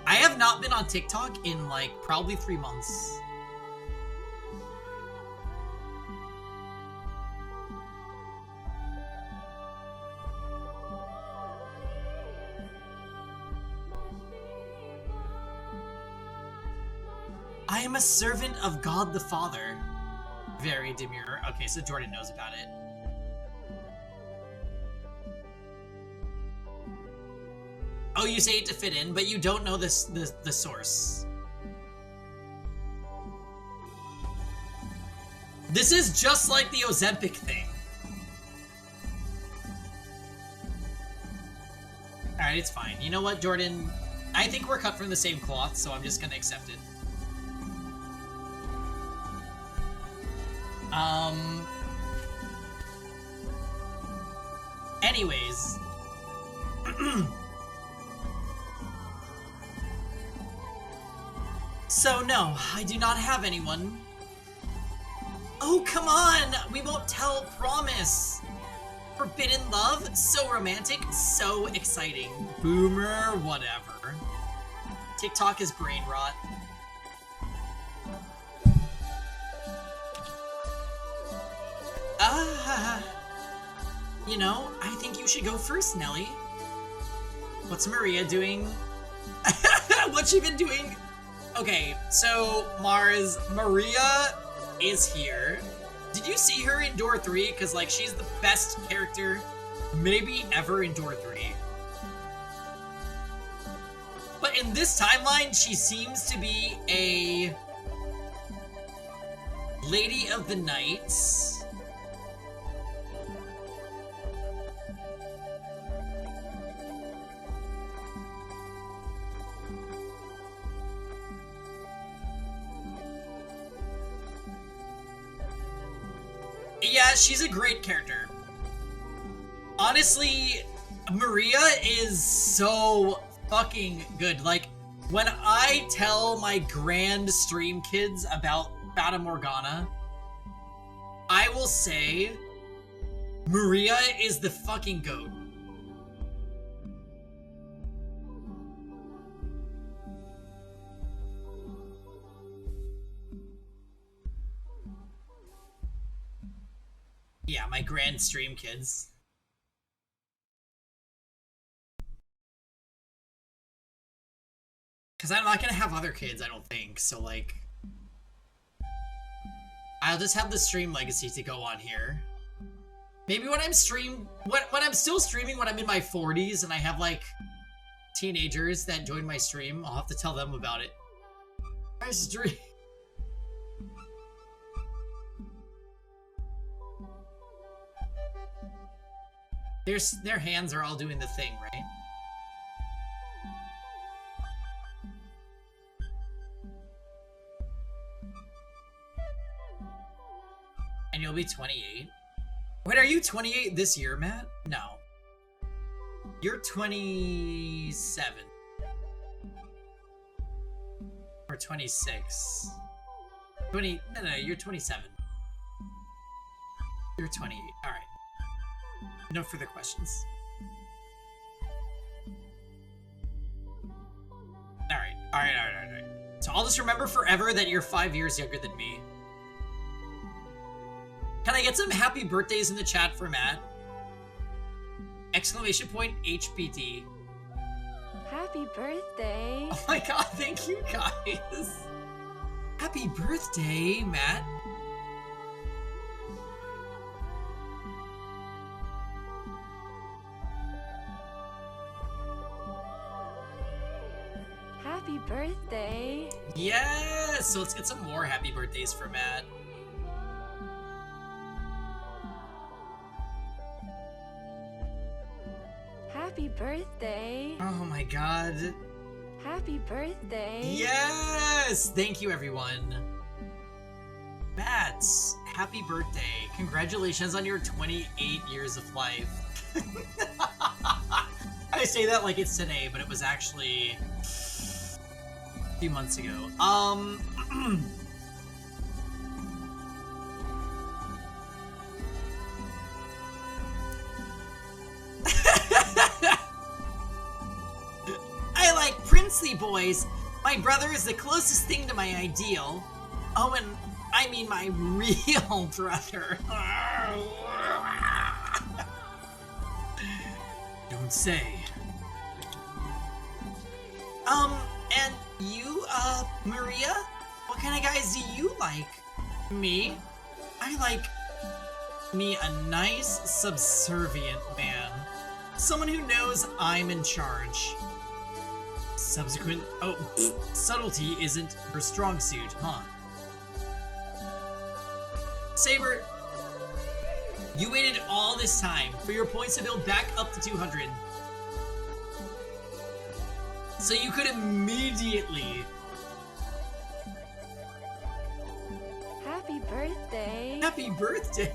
I have not been on TikTok in like probably 3 months. I am a servant of God the Father. Very demure. Okay, so Jordan knows about it. Oh, you say it to fit in, but you don't know the source. This is just like the Ozempic thing. Alright, it's fine. You know what, Jordan? I think we're cut from the same cloth, so I'm just gonna accept it. Anyways. So no, I do not have anyone. Oh, come on! We won't tell, promise! Forbidden love? So romantic, so exciting. Boomer, whatever. TikTok is brain rot. You know, I think you should go first, Nelly. What's Maria doing? What's she been doing? Okay, so Mars, Maria is here. Did you see her in Door 3? Because, like, she's the best character maybe ever in Door 3. But in this timeline, she seems to be a Lady of the Nights. Yeah, she's a great character. Honestly, Maria is so fucking good. Like, when I tell my grand stream kids about Fata Morgana, I will say Maria is the fucking GOAT. Yeah, my grand stream kids. Because I'm not gonna have other kids, I don't think. So, like, I'll just have the stream legacy to go on here. Maybe when I'm when I'm still streaming when I'm in my 40s and I have, like, teenagers that join my stream, I'll have to tell them about it. I stream. Their hands are all doing the thing, right? And you'll be 28. Wait, are you 28 this year, Matt? No. You're 27. Or 26. No, you're 27. You're 28. Alright. No further questions. Alright. So I'll just remember forever that you're 5 years younger than me. Can I get some happy birthdays in the chat for Matt? Exclamation point HPT. Happy birthday. Oh my god, thank you guys. Happy birthday, Matt. Happy birthday. Yes! So let's get some more happy birthdays for Matt. Happy birthday. Oh my god. Happy birthday. Yes! Thank you, everyone. Matt, happy birthday. Congratulations on your 28 years of life. I say that like it's today, but it was actually a few months ago. I like princely boys. My brother is the closest thing to my ideal. Oh, and I mean my real brother. Don't say. And you, Maria? What kind of guys do you like? Me? I like me a nice, subservient man. Someone who knows I'm in charge. Subtlety isn't her strong suit, huh? Saber, you waited all this time for your points to build back up to 200. So you could immediately... Happy birthday. Happy birthday!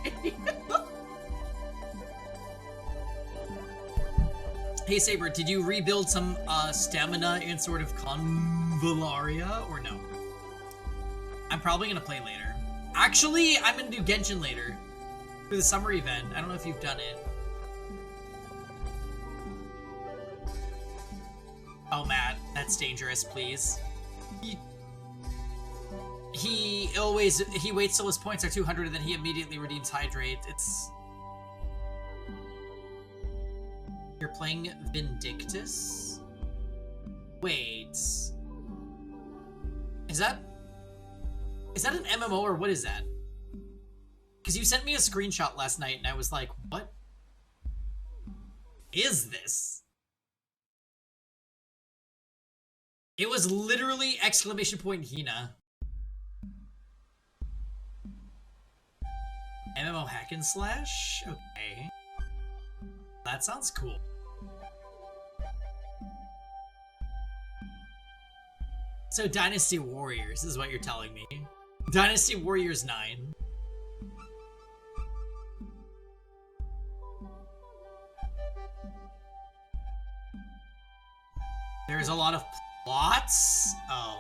Hey Saber, did you rebuild some stamina in sort of Convallaria, or no? I'm probably gonna play later. Actually, I'm gonna do Genshin later. For the summer event. I don't know if you've done it. Oh, Matt, that's dangerous, please. He waits till his points are 200 and then he immediately redeems Hydrate. It's... You're playing Vindictus? Wait. Is that an MMO or what is that? Because you sent me a screenshot last night and I was like, what is this? It was literally exclamation point Hina. MMO hack and slash? Okay. That sounds cool. So Dynasty Warriors is what you're telling me. Dynasty Warriors 9. There's a lot of plots? Oh.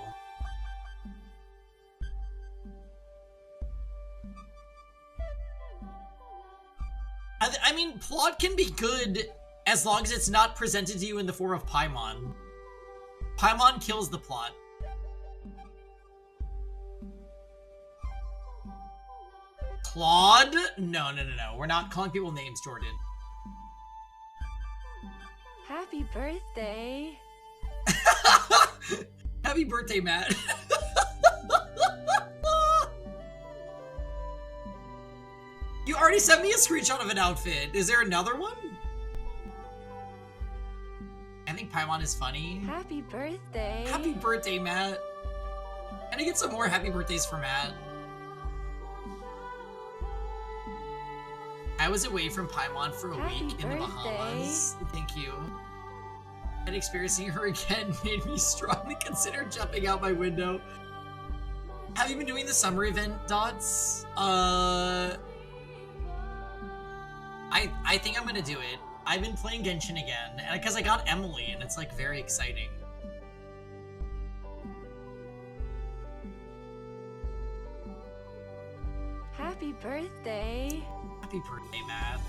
I mean, plot can be good as long as it's not presented to you in the form of Paimon. Paimon kills the plot. Claude? No. We're not calling people names, Jordan. Happy birthday. Happy birthday, Matt. You already sent me a screenshot of an outfit. Is there another one? I think Paimon is funny. Happy birthday. Happy birthday, Matt. Can I get some more happy birthdays for Matt? I was away from Paimon for a week in the Bahamas. Thank you. And experiencing her again made me strongly consider jumping out my window. Have you been doing the summer event, Dots? I think I'm gonna do it. I've been playing Genshin again, and because I got Emily, and it's like very exciting. Happy birthday. Happy birthday, Matt.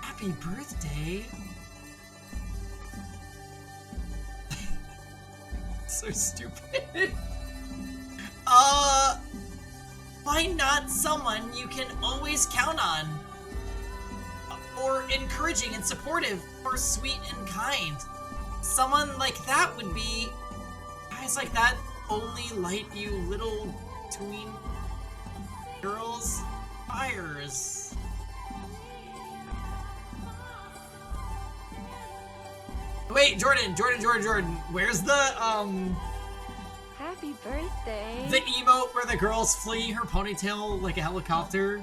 Happy birthday. So stupid. Why not someone you can always count on? or encouraging and supportive, or sweet and kind. Someone like that would be... Guys like that only light you little tween girls' fires. Wait, Jordan, where's the, Happy birthday. the emote where the girl's flinging her ponytail like a helicopter?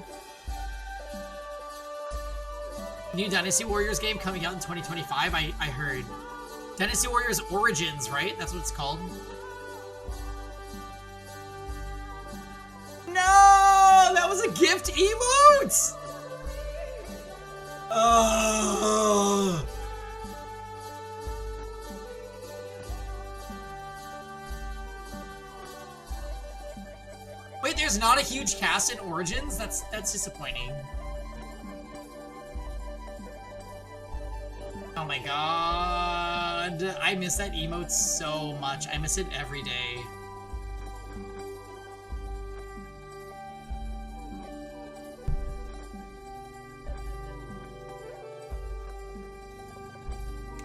New Dynasty Warriors game coming out in 2025, I heard. Dynasty Warriors Origins, right? That's what it's called. No! That was a gift emote! Oh. Wait, there's not a huge cast in Origins? That's disappointing. Oh my god. I miss that emote so much. I miss it every day.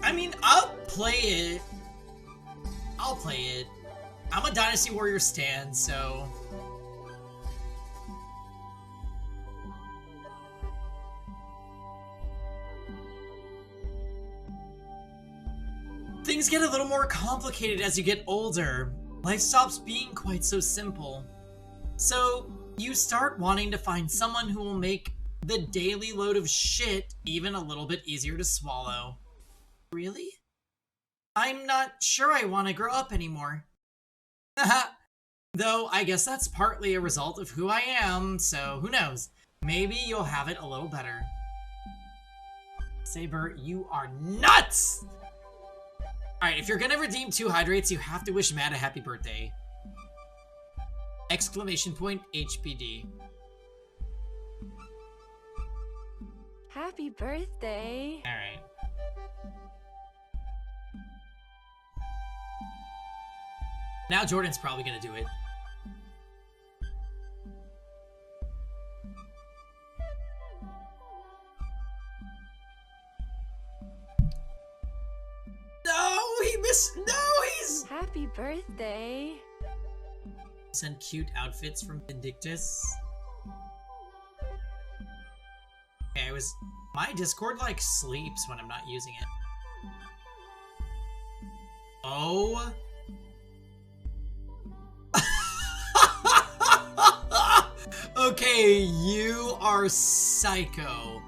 I mean, I'll play it. I'm a Dynasty Warrior stan, so... Things get a little more complicated as you get older. Life stops being quite so simple. So, you start wanting to find someone who will make the daily load of shit even a little bit easier to swallow. Really? I'm not sure I want to grow up anymore. Haha. Though, I guess that's partly a result of who I am, so who knows? Maybe you'll have it a little better. Saber, you are nuts! Alright, if you're gonna redeem 2 hydrates, you have to wish Matt a happy birthday. Exclamation point HBD. Happy birthday. Alright. Now Jordan's probably gonna do it. No, he missed. No, he's. Happy birthday. Send cute outfits from Vindictus. Okay, my Discord like sleeps when I'm not using it. Oh. Okay, you are psycho.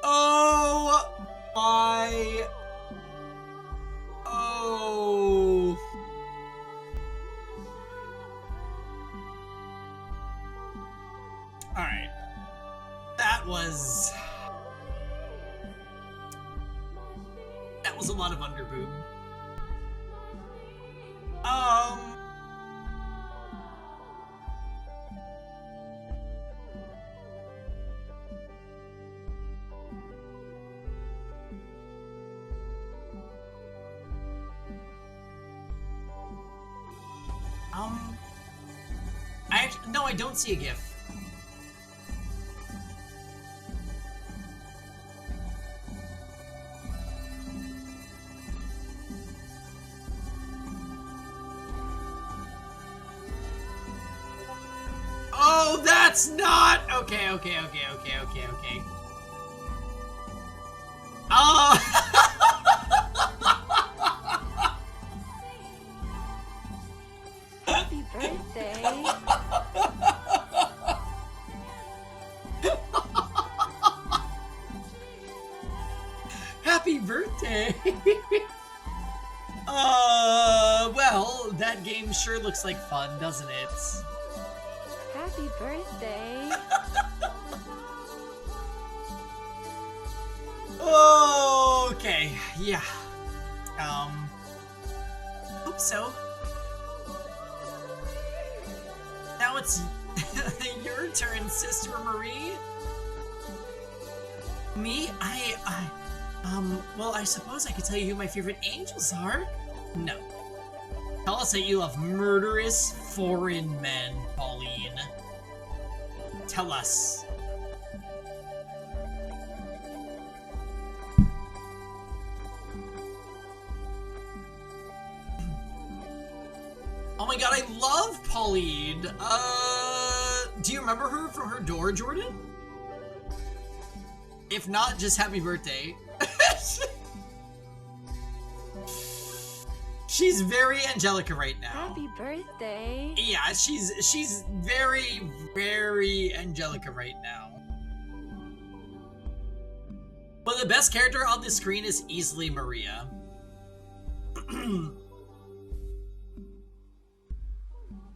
Oh my. Oh. Alright. That was a lot of underboob. No, I don't see a GIF. Oh, that's not okay. Oh. Happy birthday. Happy birthday. Well, that game sure looks like fun, doesn't it? Happy birthday. Okay, yeah. Hope so. Now it's your turn, Sister Marie. Me? Well, I suppose I could tell you who my favorite angels are. No. Tell us that you love murderous foreign men, Pauline. Tell us. Oh my god, I love Pauline. Do you remember her from her door, Jordan? If not, just happy birthday. She's very Angelica right now. Happy birthday. Yeah, she's very, very Angelica right now. But the best character on the screen is easily Maria.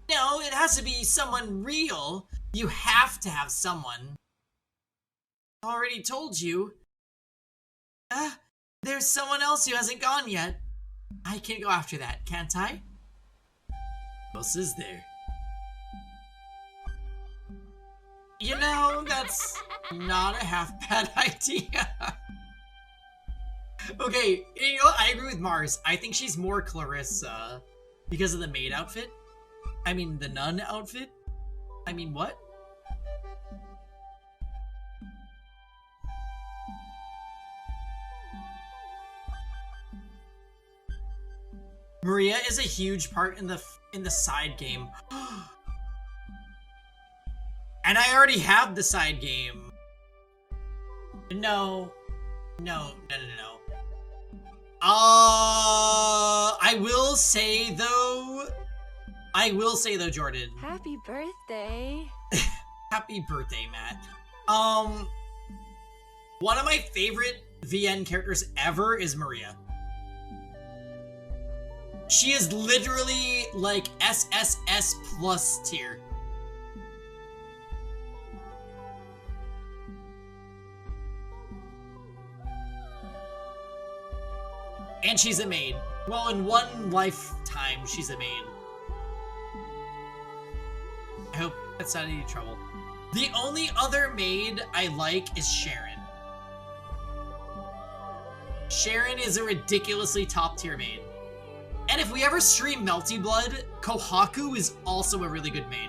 No, it has to be someone real. You have to have someone. I already told you. There's someone else who hasn't gone yet. I can go after that, can't I? Who else is there? You know, that's not a half bad idea. Okay, you know what? I agree with Mars. I think she's more Clarissa because of the maid outfit. I mean, the nun outfit? I mean, what? Maria is a huge part in the side game. And I already have the side game. No. I will say though, Jordan. Happy birthday. Happy birthday, Matt. One of my favorite VN characters ever is Maria. She is literally like SSS plus tier. And she's a maid. Well, in one lifetime, she's a maid. I hope that's not any trouble. The only other maid I like is Sharon. Sharon is a ridiculously top tier maid. And if we ever stream Melty Blood, Kohaku is also a really good maid.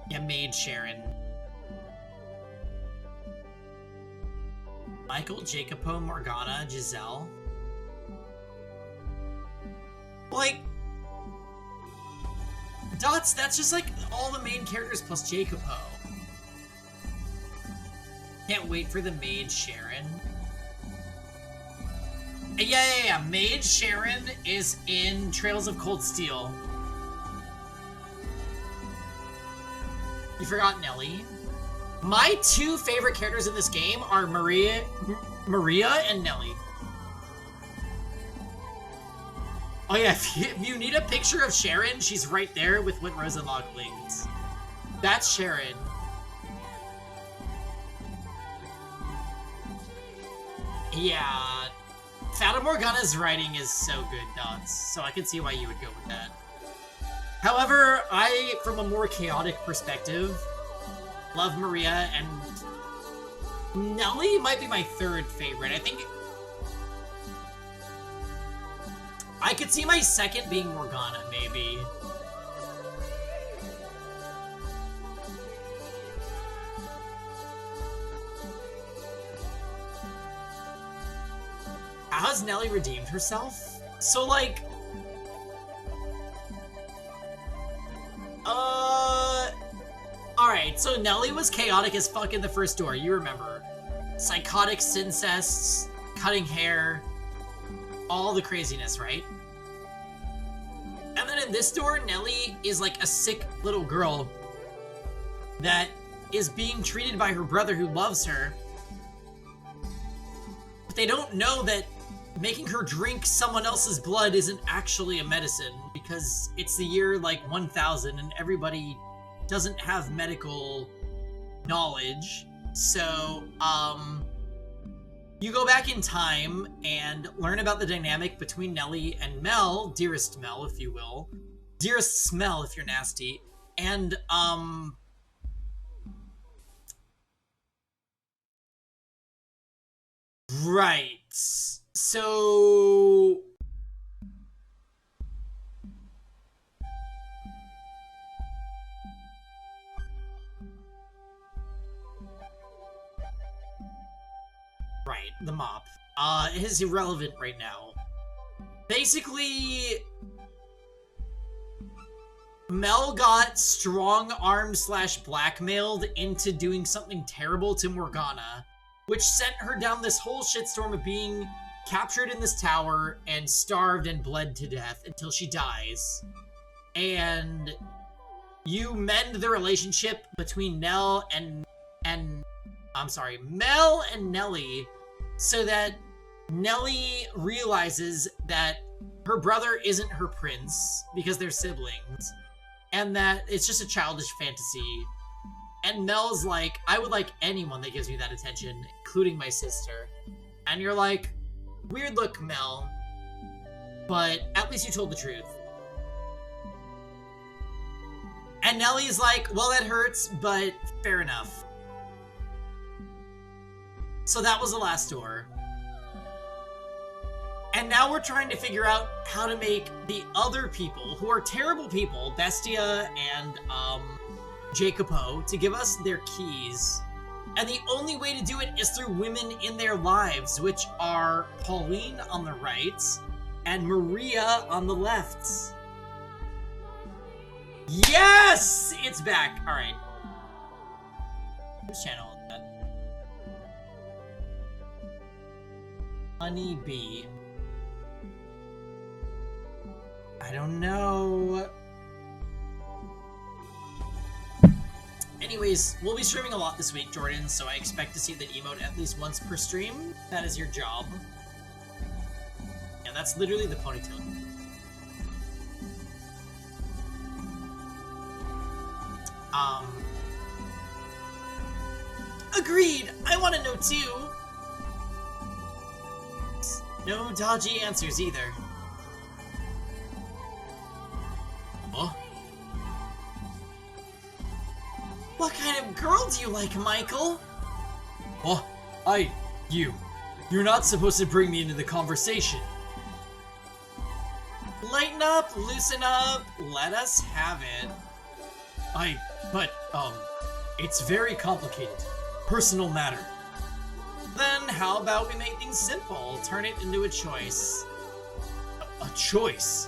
Yeah, maid Sharon. Michael, Jacopo, Morgana, Giselle. Like, Dots, that's just like all the main characters plus Jacopo. Can't wait for the maid Sharon. Yeah. Maid Sharon is in Trails of Cold Steel. You forgot Nelly. My two favorite characters in this game are Maria and Nelly. Oh yeah, if you need a picture of Sharon, she's right there with When Rosenlog Wings. That's Sharon. Yeah. Fata Morgana's writing is so good, Dots, so I can see why you would go with that. However, I, from a more chaotic perspective, love Maria, and Nelly might be my third favorite. I think I could see my second being Morgana, maybe. How has Nelly redeemed herself? So, like, alright, so Nelly was chaotic as fuck in the first door, you remember. Psychotic syncests, cutting hair, all the craziness, right? And then in this door, Nelly is like a sick little girl that is being treated by her brother who loves her. But they don't know that making her drink someone else's blood isn't actually a medicine, because it's the year like 1000 and everybody doesn't have medical knowledge. So, you go back in time and learn about the dynamic between Nelly and Mel, dearest Mel, if you will. Dearest Smell, if you're nasty. And, right. So, Right, the mop. It is irrelevant right now. Basically, Mel got strong-armed / blackmailed into doing something terrible to Morgana, which sent her down this whole shitstorm of being captured in this tower and starved and bled to death until she dies. And you mend the relationship between Mel and Nellie so that Nellie realizes that her brother isn't her prince because they're siblings and that it's just a childish fantasy. And Mel's like, I would like anyone that gives me that attention, including my sister. And you're like, weird look, Mel, but at least you told the truth. And Nellie's like, well, that hurts, but fair enough. So that was the last door. And now we're trying to figure out how to make the other people, who are terrible people, Bestia and Jacopo, to give us their keys. And the only way to do it is through women in their lives, which are Pauline on the right and Maria on the left. Yes! It's back. All right. Whose channel is that? Honey Bee. I don't know. Anyways, we'll be streaming a lot this week, Jordan, so I expect to see the emote at least once per stream. That is your job. Yeah, that's literally the ponytail. Agreed! I want to know too! No dodgy answers either. Oh? What kind of girl do you like, Michael? Oh, you're not supposed to bring me into the conversation. Lighten up, loosen up, let us have it. It's very complicated. Personal matter. Then how about we make things simple? Turn it into a choice. A choice?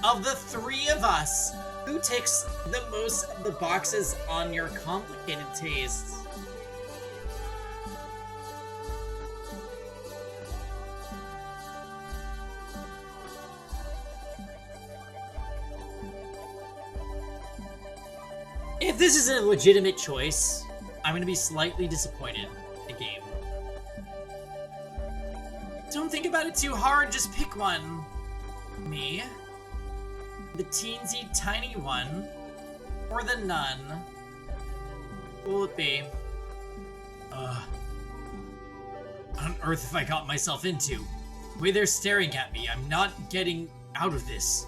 Of the three of us, who ticks the most of the boxes on your complicated tastes? If this is a legitimate choice, I'm gonna be slightly disappointed in the game. Don't think about it too hard, just pick one. Me? The teensy tiny one? Or the nun? What will it be? What on earth have I got myself into? The way they're staring at me, I'm not getting out of this.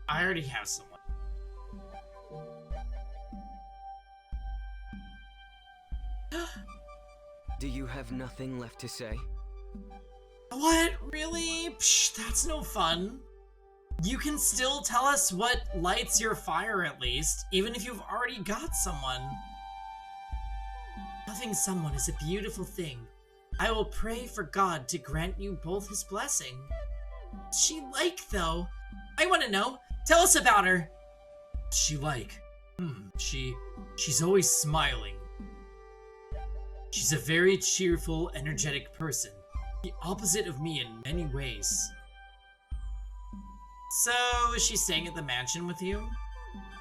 I already have someone. Do you have nothing left to say? What? Really? Psh, that's no fun. You can still tell us what lights your fire at least, even if you've already got someone. Loving someone is a beautiful thing. I will pray for God to grant you both his blessing. What's she like, though? I want to know. Tell us about her. What's she like? She's always smiling. She's a very cheerful, energetic person. The opposite of me in many ways. So, is she staying at the mansion with you?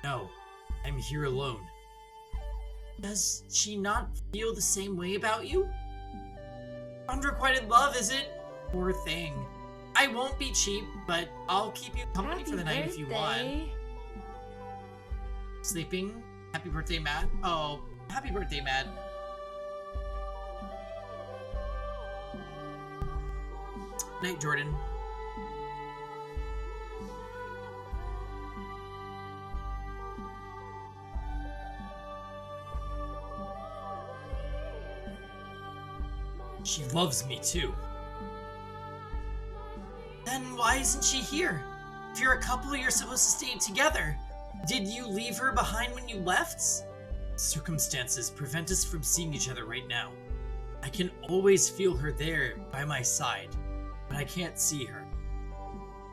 No, I'm here alone. Does she not feel the same way about you? Unrequited love, is it? Poor thing. I won't be cheap, but I'll keep you company for the night if you want. Sleeping? Happy birthday, Matt. Oh, happy birthday, Matt. Night, Jordan. She loves me too. Then why isn't she here? If you're a couple, you're supposed to stay together. Did you leave her behind when you left? Circumstances prevent us from seeing each other right now. I can always feel her there by my side, but I can't see her.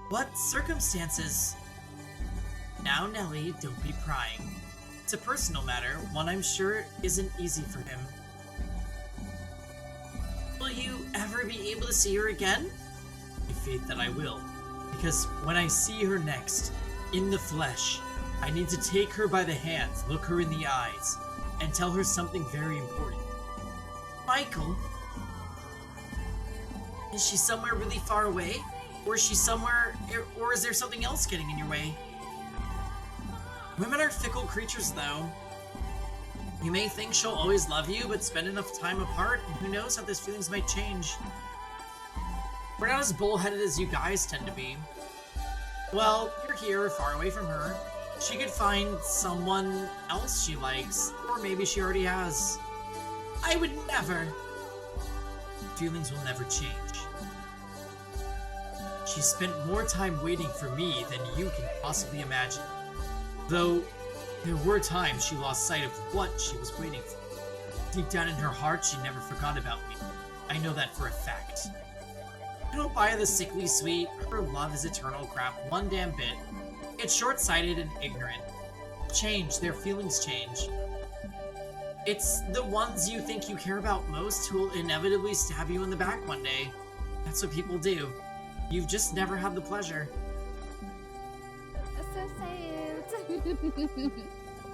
What circumstances? Now, Nelly, don't be prying. It's a personal matter, one I'm sure isn't easy for him. Will you ever be able to see her again? I have faith that I will, because when I see her next, in the flesh, I need to take her by the hands, look her in the eyes, and tell her something very important. Michael? Is she somewhere really far away? Or is she somewhere, or is there something else getting in your way? Women are fickle creatures, though. You may think she'll always love you, but spend enough time apart, and who knows how those feelings might change. We're not as bullheaded as you guys tend to be. Well, you're here, far away from her. She could find someone else she likes, or maybe she already has. I would never. Feelings will never change. She spent more time waiting for me than you can possibly imagine. Though, there were times she lost sight of what she was waiting for. Deep down in her heart, she never forgot about me. I know that for a fact. I don't buy the sickly sweet, her love is eternal crap one damn bit. It's short-sighted and ignorant. Change, their feelings change. It's the ones you think you care about most who will inevitably stab you in the back one day. That's what people do. You've just never had the pleasure. So sad.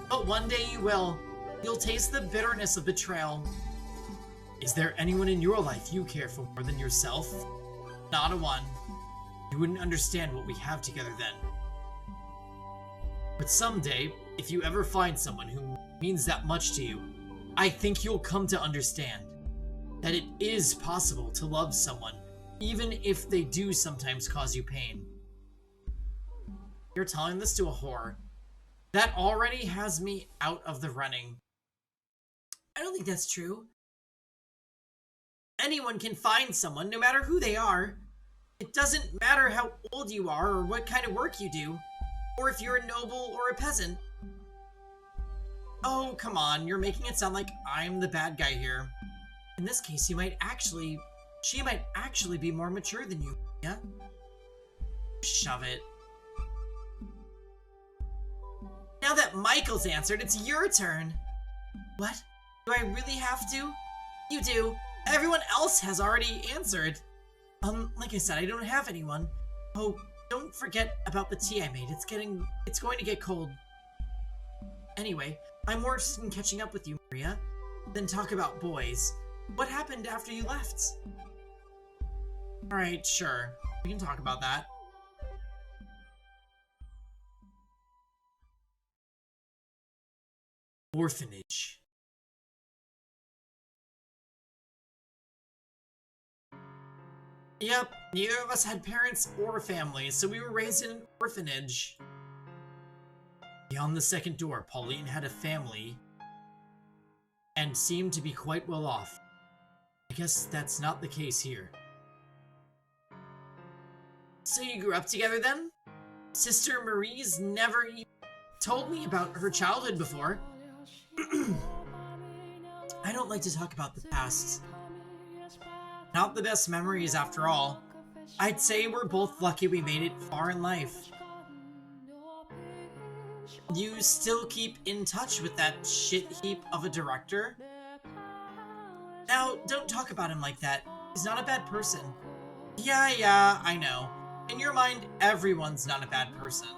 But one day you will. You'll taste the bitterness of betrayal. Is there anyone in your life you care for more than yourself? Not a one. You wouldn't understand what we have together then. But someday, if you ever find someone who means that much to you, I think you'll come to understand that it is possible to love someone, even if they do sometimes cause you pain. You're telling this to a whore. That already has me out of the running. I don't think that's true. Anyone can find someone, no matter who they are. It doesn't matter how old you are or what kind of work you do, or if you're a noble or a peasant. Oh, come on, you're making it sound like I'm the bad guy here. In this case, she might actually be more mature than you, yeah? Shove it. Now that Michael's answered, it's your turn. What? Do I really have to? You do. Everyone else has already answered. Like I said, I don't have anyone. Oh, don't forget about the tea I made. It's going to get cold. Anyway, I'm more interested in catching up with you, Maria, than talk about boys. What happened after you left? Alright, sure. We can talk about that. Orphanage. Yep, neither of us had parents or families, so we were raised in an orphanage. Beyond the second door, Pauline had a family and seemed to be quite well off. I guess that's not the case here. So you grew up together then? Sister Marie's never even told me about her childhood before. I don't like to talk about the past. Not the best memories after all. I'd say we're both lucky we made it far in life. You still keep in touch with that shit heap of a director? Now, don't talk about him like that. He's not a bad person. Yeah, I know. In your mind, everyone's not a bad person.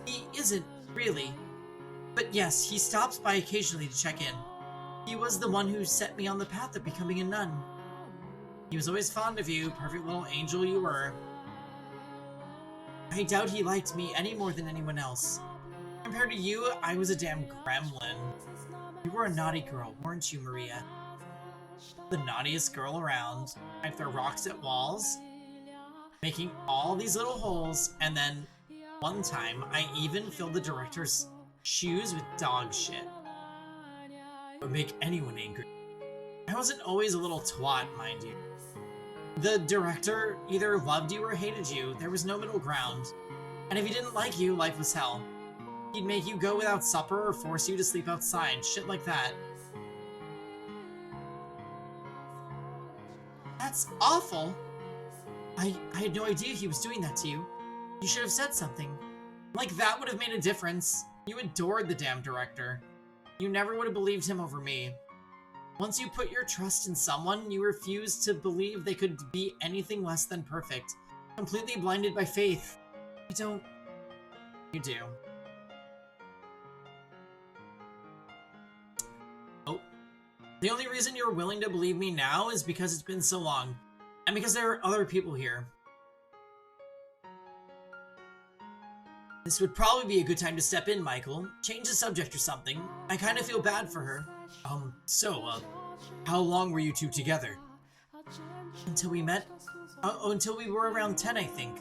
He isn't, really. But yes, he stops by occasionally to check in. He was the one who set me on the path of becoming a nun. He was always fond of you, perfect little angel you were. I doubt he liked me any more than anyone else. Compared to you, I was a damn gremlin. You were a naughty girl, weren't you, Maria? The naughtiest girl around. I'd throw rocks at walls, making all these little holes, and then one time I even filled the director's shoes with dog shit. It would make anyone angry. I wasn't always a little twat, mind you. The director either loved you or hated you. There was no middle ground. And if he didn't like you, life was hell. He'd make you go without supper or force you to sleep outside, shit like that. That's awful! I had no idea he was doing that to you. You should have said something. Like that would have made a difference. You adored the damn director. You never would have believed him over me. Once you put your trust in someone, you refused to believe they could be anything less than perfect. Completely blinded by faith. You don't... You do. Oh. The only reason you're willing to believe me now is because it's been so long. And because there are other people here. This would probably be a good time to step in, Michael. Change the subject or something. I kind of feel bad for her. How long were you two together? Until we met? Until we were around 10, I think.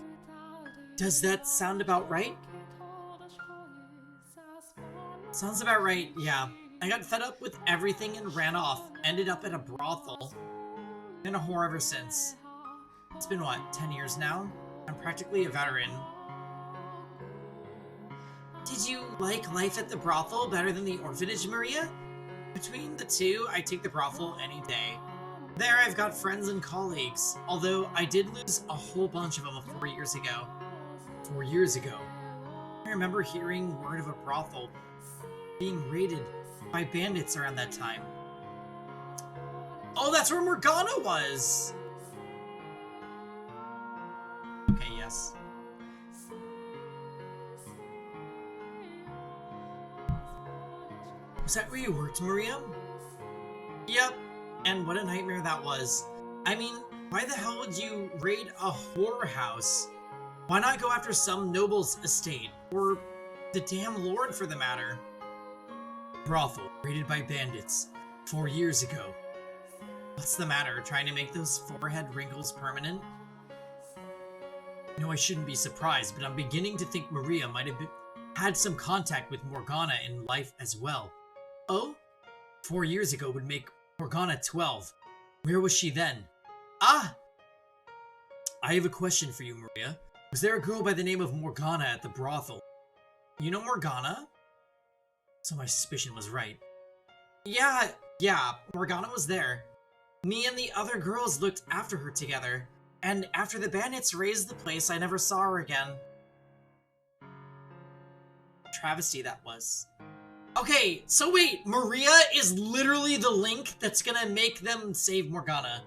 Does that sound about right? Sounds about right, yeah. I got fed up with everything and ran off. Ended up at a brothel. Been a whore ever since. It's been, what, 10 years now? I'm practically a veteran. Did you like life at the brothel better than the orphanage, Maria? Between the two, I take the brothel any day. There I've got friends and colleagues, although I did lose a whole bunch of them 4 years ago. 4 years ago. I remember hearing word of a brothel being raided by bandits around that time. Oh, that's where Morgana was! Okay, yes. Was that where you worked, Maria? Yep, and what a nightmare that was. I mean, why the hell would you raid a whorehouse? Why not go after some noble's estate? Or the damn lord, for the matter? Brothel, raided by bandits 4 years ago. What's the matter, trying to make those forehead wrinkles permanent? No, I shouldn't be surprised, but I'm beginning to think Maria might have had some contact with Morgana in life as well. Oh? 4 years ago would make Morgana 12. Where was she then? Ah! I have a question for you, Maria. Was there a girl by the name of Morgana at the brothel? You know Morgana? So my suspicion was right. Yeah, Morgana was there. Me and the other girls looked after her together. And after the bandits razed the place, I never saw her again. Travesty that was. Okay, so wait, Maria is literally the link that's gonna make them save Morgana.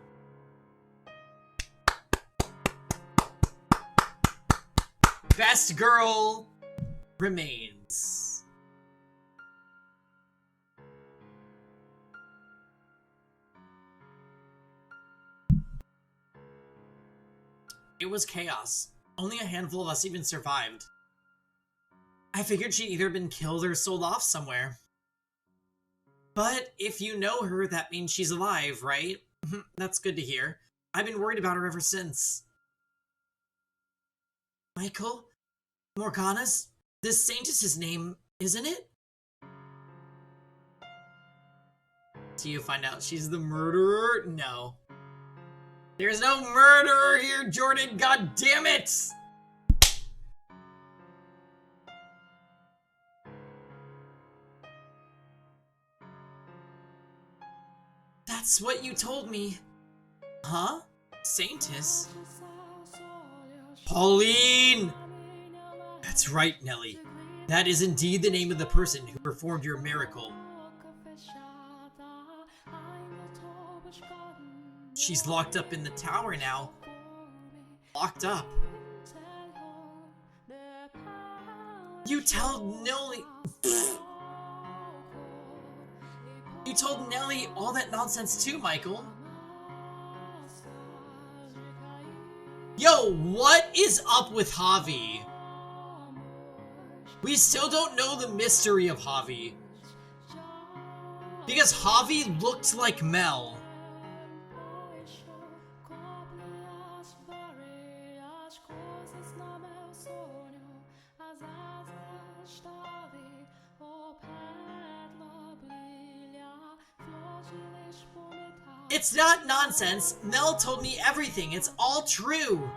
Best girl remains. It was chaos. Only a handful of us even survived. I figured she'd either been killed or sold off somewhere. But if you know her, that means she's alive, right? That's good to hear. I've been worried about her ever since. Michael? Morgana's? This saint is his name, isn't it? Do you find out she's the murderer? No. There's no murderer here, Jordan, god damn it! That's what you told me. Huh? Saintess? Pauline! That's right, Nellie. That is indeed the name of the person who performed your miracle. She's locked up in the tower now. Locked up. You told Nellie... You told Nellie all that nonsense too, Michael. Yo, what is up with Javi? We still don't know the mystery of Javi. Because Javi looked like Mel. It's not nonsense. Mel told me everything. It's all true.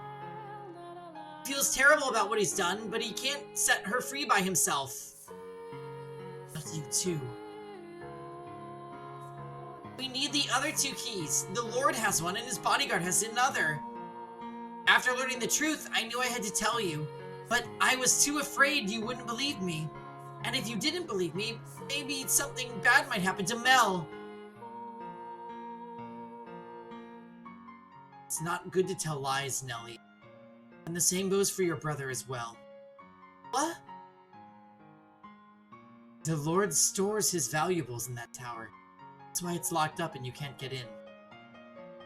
He feels terrible about what he's done, but he can't set her free by himself. But you too. We need the other 2 keys. The Lord has one and his bodyguard has another. After learning the truth, I knew I had to tell you. But I was too afraid you wouldn't believe me. And if you didn't believe me, maybe something bad might happen to Mel. It's not good to tell lies, Nellie. And the same goes for your brother as well. What? The Lord stores his valuables in that tower. That's why it's locked up and you can't get in.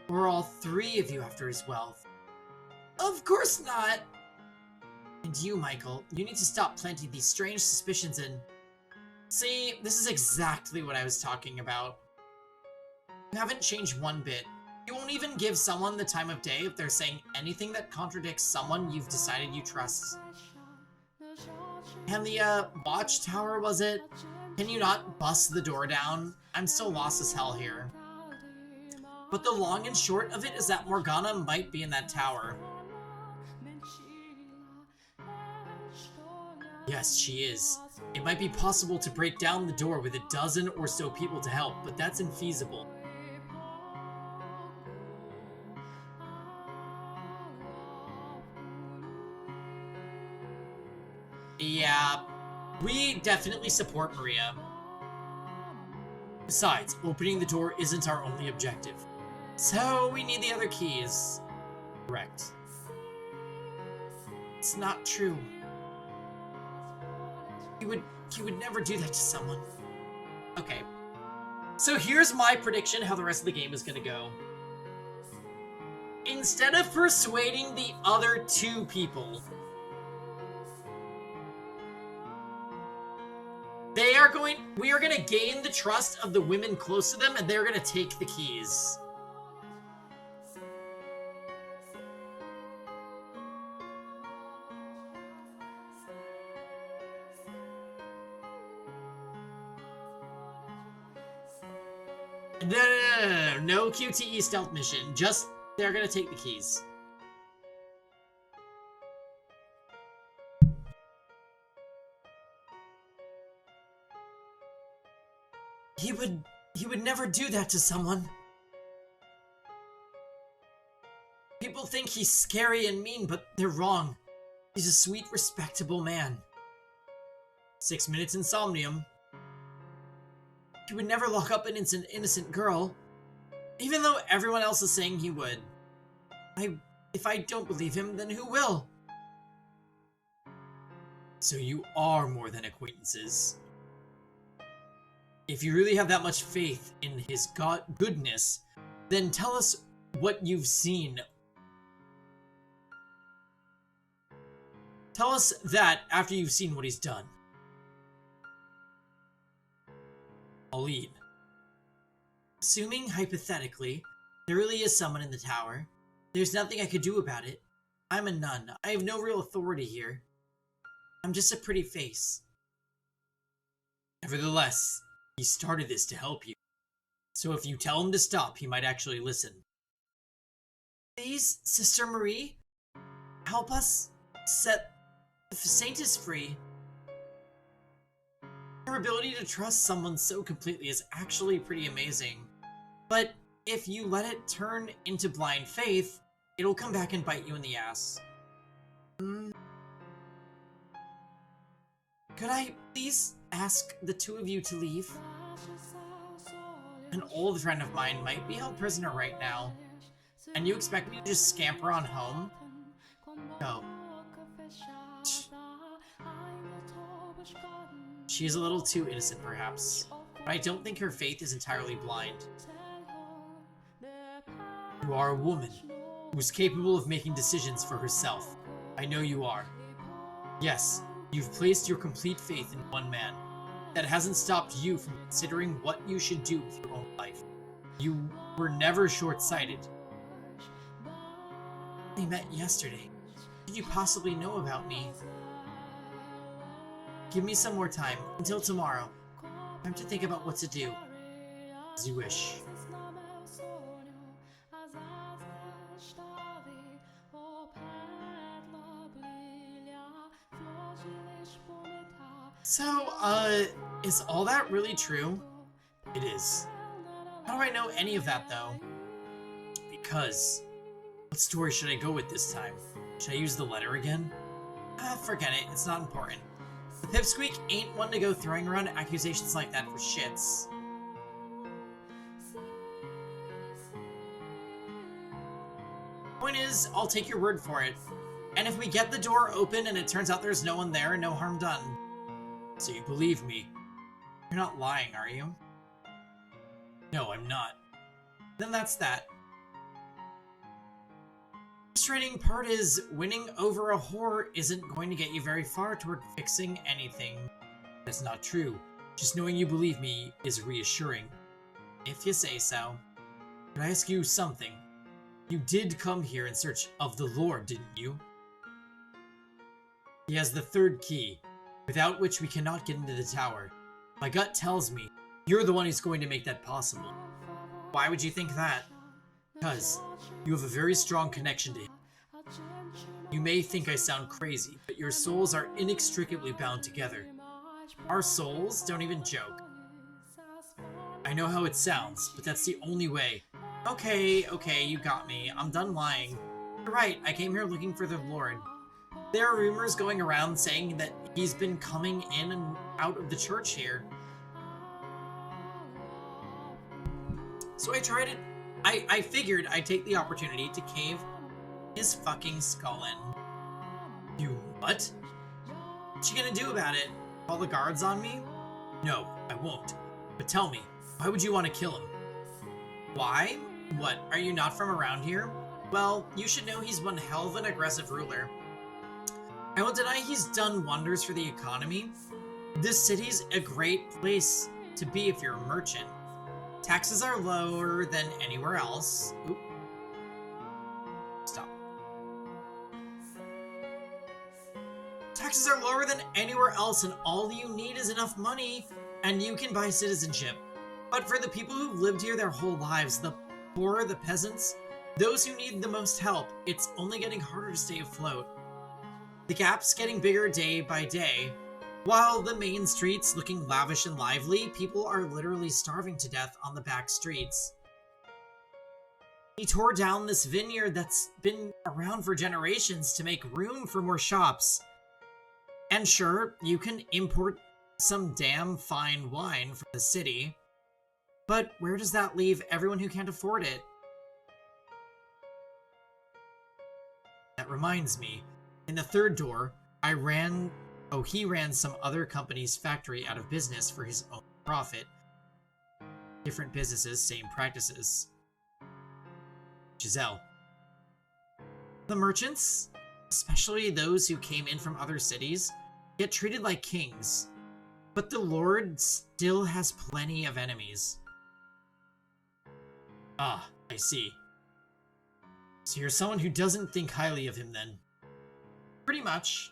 Or all 3 of you after his wealth. Of course not! And you, Michael, you need to stop planting these strange suspicions and... See, this is exactly what I was talking about. You haven't changed one bit. You won't even give someone the time of day if they're saying anything that contradicts someone you've decided you trust. And the, watchtower, was it? Can you not bust the door down? I'm still lost as hell here. But the long and short of it is that Morgana might be in that tower. Yes, she is. It might be possible to break down the door with a dozen or so people to help, but that's infeasible. Yeah, we definitely support Maria. Besides, opening the door isn't our only objective. So we need the other keys. Correct. It's not true. He would never do that to someone. Okay. So here's my prediction how the rest of the game is gonna go. Instead of persuading the other 2 people, we are gonna gain the trust of the women close to them, and they're gonna take the keys. No QTE stealth mission. Just, they're gonna take the keys. He would never do that to someone. People think he's scary and mean, but they're wrong. He's a sweet, respectable man. 6 minutes insomnium. He would never lock up an innocent girl, even though everyone else is saying he would. If I don't believe him, then who will? So you are more than acquaintances. If you really have that much faith in his goodness, then tell us what you've seen. Tell us that after you've seen what he's done. Pauline. Assuming, hypothetically, there really is someone in the tower, there's nothing I could do about it. I'm a nun. I have no real authority here. I'm just a pretty face. Nevertheless, he started this to help you. So if you tell him to stop, he might actually listen. Please, Sister Marie, help us set the Saintus free. Her ability to trust someone so completely is actually pretty amazing. But if you let it turn into blind faith, it'll come back and bite you in the ass. Could I please ask the 2 of you to leave? An old friend of mine might be held prisoner right now. And you expect me to just scamper on home? No. She's a little too innocent, perhaps. But I don't think her faith is entirely blind. You are a woman who's capable of making decisions for herself. I know you are. Yes, You've placed your complete faith in one man. That hasn't stopped you from considering what you should do with your own life. You were never short-sighted. We met yesterday. What could you possibly know about me? Give me some more time, until tomorrow. Time to think about what to do. As you wish. So, is all that really true? It is. How do I know any of that, though? Because... What story should I go with this time? Should I use the letter again? Forget it, it's not important. The Pipsqueak ain't one to go throwing around accusations like that for shits. Point is, I'll take your word for it. And if we get the door open and it turns out there's no one there, no harm done. So you believe me. You're not lying, are you? No, I'm not. Then that's that. The frustrating part is, winning over a whore isn't going to get you very far toward fixing anything. That's not true. Just knowing you believe me is reassuring. If you say so. Could I ask you something? You did come here in search of the Lord, didn't you? He has the third key, without which we cannot get into the tower. My gut tells me you're the one who's going to make that possible. Why would you think that? Because you have a very strong connection to him. You may think I sound crazy, but your souls are inextricably bound together. Our souls don't even joke. I know how it sounds, but that's the only way. Okay, you got me. I'm done lying. You're right, I came here looking for the Lord. There are rumors going around saying that he's been coming in and out of the church here. So I tried it. I figured I'd take the opportunity to cave his fucking skull in. You what? What you gonna do about it? Call the guards on me? No, I won't. But tell me, why would you want to kill him? Why? What, are you not from around here? Well, you should know he's one hell of an aggressive ruler. I won't deny he's done wonders for the economy. This city's a great place to be if you're a merchant. Taxes are lower than anywhere else. Oop. Stop. Taxes are lower than anywhere else, and all you need is enough money, and you can buy citizenship. But for the people who've lived here their whole lives, the poor, the peasants, those who need the most help, it's only getting harder to stay afloat. The gap's getting bigger day by day. While the main street's looking lavish and lively, people are literally starving to death on the back streets. He tore down this vineyard that's been around for generations to make room for more shops. And sure, you can import some damn fine wine from the city, but where does that leave everyone who can't afford it? That reminds me, in the third door, he ran some other company's factory out of business for his own profit. Different businesses, same practices. Giselle. The merchants, especially those who came in from other cities, get treated like kings. But the Lord still has plenty of enemies. Ah, I see. So you're someone who doesn't think highly of him then? Pretty much.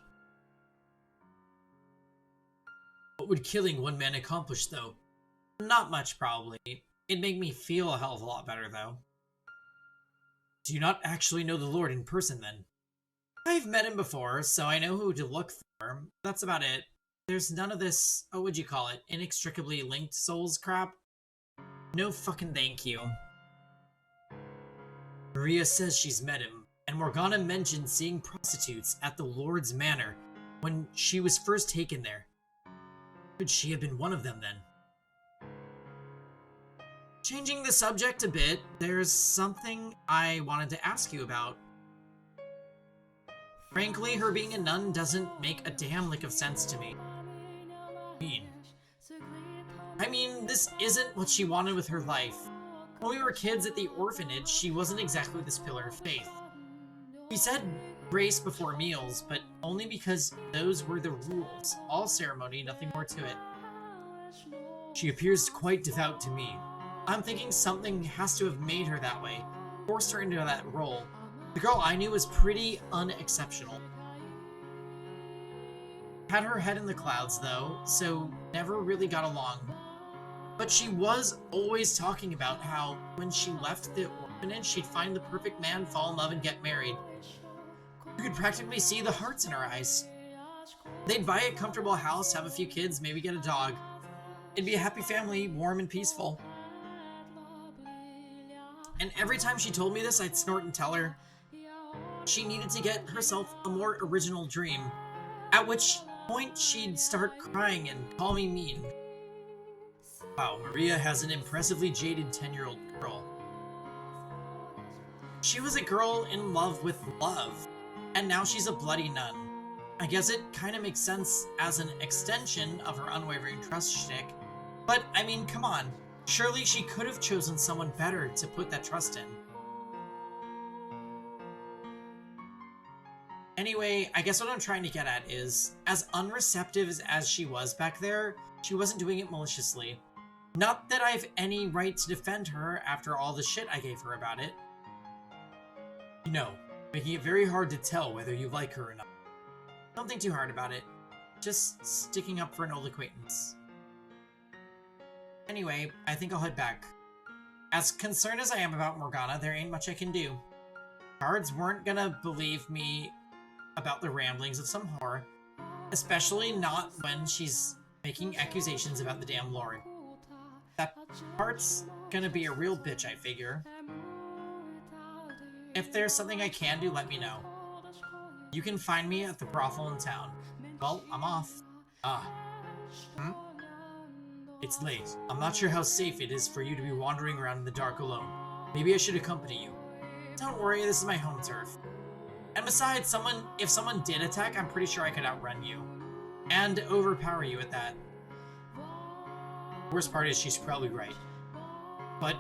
What would killing one man accomplish, though? Not much, probably. It'd make me feel a hell of a lot better, though. Do you not actually know the Lord in person, then? I've met him before, so I know who to look for. That's about it. There's none of this, what would you call it, inextricably linked souls crap? No fucking thank you. Maria says she's met him, and Morgana mentioned seeing prostitutes at the Lord's Manor when she was first taken there. Could she have been one of them, then? Changing the subject a bit, there's something I wanted to ask you about. Frankly, her being a nun doesn't make a damn lick of sense to me. I mean, this isn't what she wanted with her life. When we were kids at the orphanage, she wasn't exactly this pillar of faith. We said grace before meals, but only because those were the rules. All ceremony, nothing more to it. She appears quite devout to me. I'm thinking something has to have made her that way, forced her into that role. The girl I knew was pretty unexceptional. Had her head in the clouds, though, so never really got along. But she was always talking about how when she left the orphanage, she'd find the perfect man, fall in love, and get married. You could practically see the hearts in her eyes. They'd buy a comfortable house, have a few kids, maybe get a dog. It'd be a happy family, warm and peaceful. And every time she told me this, I'd snort and tell her she needed to get herself a more original dream. At which point she'd start crying and call me mean. Wow, Maria has an impressively jaded 10-year-old girl. She was a girl in love with love, and now she's a bloody nun. I guess it kind of makes sense as an extension of her unwavering trust shtick, but I mean, come on. Surely she could have chosen someone better to put that trust in. Anyway, I guess what I'm trying to get at is, as unreceptive as she was back there, she wasn't doing it maliciously. Not that I have any right to defend her after all the shit I gave her about it. You know, making it very hard to tell whether you like her or not. Don't think too hard about it. Just sticking up for an old acquaintance. Anyway, I think I'll head back. As concerned as I am about Morgana, there ain't much I can do. Guards weren't gonna believe me about the ramblings of some whore, especially not when she's making accusations about the damn Lord. That part's gonna be a real bitch, I figure. If there's something I can do, let me know. You can find me at the brothel in town. Well, I'm off. It's late. I'm not sure how safe it is for you to be wandering around in the dark alone. Maybe I should accompany you. Don't worry, this is my home turf. And besides, if someone did attack, I'm pretty sure I could outrun you. And overpower you at that. Worst part is she's probably right. But...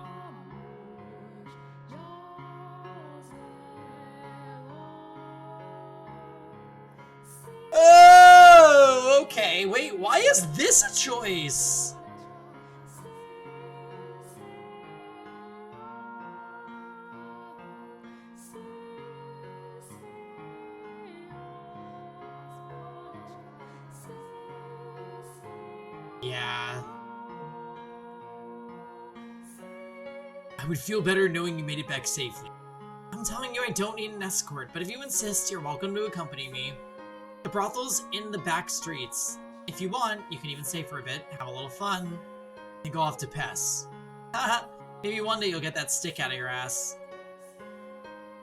oh, okay. Wait, why is this a choice? Yeah. I would feel better knowing you made it back safely. I'm telling you I don't need an escort, but if you insist, you're welcome to accompany me. The brothel's in the back streets. If you want, you can even stay for a bit, have a little fun, and go off to Pess. Haha, maybe one day you'll get that stick out of your ass.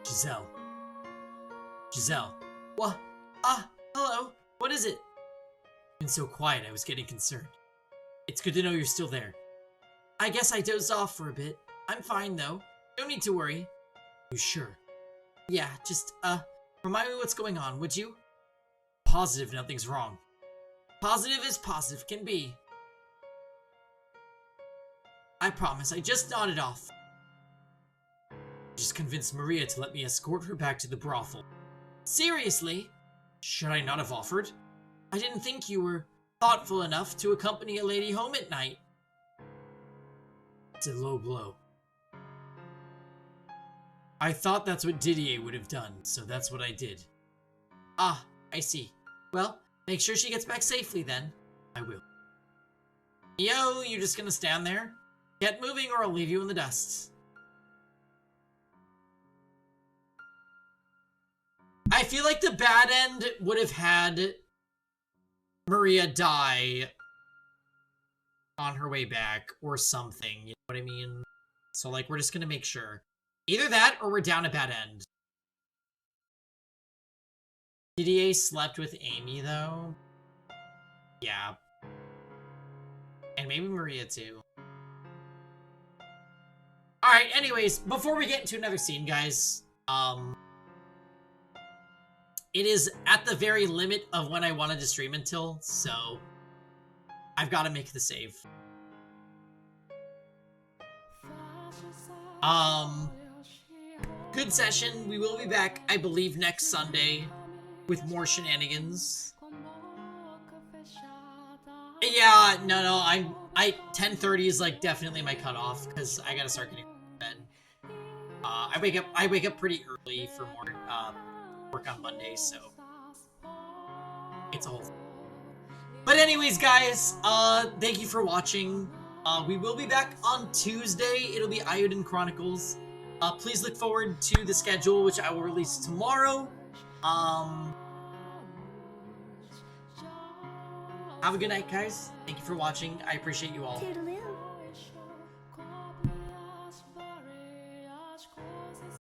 Giselle. Giselle. What? Ah, hello. What is it? You've been so quiet, I was getting concerned. It's good to know you're still there. I guess I dozed off for a bit. I'm fine, though. Don't need to worry. You sure? Yeah, just, remind me what's going on, would you? Positive nothing's wrong. Positive as positive can be. I promise, I just nodded off. Just convinced Maria to let me escort her back to the brothel. Seriously? Should I not have offered? I didn't think you were thoughtful enough to accompany a lady home at night. It's a low blow. I thought that's what Didier would have done, so that's what I did. Ah, I see. Well, make sure she gets back safely then. I will. Yo, you just gonna stand there? Get moving or I'll leave you in the dust. I feel like the bad end would have had Maria die on her way back or something, you know what I mean? So, like, we're just gonna make sure. Either that or we're down a bad end. Didier slept with Amy, though. Yeah. And maybe Maria, too. Alright, anyways, before we get into another scene, guys, it is at the very limit of when I wanted to stream until, so I've got to make the save. good session. We will be back, I believe, next Sunday with more shenanigans. Yeah, no, I 10:30 is like definitely my cutoff because I gotta start getting to bed. I wake up pretty early for more work on Mondays, so it's a whole thing. But anyways, guys, thank you for watching. We will be back on Tuesday. It'll be Iodine Chronicles. Please look forward to the schedule, which I will release tomorrow. Have a good night, guys. Thank you for watching. I appreciate you all. Toodaloo.